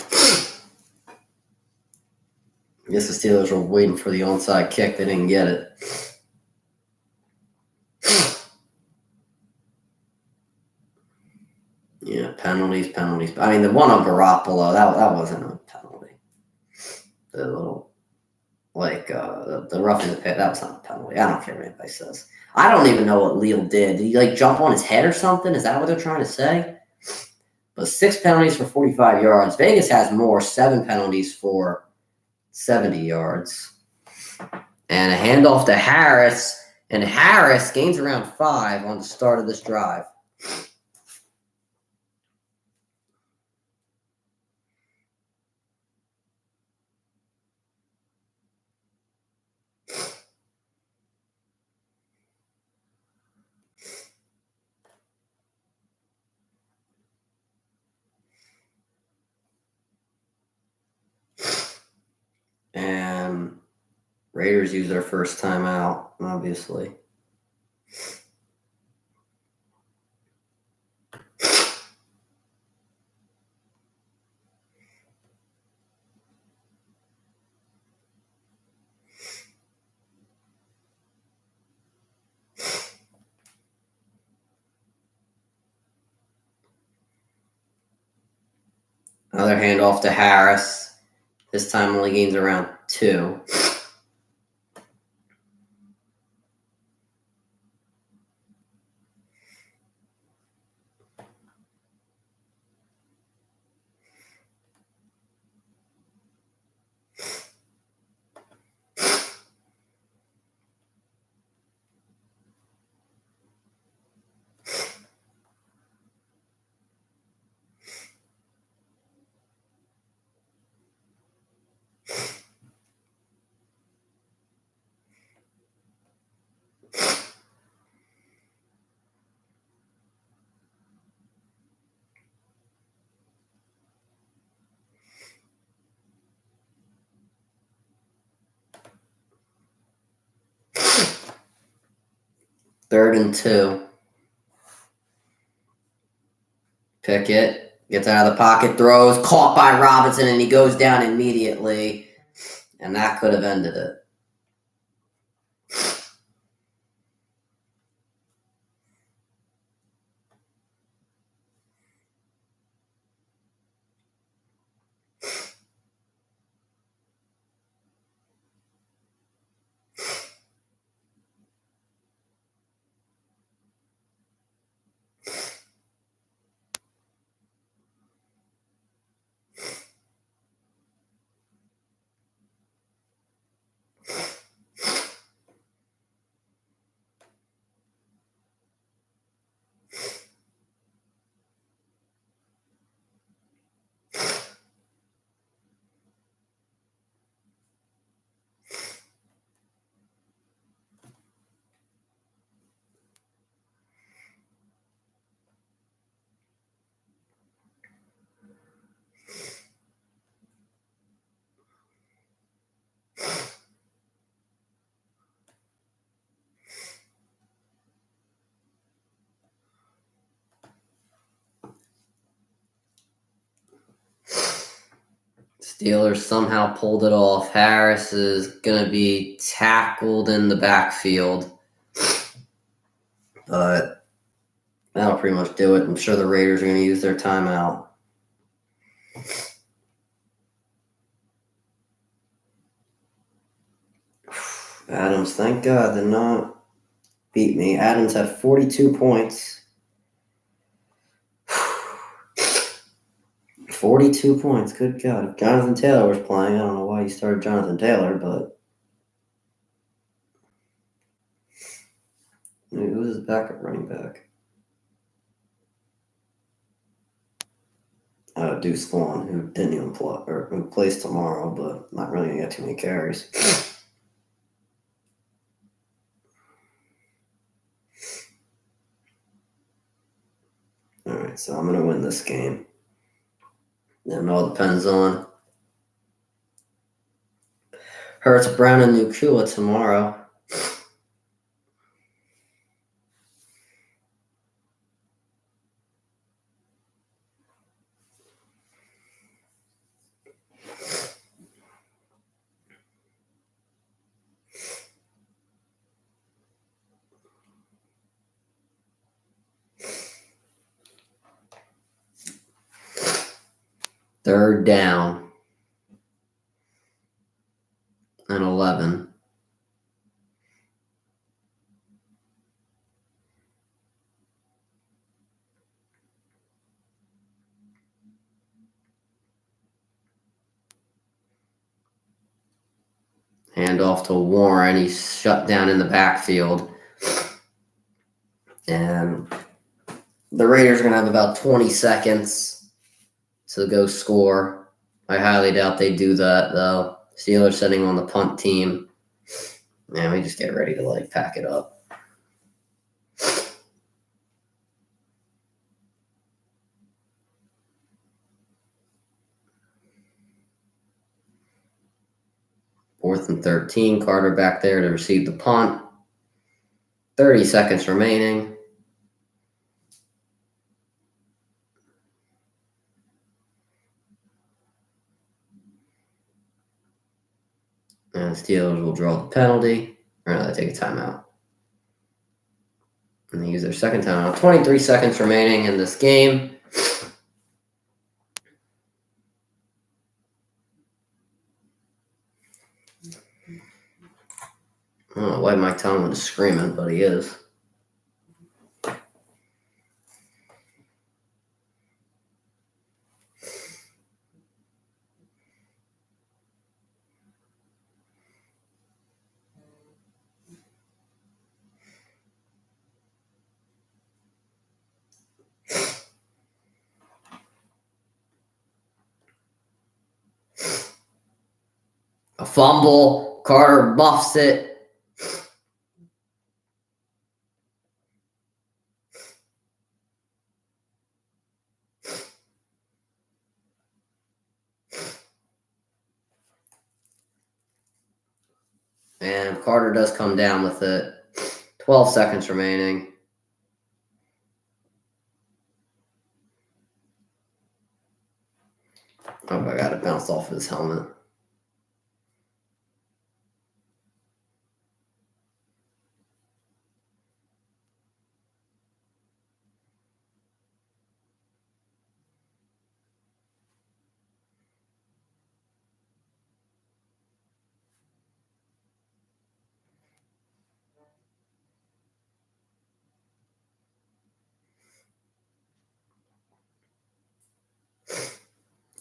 I guess the Steelers were waiting for the onside kick. They didn't get it. Yeah, penalties. I mean, the one on Garoppolo, that wasn't a penalty. The little, the roughing the pit, that was not a penalty. I don't care what anybody says. I don't even know what Leal did. Did he, jump on his head or something? Is that what they're trying to say? But 6 penalties for 45 yards. Vegas has more, 7 penalties for 70 yards. And a handoff to Harris. And Harris gains around 5 on the start of this drive. And Raiders use their first timeout, obviously. Another handoff to Harris. This time only gains around 2. Third and 2. Pickett gets out of the pocket, throws, caught by Robinson, and he goes down immediately. And that could have ended it. Steelers somehow pulled it off. Harris is going to be tackled in the backfield. But that'll pretty much do it. I'm sure the Raiders are going to use their timeout. Adams, thank God, did not beat me. Adams had 42 points. 42 points, good God. If Jonathan Taylor was playing, I don't know why you started Jonathan Taylor, but who's his backup running back? Deuce Vaughn, who didn't even play, or who plays tomorrow, but not really going to get too many carries. All right, so I'm going to win this game. And it all depends on Hurts, Brown, and Nacua tomorrow. Third down and 11. Hand off to Warren. He's shut down in the backfield. And the Raiders are going to have about 20 seconds to go score. I highly doubt they do that, though. Steelers sitting on the punt team. And we just get ready to, pack it up. Fourth and 13. Carter back there to receive the punt. 30 seconds remaining. And the Steelers will draw the penalty. Or no, they take a timeout. And they use their second timeout. 23 seconds remaining in this game. I don't know why Mike Tomlin is screaming, but he is. A fumble. Carter muffs it. And Carter does come down with it. 12 seconds remaining. Oh my God, it bounced off his helmet.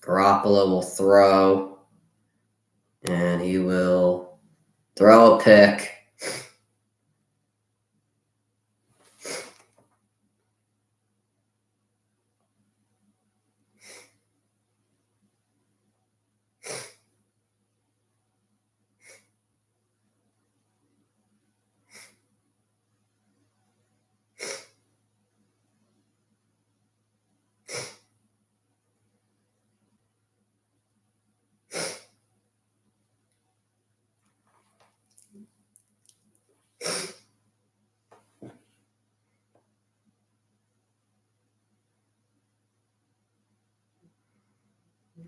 Garoppolo will throw. And he will throw a pick.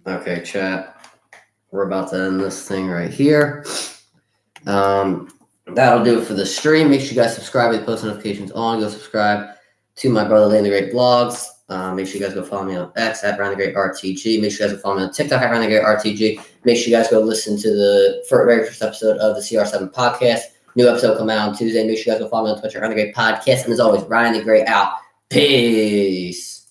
Okay, chat. we're about to end this thing right here. That'll do it for the stream. Make sure you guys subscribe with post notifications on. Go subscribe to my brother Lane the Great blogs. Make sure you guys go follow me on X at Round the Great RTG. Make sure you guys go follow me on TikTok at Round the Great RTG. Make sure you guys go listen to the very first episode of the CR7 podcast. New episode coming out on Tuesday. Make sure you guys go follow me on Twitter, Round the Great podcast. And as always, Ryan the Great out. Peace.